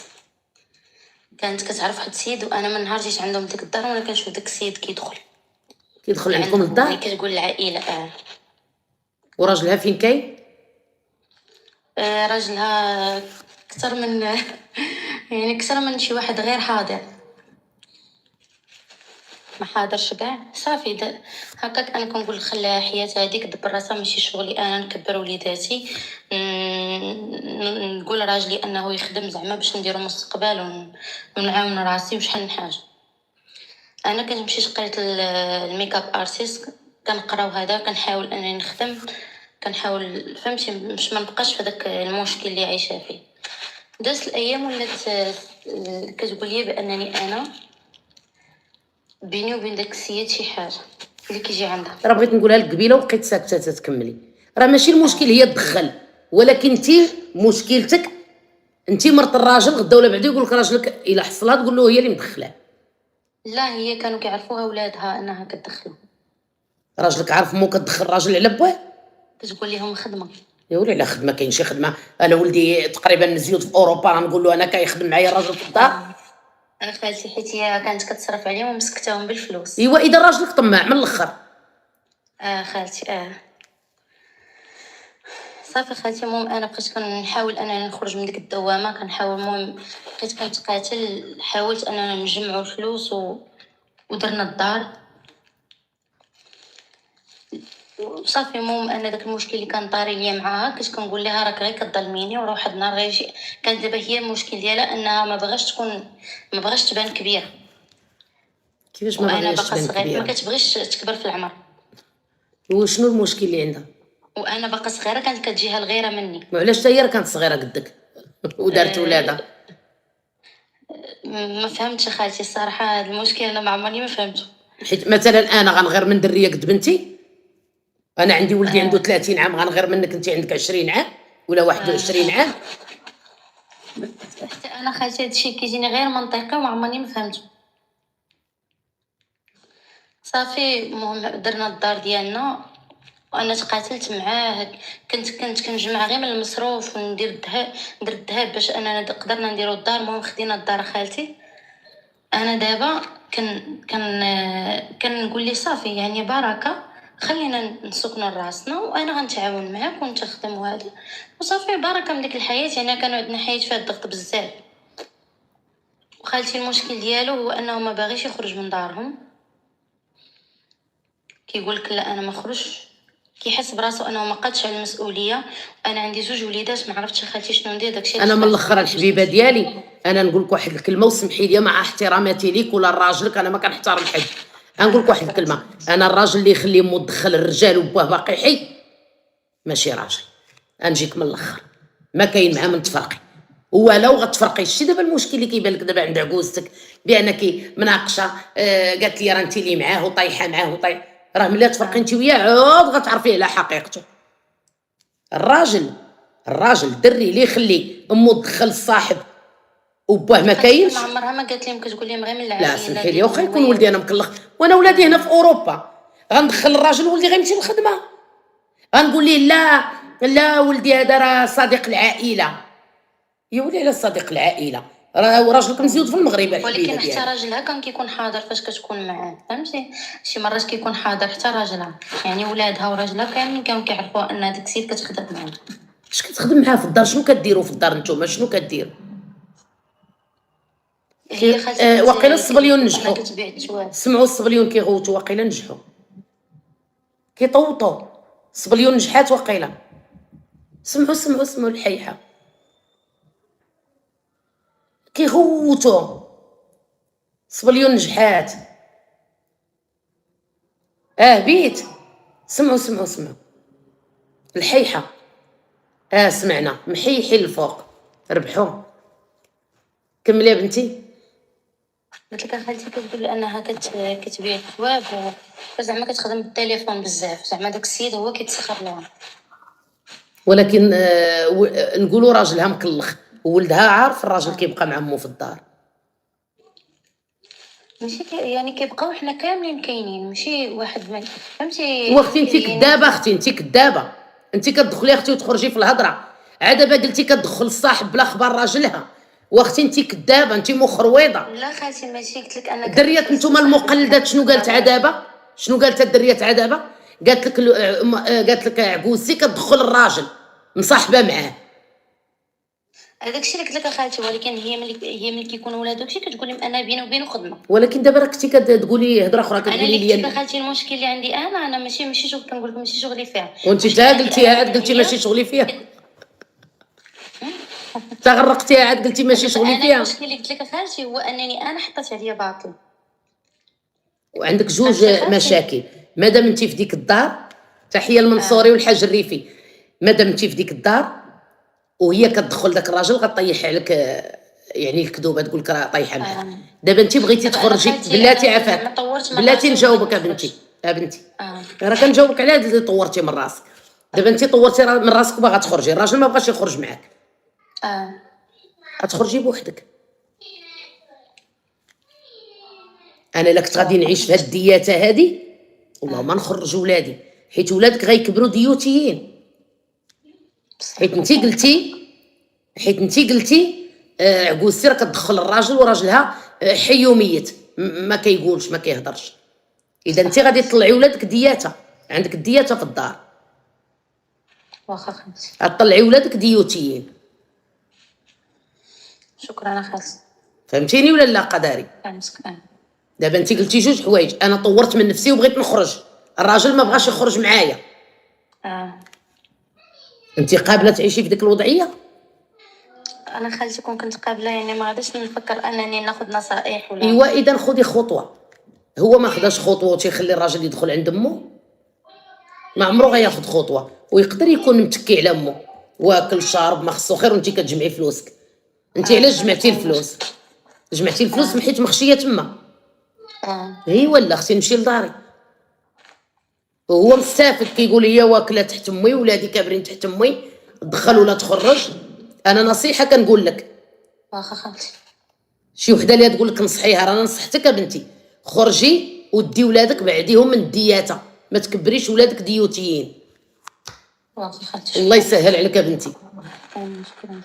كانت كتعرف واحد السيد وانا من نهار جيت عندهم ديك الدار وانا كنشوف داك السيد كيدخل عندكم للدار. كتقول العائله. وراجلها فين كاين؟ راجلها اكثر من يعني اكثر من شي واحد غير حاضر. ما حاضرش كاع. صافي هكاك انا كنقول خليها حياتها هذيك دبر راسها ماشي شغلي انا نكبر وليداتي. نقول راجلي انه يخدم زعما باش نديرو مستقبل ونعاون راسي وشحال من حاجه. انا كنمشي قريت الميك اب ارتست كنقراو هذا. كنحاول انني نخدم. كنحاول فهمتي باش ما نبقاش في داك المشكل اللي عايشه فيه. دازت الايام ولات كتقول لي بانني انا بيني وبين داك السيد شي حاجه اللي كيجي عندها. راه بغيت نقولها لك قبيله وبقيت ساكته تتكملي. راه ماشي المشكل هي تدخل، ولكن انت مشكلتك انت مرت الراجل غدا ولا بعدا يقول لك راجلك الا حصلها تقول له هي اللي مدخلاه. لا هي كانوا كيعرفوها ولادها انها كتدخلهم، راجلك عارف مو كتدخل راجل على باه. كتقول لهم خدمه. يا ولي على خدمه، كاين شي خدمه. انا ولدي تقريبا مزيود في اوروبا غنقول له انا كيخدم معايا راجل في الدار. خالتي حيت هي كانت كتصرف عليهم ومسكتاهم بالفلوس. ايوا اذا راجلك طماع من الاخر. خالتي صافي خالتي. المهم انا بقيت كنحاول انني نخرج من ديك الدوامه، كنحاول. المهم بقيت كنتقاتل، حاولت اننا نجمعوا الفلوس ودرنا الدار وصافي. المهم انا داك المشكل اللي كان طاري ليا معاها كنت كنقول لها راك غير كظلميني، وراه واحد النهار غيجي. كانت دابا هي المشكل ديالها انها ما بغاش تبان كبيره، كيفاش ما وانا بغيتش باقا تبان صغيره، ما كبيره؟ كتبغيش تكبر في العمر، وشنو المشكل اللي عندها؟ وانا باقا صغيره كانت كتجيها الغيره مني. وعلاش حتى هي راه كانت صغيره قدك ودارت ولادها؟ ما فهمتش خالتي الصراحه. هذا المشكل انا ما عمرني ما فهمته. حيت مثلا انا غنغير من دريه قد بنتي؟ انا عندي ولدي عنده 30 عام، غنغير منك انت عندك 20 عام ولا 21 عام؟ حتى انا خالتي هادشي كيجيني غير منطقي وما عمرني ما فهمته. صافي المهم درنا الدار ديالنا وانا تقاتلت معاه. كنت كنجمع غير من المصروف وندير الذهب، ندير الذهب باش اننا قدرنا نديرو الدار. المهم خدينا الدار خالتي. انا دابا كنقول لي صافي يعني بركه، خلينا نسكنوا راسنا وانا غنتعاون معاك وانت خدم وهذا وصافي. بركه من ديك الحياه. يعني كانوا عندنا حياه فيها الضغط بزاف. وخالتي المشكل ديالو هو انه ما باغيش يخرج من دارهم، كيقول لك لا انا ما نخرجش، كيحس براسو انه ما قادش على المسؤوليه. انا عندي 2 وليدات، ما عرفتش خالتي شنو ندير. داكشي انا من الاخر الحبيبه ديالي انا نقول لك واحد الكلمه وسمحي لي مع احتراماتي ليك ولا راجلك، انا ما كنحترم حد. نقول لك واحد الكلمه، انا الراجل اللي يخلي مو دخل الرجال وباه باقي حي ماشي راجل. نجيك من الاخر، ما كاين معاه من تفرقي. ولو غتفرقي شتي دابا المشكل اللي كيبان لك دابا عند عكوزتك بانك مناقشه، قالت لي راه انت اللي معاه وطايحه معاه راه ملي تفرقي انت وياه عاد غتعرفيه على حقيقته. الراجل الدري اللي يخلي امو تدخل الصاحب وباه ما كاينش. ما عمرها ما قالت لهم، كتقول لهم غير من العائله. لا سمحي لي، واخا يكون ولدي انا مكلخ وانا ولادي هنا في اوروبا، غندخل الراجل ولدي غيمشي للخدمه، غنقول ليه لا ولدي هذا راه صديق العائله. يا ولي على صديق العائله، راه راجلك مزيود في المغرب الحبيبه ولكن ديالي. حتى راجلها كان كيكون حاضر فاش كتكون معاه، فهمتي؟ شي مرات كيكون حاضر حتى راجلها، يعني ولادها وراجلها كاملين كانوا كيعرفوا ان هذيك السيد كتخدم معاه. اش كتخدم معاه في الدار؟ شنو كديروا في الدار نتوما؟ شنو كدير؟ هي خالتي واقيلا الصبليون نجحوا. كتبيع التواب. سمعوا الصبليون كيغوتوا، واقيلا نجحوا كيطوطوا. الصبليون نجحات واقيلا. سمعوا الحيحه كيغوتوا. الصبليون نجحات. بيت. سمعوا الحيحه. سمعنا محيحي الفوق ربحوا. كملي يا بنتي. قلت لك خالتي كتقول انها كتبيع الثواب وزعما كتخدم بالتليفون بزاف، زعما داك السيد هو كيتسخر لها. ولكن نقولوا راجلها مكلخ وولدها عارف الراجل كيبقى مع امه في الدار. ماشي يعني كيبقاو حنا كاملين كاينين، ماشي واحد ما فهمتي. واختي انت كدابه، انت كدابه، انت كتدخلي اختي وتخرجي في الهضره. عاد دابا قلتي كتدخل الصاحب بلا خبر راجلها. واختي انت كدابه، انت مخرويضه. لا خالتي ماشي قلت لك انا الدريات نتوما المقلدات شنو قالت عدابه؟ شنو قالت الدريات عدابه؟ قالت لك عكوزتي كتدخل الراجل مصاحبه معاه. هذاك الشيء اللي قلت لك خالتي، ولكن هي ملي كيكونوا ولاد داكشي كتقول لهم انا بيني وبينه خدمه. ولكن دابا راك كنتي كتقولي هضره اخرى، كتقولي لي انا خالتي المشكل اللي عندي انا ماشي شغل، كنقول لك ماشي شغلي فيها. وانت حتى قلتيها عاد قلتي ماشي شغلي فيها. تغرقتيها عاد قلتي ماشي شغلي فيها. المشكل اللي قلت لك خالتي هو انني انا حطيت عليا باطل. وعندك 2 مشاكل. مادام انت في ديك الدار، تحيه المنصوري والحاج الريفي، مادام انت في ديك الدار وهي كتدخل داك الراجل غطيح عليك يعني الكذوبه، تقول لك راه طايحه معاه. دابا انت بغيتي دابا أنا تخرجي، خالتي بلاتي أنا عافاك، زعما طورت من بلاتي راسي نجاوبك وبغيت بنتي، نخرج. بنتي آه. راه كنجاوبك على هاد اللي طورتي من راسك. دابا انت طورتي من راسك وباغا تخرجي، الراجل ما بغاش يخرج معاك، غتخرجي بوحدك. انا لا كنت غادي نعيش في هاد الدياته هادي والله ما نخرج ولادي، حيت ولادك غيكبروا ديوتيين. حيت انتي قلتي عكوزتي راه كتدخل الراجل وراجلها حي وميت، ما كيقولش ما كيهضرش. اذا انت غادي تطلعي ولادك دياته، عندك الدياته في الدار، واخا خالتي، غتطلعي ولادك ديوتيين. شكرا خالتي. فهمتيني ولا لا قداري؟ فهمتك. دابا انت قلتي جوج حوايج، انا طورت من نفسي وبغيت نخرج، الراجل ما بغاش يخرج معايا. انت قابله تعيشي في ديك الوضعيه؟ انا خالتي كون كنت قابله يعني ما غاديش نفكر انني ناخذ نصائح ولا ايوا اذا خذي خطوه. هو ما خداش خطوه وتيخلي الراجل يدخل عند امه، ما عمره غياخذ خطوه. ويقدر يكون متكي على امه، واكل شارب ما خصو خير، وانت كتجمعي فلوسك. انت علاش جمعتي الفلوس؟ جمعتي الفلوس حيت مخشيه تما. هي ولا خصني نمشي لداري، وهو مستافد كيقول لي واكله تحت امي، ولادي كابرين تحت امي، تدخل ولا تخرج. انا نصيحه كنقول لك، واخا خالتي. شي وحده اللي تقول لك نصحيها، راه نصحتك بنتي، خرجي ودي ولادك بعديهم من الدياته، ما تكبريش ولادك ديوتيين. واخا خالتي. الله يسهل عليك بنتي. شكرا.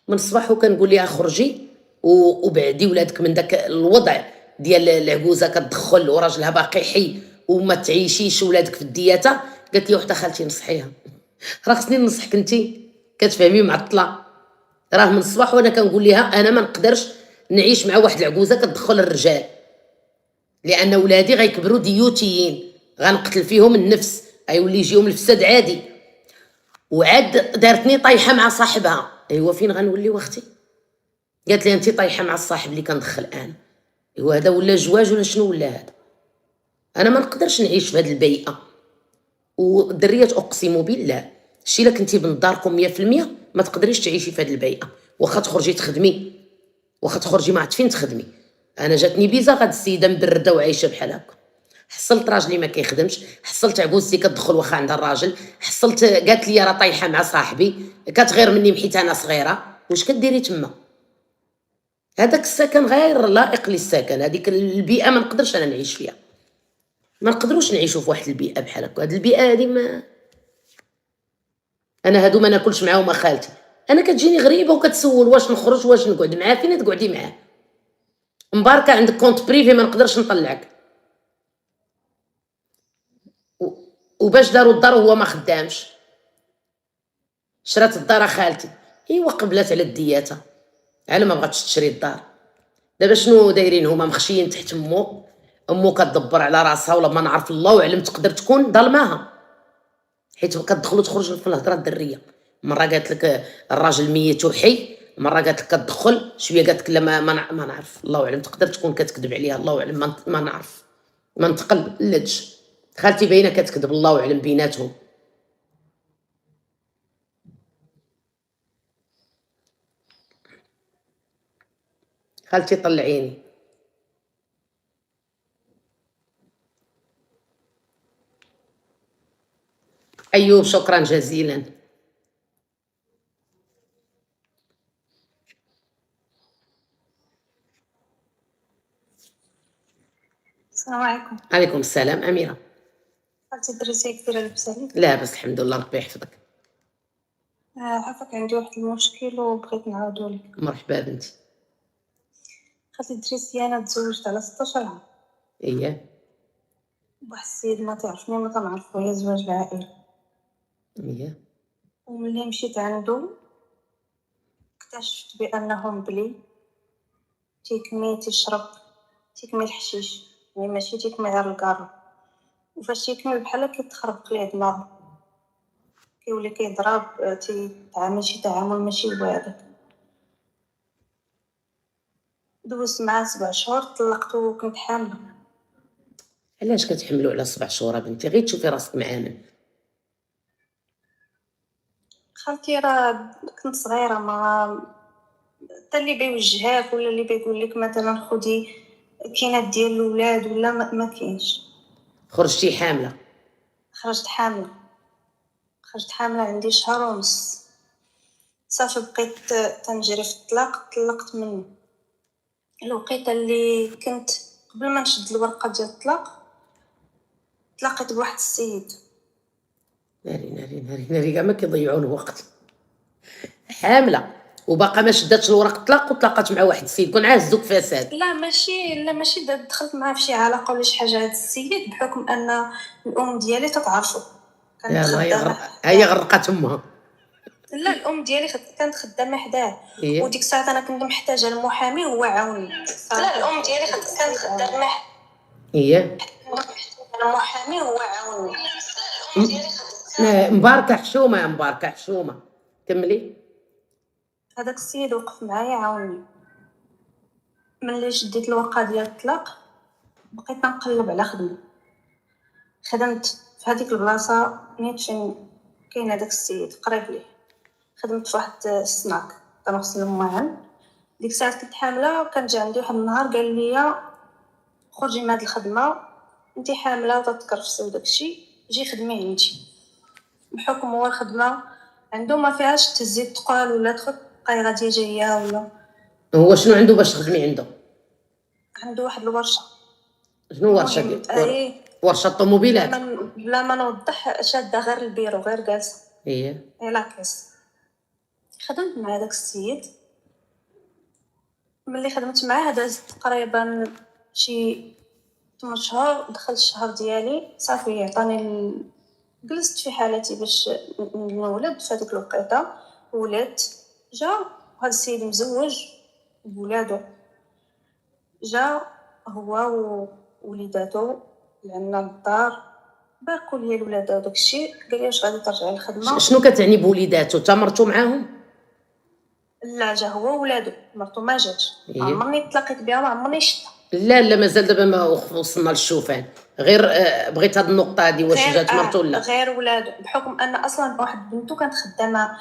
من الصباح وكنقول ليها خرجي وبعدي ولادك من داك الوضع ديال العجوزه كتدخل وراجلها باقي حي وما تعيشيش ولادك في الدياته. قالت لي وحده خالتي نصحيها. راه خصني ننصحك انتي، كتفهمي معطله. راه من الصباح وانا كنقول ليها انا ما نقدرش نعيش مع واحد العجوزه كتدخل الرجال، لان ولادي غيكبروا ديوتيين، غنقتل فيهم النفس، غيولي يجيهم الفساد عادي. وعاد دارتني طايحه مع صاحبها. ايوا فين غنولي واختي؟ قالت لي انت طايحه مع الصاحب اللي كندخل انا. ايوا هذا ولا جواج ولا شنو ولا هذا؟ انا ما نقدرش نعيش في هذه البيئه. والدريات اقسم بالله الشيء الا كنتي من داركم 100% ما تقدريش تعيشي في هذه البيئه. واخا تخرجي تخدمي، واخا تخرجي ما عرفت فين تخدمي. انا جاتني بيزا غاد السيده مدرده وعايشه بحال هكا. حصلت راجلي ما كيخدمش، حصلت عجوزتي كتدخل واخا عندها الراجل، حصلت قالت لي راه طايحه مع صاحبي كتغير مني حيت انا صغيره. واش كديري تما؟ هذاك السكن غير لائق للسكن، هذيك البيئه ما نقدرش انا نعيش فيها. ما نقدروش نعيشوا في واحد البيئه بحال هكا. هذه البيئه هذه ما انا هادو ما ناكلش معاهم خالتي. انا كتجيني غريبه وكتسول واش نخرج واش نقعد معاه. فين تقعدي معاه؟ مباركه عندك كونت بريفي ما نقدرش نطلعك. وباش داروا الدار وهو ما خدامش، شرات الدار خالتي. ايوا قبلت على الدياته، على ما بغاتش تشري الدار. دابا شنو دايرين هما؟ مخشيين تحت امو كتدبر على راسها، ولا ما نعرف الله اعلم. تقدر تكون ظلماها حيت كتدخل وتخرج في الهضره الدريه. مره قالت لك الراجل ميت وحي، مره قالت لك كتدخل شويه قالت لك لا ما نعرف الله اعلم. تقدر تكون كتكذب عليها، الله اعلم، ما نعرف، ما نتقلدش. خالتي باينه كتكذب، الله اعلم بيناتهم. خالتي طلعيني. ايوب شكرا جزيلا. السلام عليكم. عليكم السلام. اميره. خالتي درتي كثير لاباس عليك؟ لا بس الحمد لله ربي يحفظك. عافاك عندي واحد المشكل وبغيت نعاودو لك. مرحبا بنتي. خالتي دريتي انا تزوجت على 16 عام اييه بواحد السيد ما تعرفني ما كنعرفو، هي زواج العائله. اييه وملي مشيت عندو اكتشفت بانه مبلي تيشرب تيكمي الحشيش، يعني ماشي تيكمي غير الكارو. وفاش تيكمي بحال كيتخربق ليه دماغو، كيولي كيضرب، تيتعامل شي تعامل ماشي واعر. دوزت معاه 7 شهور، طلقتو وكنت حامله. علاش كتحملوا على 7 شهور بنتي؟ غير تشوفي راسك معامل. خالتي راه كنت صغيره، ما حتى اللي بيوجهك ولا اللي بيقول لك مثلا خدي كينات ديال الاولاد ولا ما كاينش. خرجتي حامله؟ خرجت حامله عندي شهر ونص. صافي بقيت تنجري في الطلاق، طلقت منه. الوقيته اللي كنت قبل ما نشد الورقه ديال الطلاق تلاقيت بواحد السيد. ناري ناري ناري ناري، كاع ما كيضيعوا الوقت. حامله وباقا ما شداتش الورق الطلاق وتلاقات مع واحد السيد، كون عازوك فساد. لا ماشي دخلت معاه في شي علاقه ولا شي حاجه. هذا السيد بحكم ان الام ديالي تتعرفو كانت يلاه خدامه. هي غرقات امها. لا الام ديالي كانت خدامه حداه، إيه. وديك الساعه انا كنت محتاجه المحامي وهو عاوني. لا الام ديالي كانت خدامه هي المحامي وهو عاوني. مباركه حشومه، مباركه حشومه. كملي. هذاك السيد وقف معايا عاوني. ملي شديت الورقه ديال الطلاق بقيت نقلب على خدمه. خدمت في هذيك البلاصه نيت فين كاين هذاك السيد قريب ليه. خدمت في واحد السناك كنغسل الماعن. ديك الساعه كنت حامله، وكان جا عندي واحد النهار قال لي خرجي من هاد الخدمه، انت حامله وتتكرفسي وداكشي، جي خدمي عندي. بحكم هو الخدمه عنده ما فيهاش تزيد تقال ولا تبقاي غاديه جايه ولا. هو شنو عنده باش تخدمي عنده؟ عنده واحد الورشه. شنو ورشه المهم، ديال ورشه الطوموبيلات؟ بلا ما نوضح، شاده غير البيرو، غير جالسه. هي لاكيس. خدمت مع داك السيد. ملي خدمت معاه دازت تقريبا شي 8 شهور. دخل الشهر ديالي صافي عطاني جلست في حالتي باش نولد. في هذيك الوقيته ولدت. جا هذا السيد مزوج بولادو، جا هو ووليداتو لعنا الدار، باركوا لي الولاد وداك الشيء. قال لي واش غادي ترجعي للخدمه؟ شنو كتعني بوليداتو؟ تا مرتو معاهم؟ لا جا هو ولادو، مرتو ما جاتش. إيه. عمرني تلاقيت بها، ما عمرني شفتها. لا مازال دابا ما وصلنا للشوفان. غير بغيت هاد النقطه هادي، واش جات مرتو ولا غير ولادو، بحكم ان اصلا واحد بنتو كانت خدامه.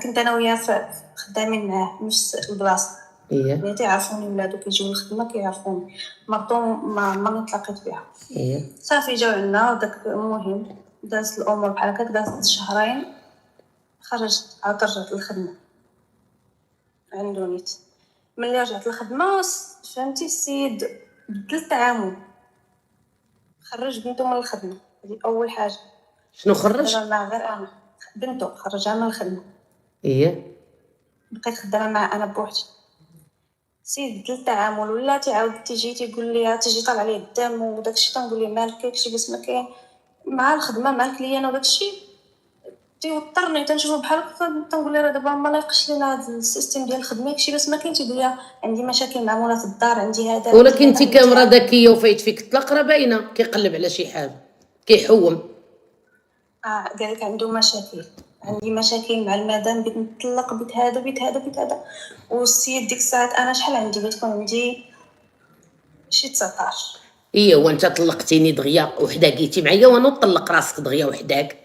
كنت انا وياه خدامين معاه نفس البلاصه. إيه. يعني تيعرفوني ولادو كيجيو للخدمه كيعرفوني. مرتو ما عمرني تلاقيت بها. إيه. صافي جاو عندنا داك. المهم دازت الامور بحال هكاك، دازت شهرين خرجت عاد رجعت للخدمه عنده نيت. ملي رجعت للخدمه فهمتي السيد بدل التعامل، خرج بنتو من الخدمه. هذه اول حاجه. شنو خرج؟ خدامه مع غير انا. بنتو خرجها من الخدمه. إيه. بقيت خدامه مع انا بوحدي. السيد بدل التعامل، ولا تعاود تيجي تيقول لي تيجي طالع لي الدم وداكشي. تنقول لي مالك داكشي بس ما كاين مع الخدمه مع الكليان وداكشي. تيوترني تنشوفو بحال هكا. تنقول لها دابا ما لايقش لينا هذا السيستم ديال الخدمه داكشي بس ما كاين. تيقول لي عندي مشاكل مع مولات الدار، عندي هذا. ولكن انت كامراه ذكيه وفايت فيك الطلاق راه باينه. كيقلب على شي حاجه كيحوم. قال لك عنده مشاكل. عندي مشاكل مع المدام، بغيت نطلق، بغيت هذا بغيت هذا بغيت هذا. والسيد ديك الساعات انا شحال عندي؟ بتكون عندي شي 19. ايه وانت طلقتيني دغيا وحداكيتي معايا وانا نطلق راسك دغيا وحداك.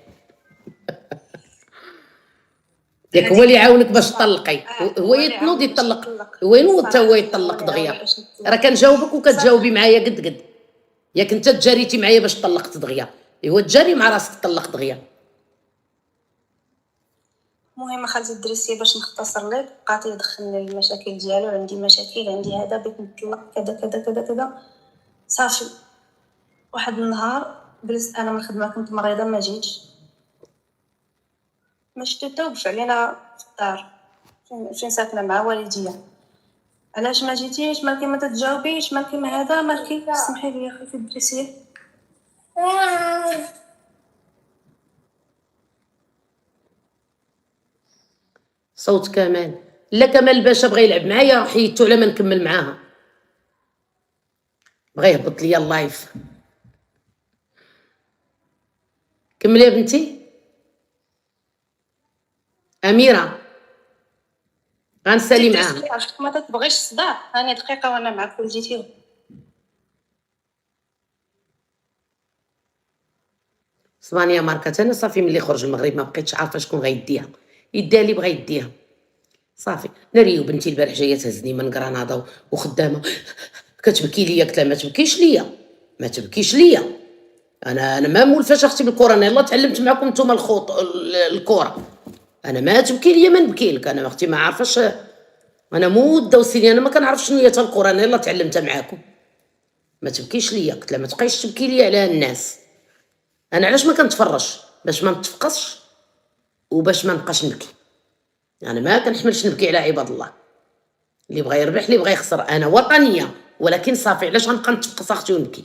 ياك هو اللي يعاونك باش تطلقي. هو يتنوض يطلق. وين حتى هو يطلق دغيا؟ راه كنجاوبك وكتجاوبي معايا قد ياك انت تجاريتي معايا باش طلقت دغيا. هو تجاري مع راسك طلق دغيا. المهم خالتي الدريسيه باش نختصر لك، بقات يدخلني المشاكل ديالو. عندي مشاكل، عندي هذا، بغيت نطلق كذا كذا كذا كذا. صافي واحد النهار جلست انا من الخدمه، كنت مريضه ما جيتش. ما شتوش علينا في الدار فين ساكنه مع والديا. علاش ما جيتيش؟ مالكي ما تتجاوبيش؟ مالكي ما هذا؟ مالكي سمحي لي خالتي الدريسيه. صوت كمال. لا كمال باشا بغى يلعب معايا حيدتو على ما نكمل معاها. بغى يهبط ليا اللايف. كملي يا بنتي. اميره غنسالي معاها. عرفتك ما تبغيش الصداع. هاني دقيقه وانا معاك ولديتيو. اسمعني يا ماركات، انا صافي ملي خرج المغرب ما بقيتش عارفه شكون غيديها. يديها اللي بغا يديها صافي. ناريو بنتي البارح جايه تهزني من كرناطه وخدامه كتبكي ليا، قلت لها ما تبكيش ليا، ما تبكيش ليا، انا ما مولفاش اختي بالكره، يلا تعلمت معكم نتوما الكره، انا ما تبكي ليا ما نبكي لك، انا اختي ما عارفاش، انا موده وسيني انا ما كنعرفش شنو هي حتى الكره، انا يلا تعلمتها معاكم، ما تبكيش ليا. قلت لها ما تبقايش تبكي ليا على الناس، انا علاش ما كنتفرجش؟ باش ما نتفقصش وباش ما نبقاش نبكي. انا ما كنحملش نبكي على عباد الله، اللي بغى يربح اللي بغى يخسر، انا وطنيه ولكن صافي، علاش غنبقى نتفقص اختي ونبكي؟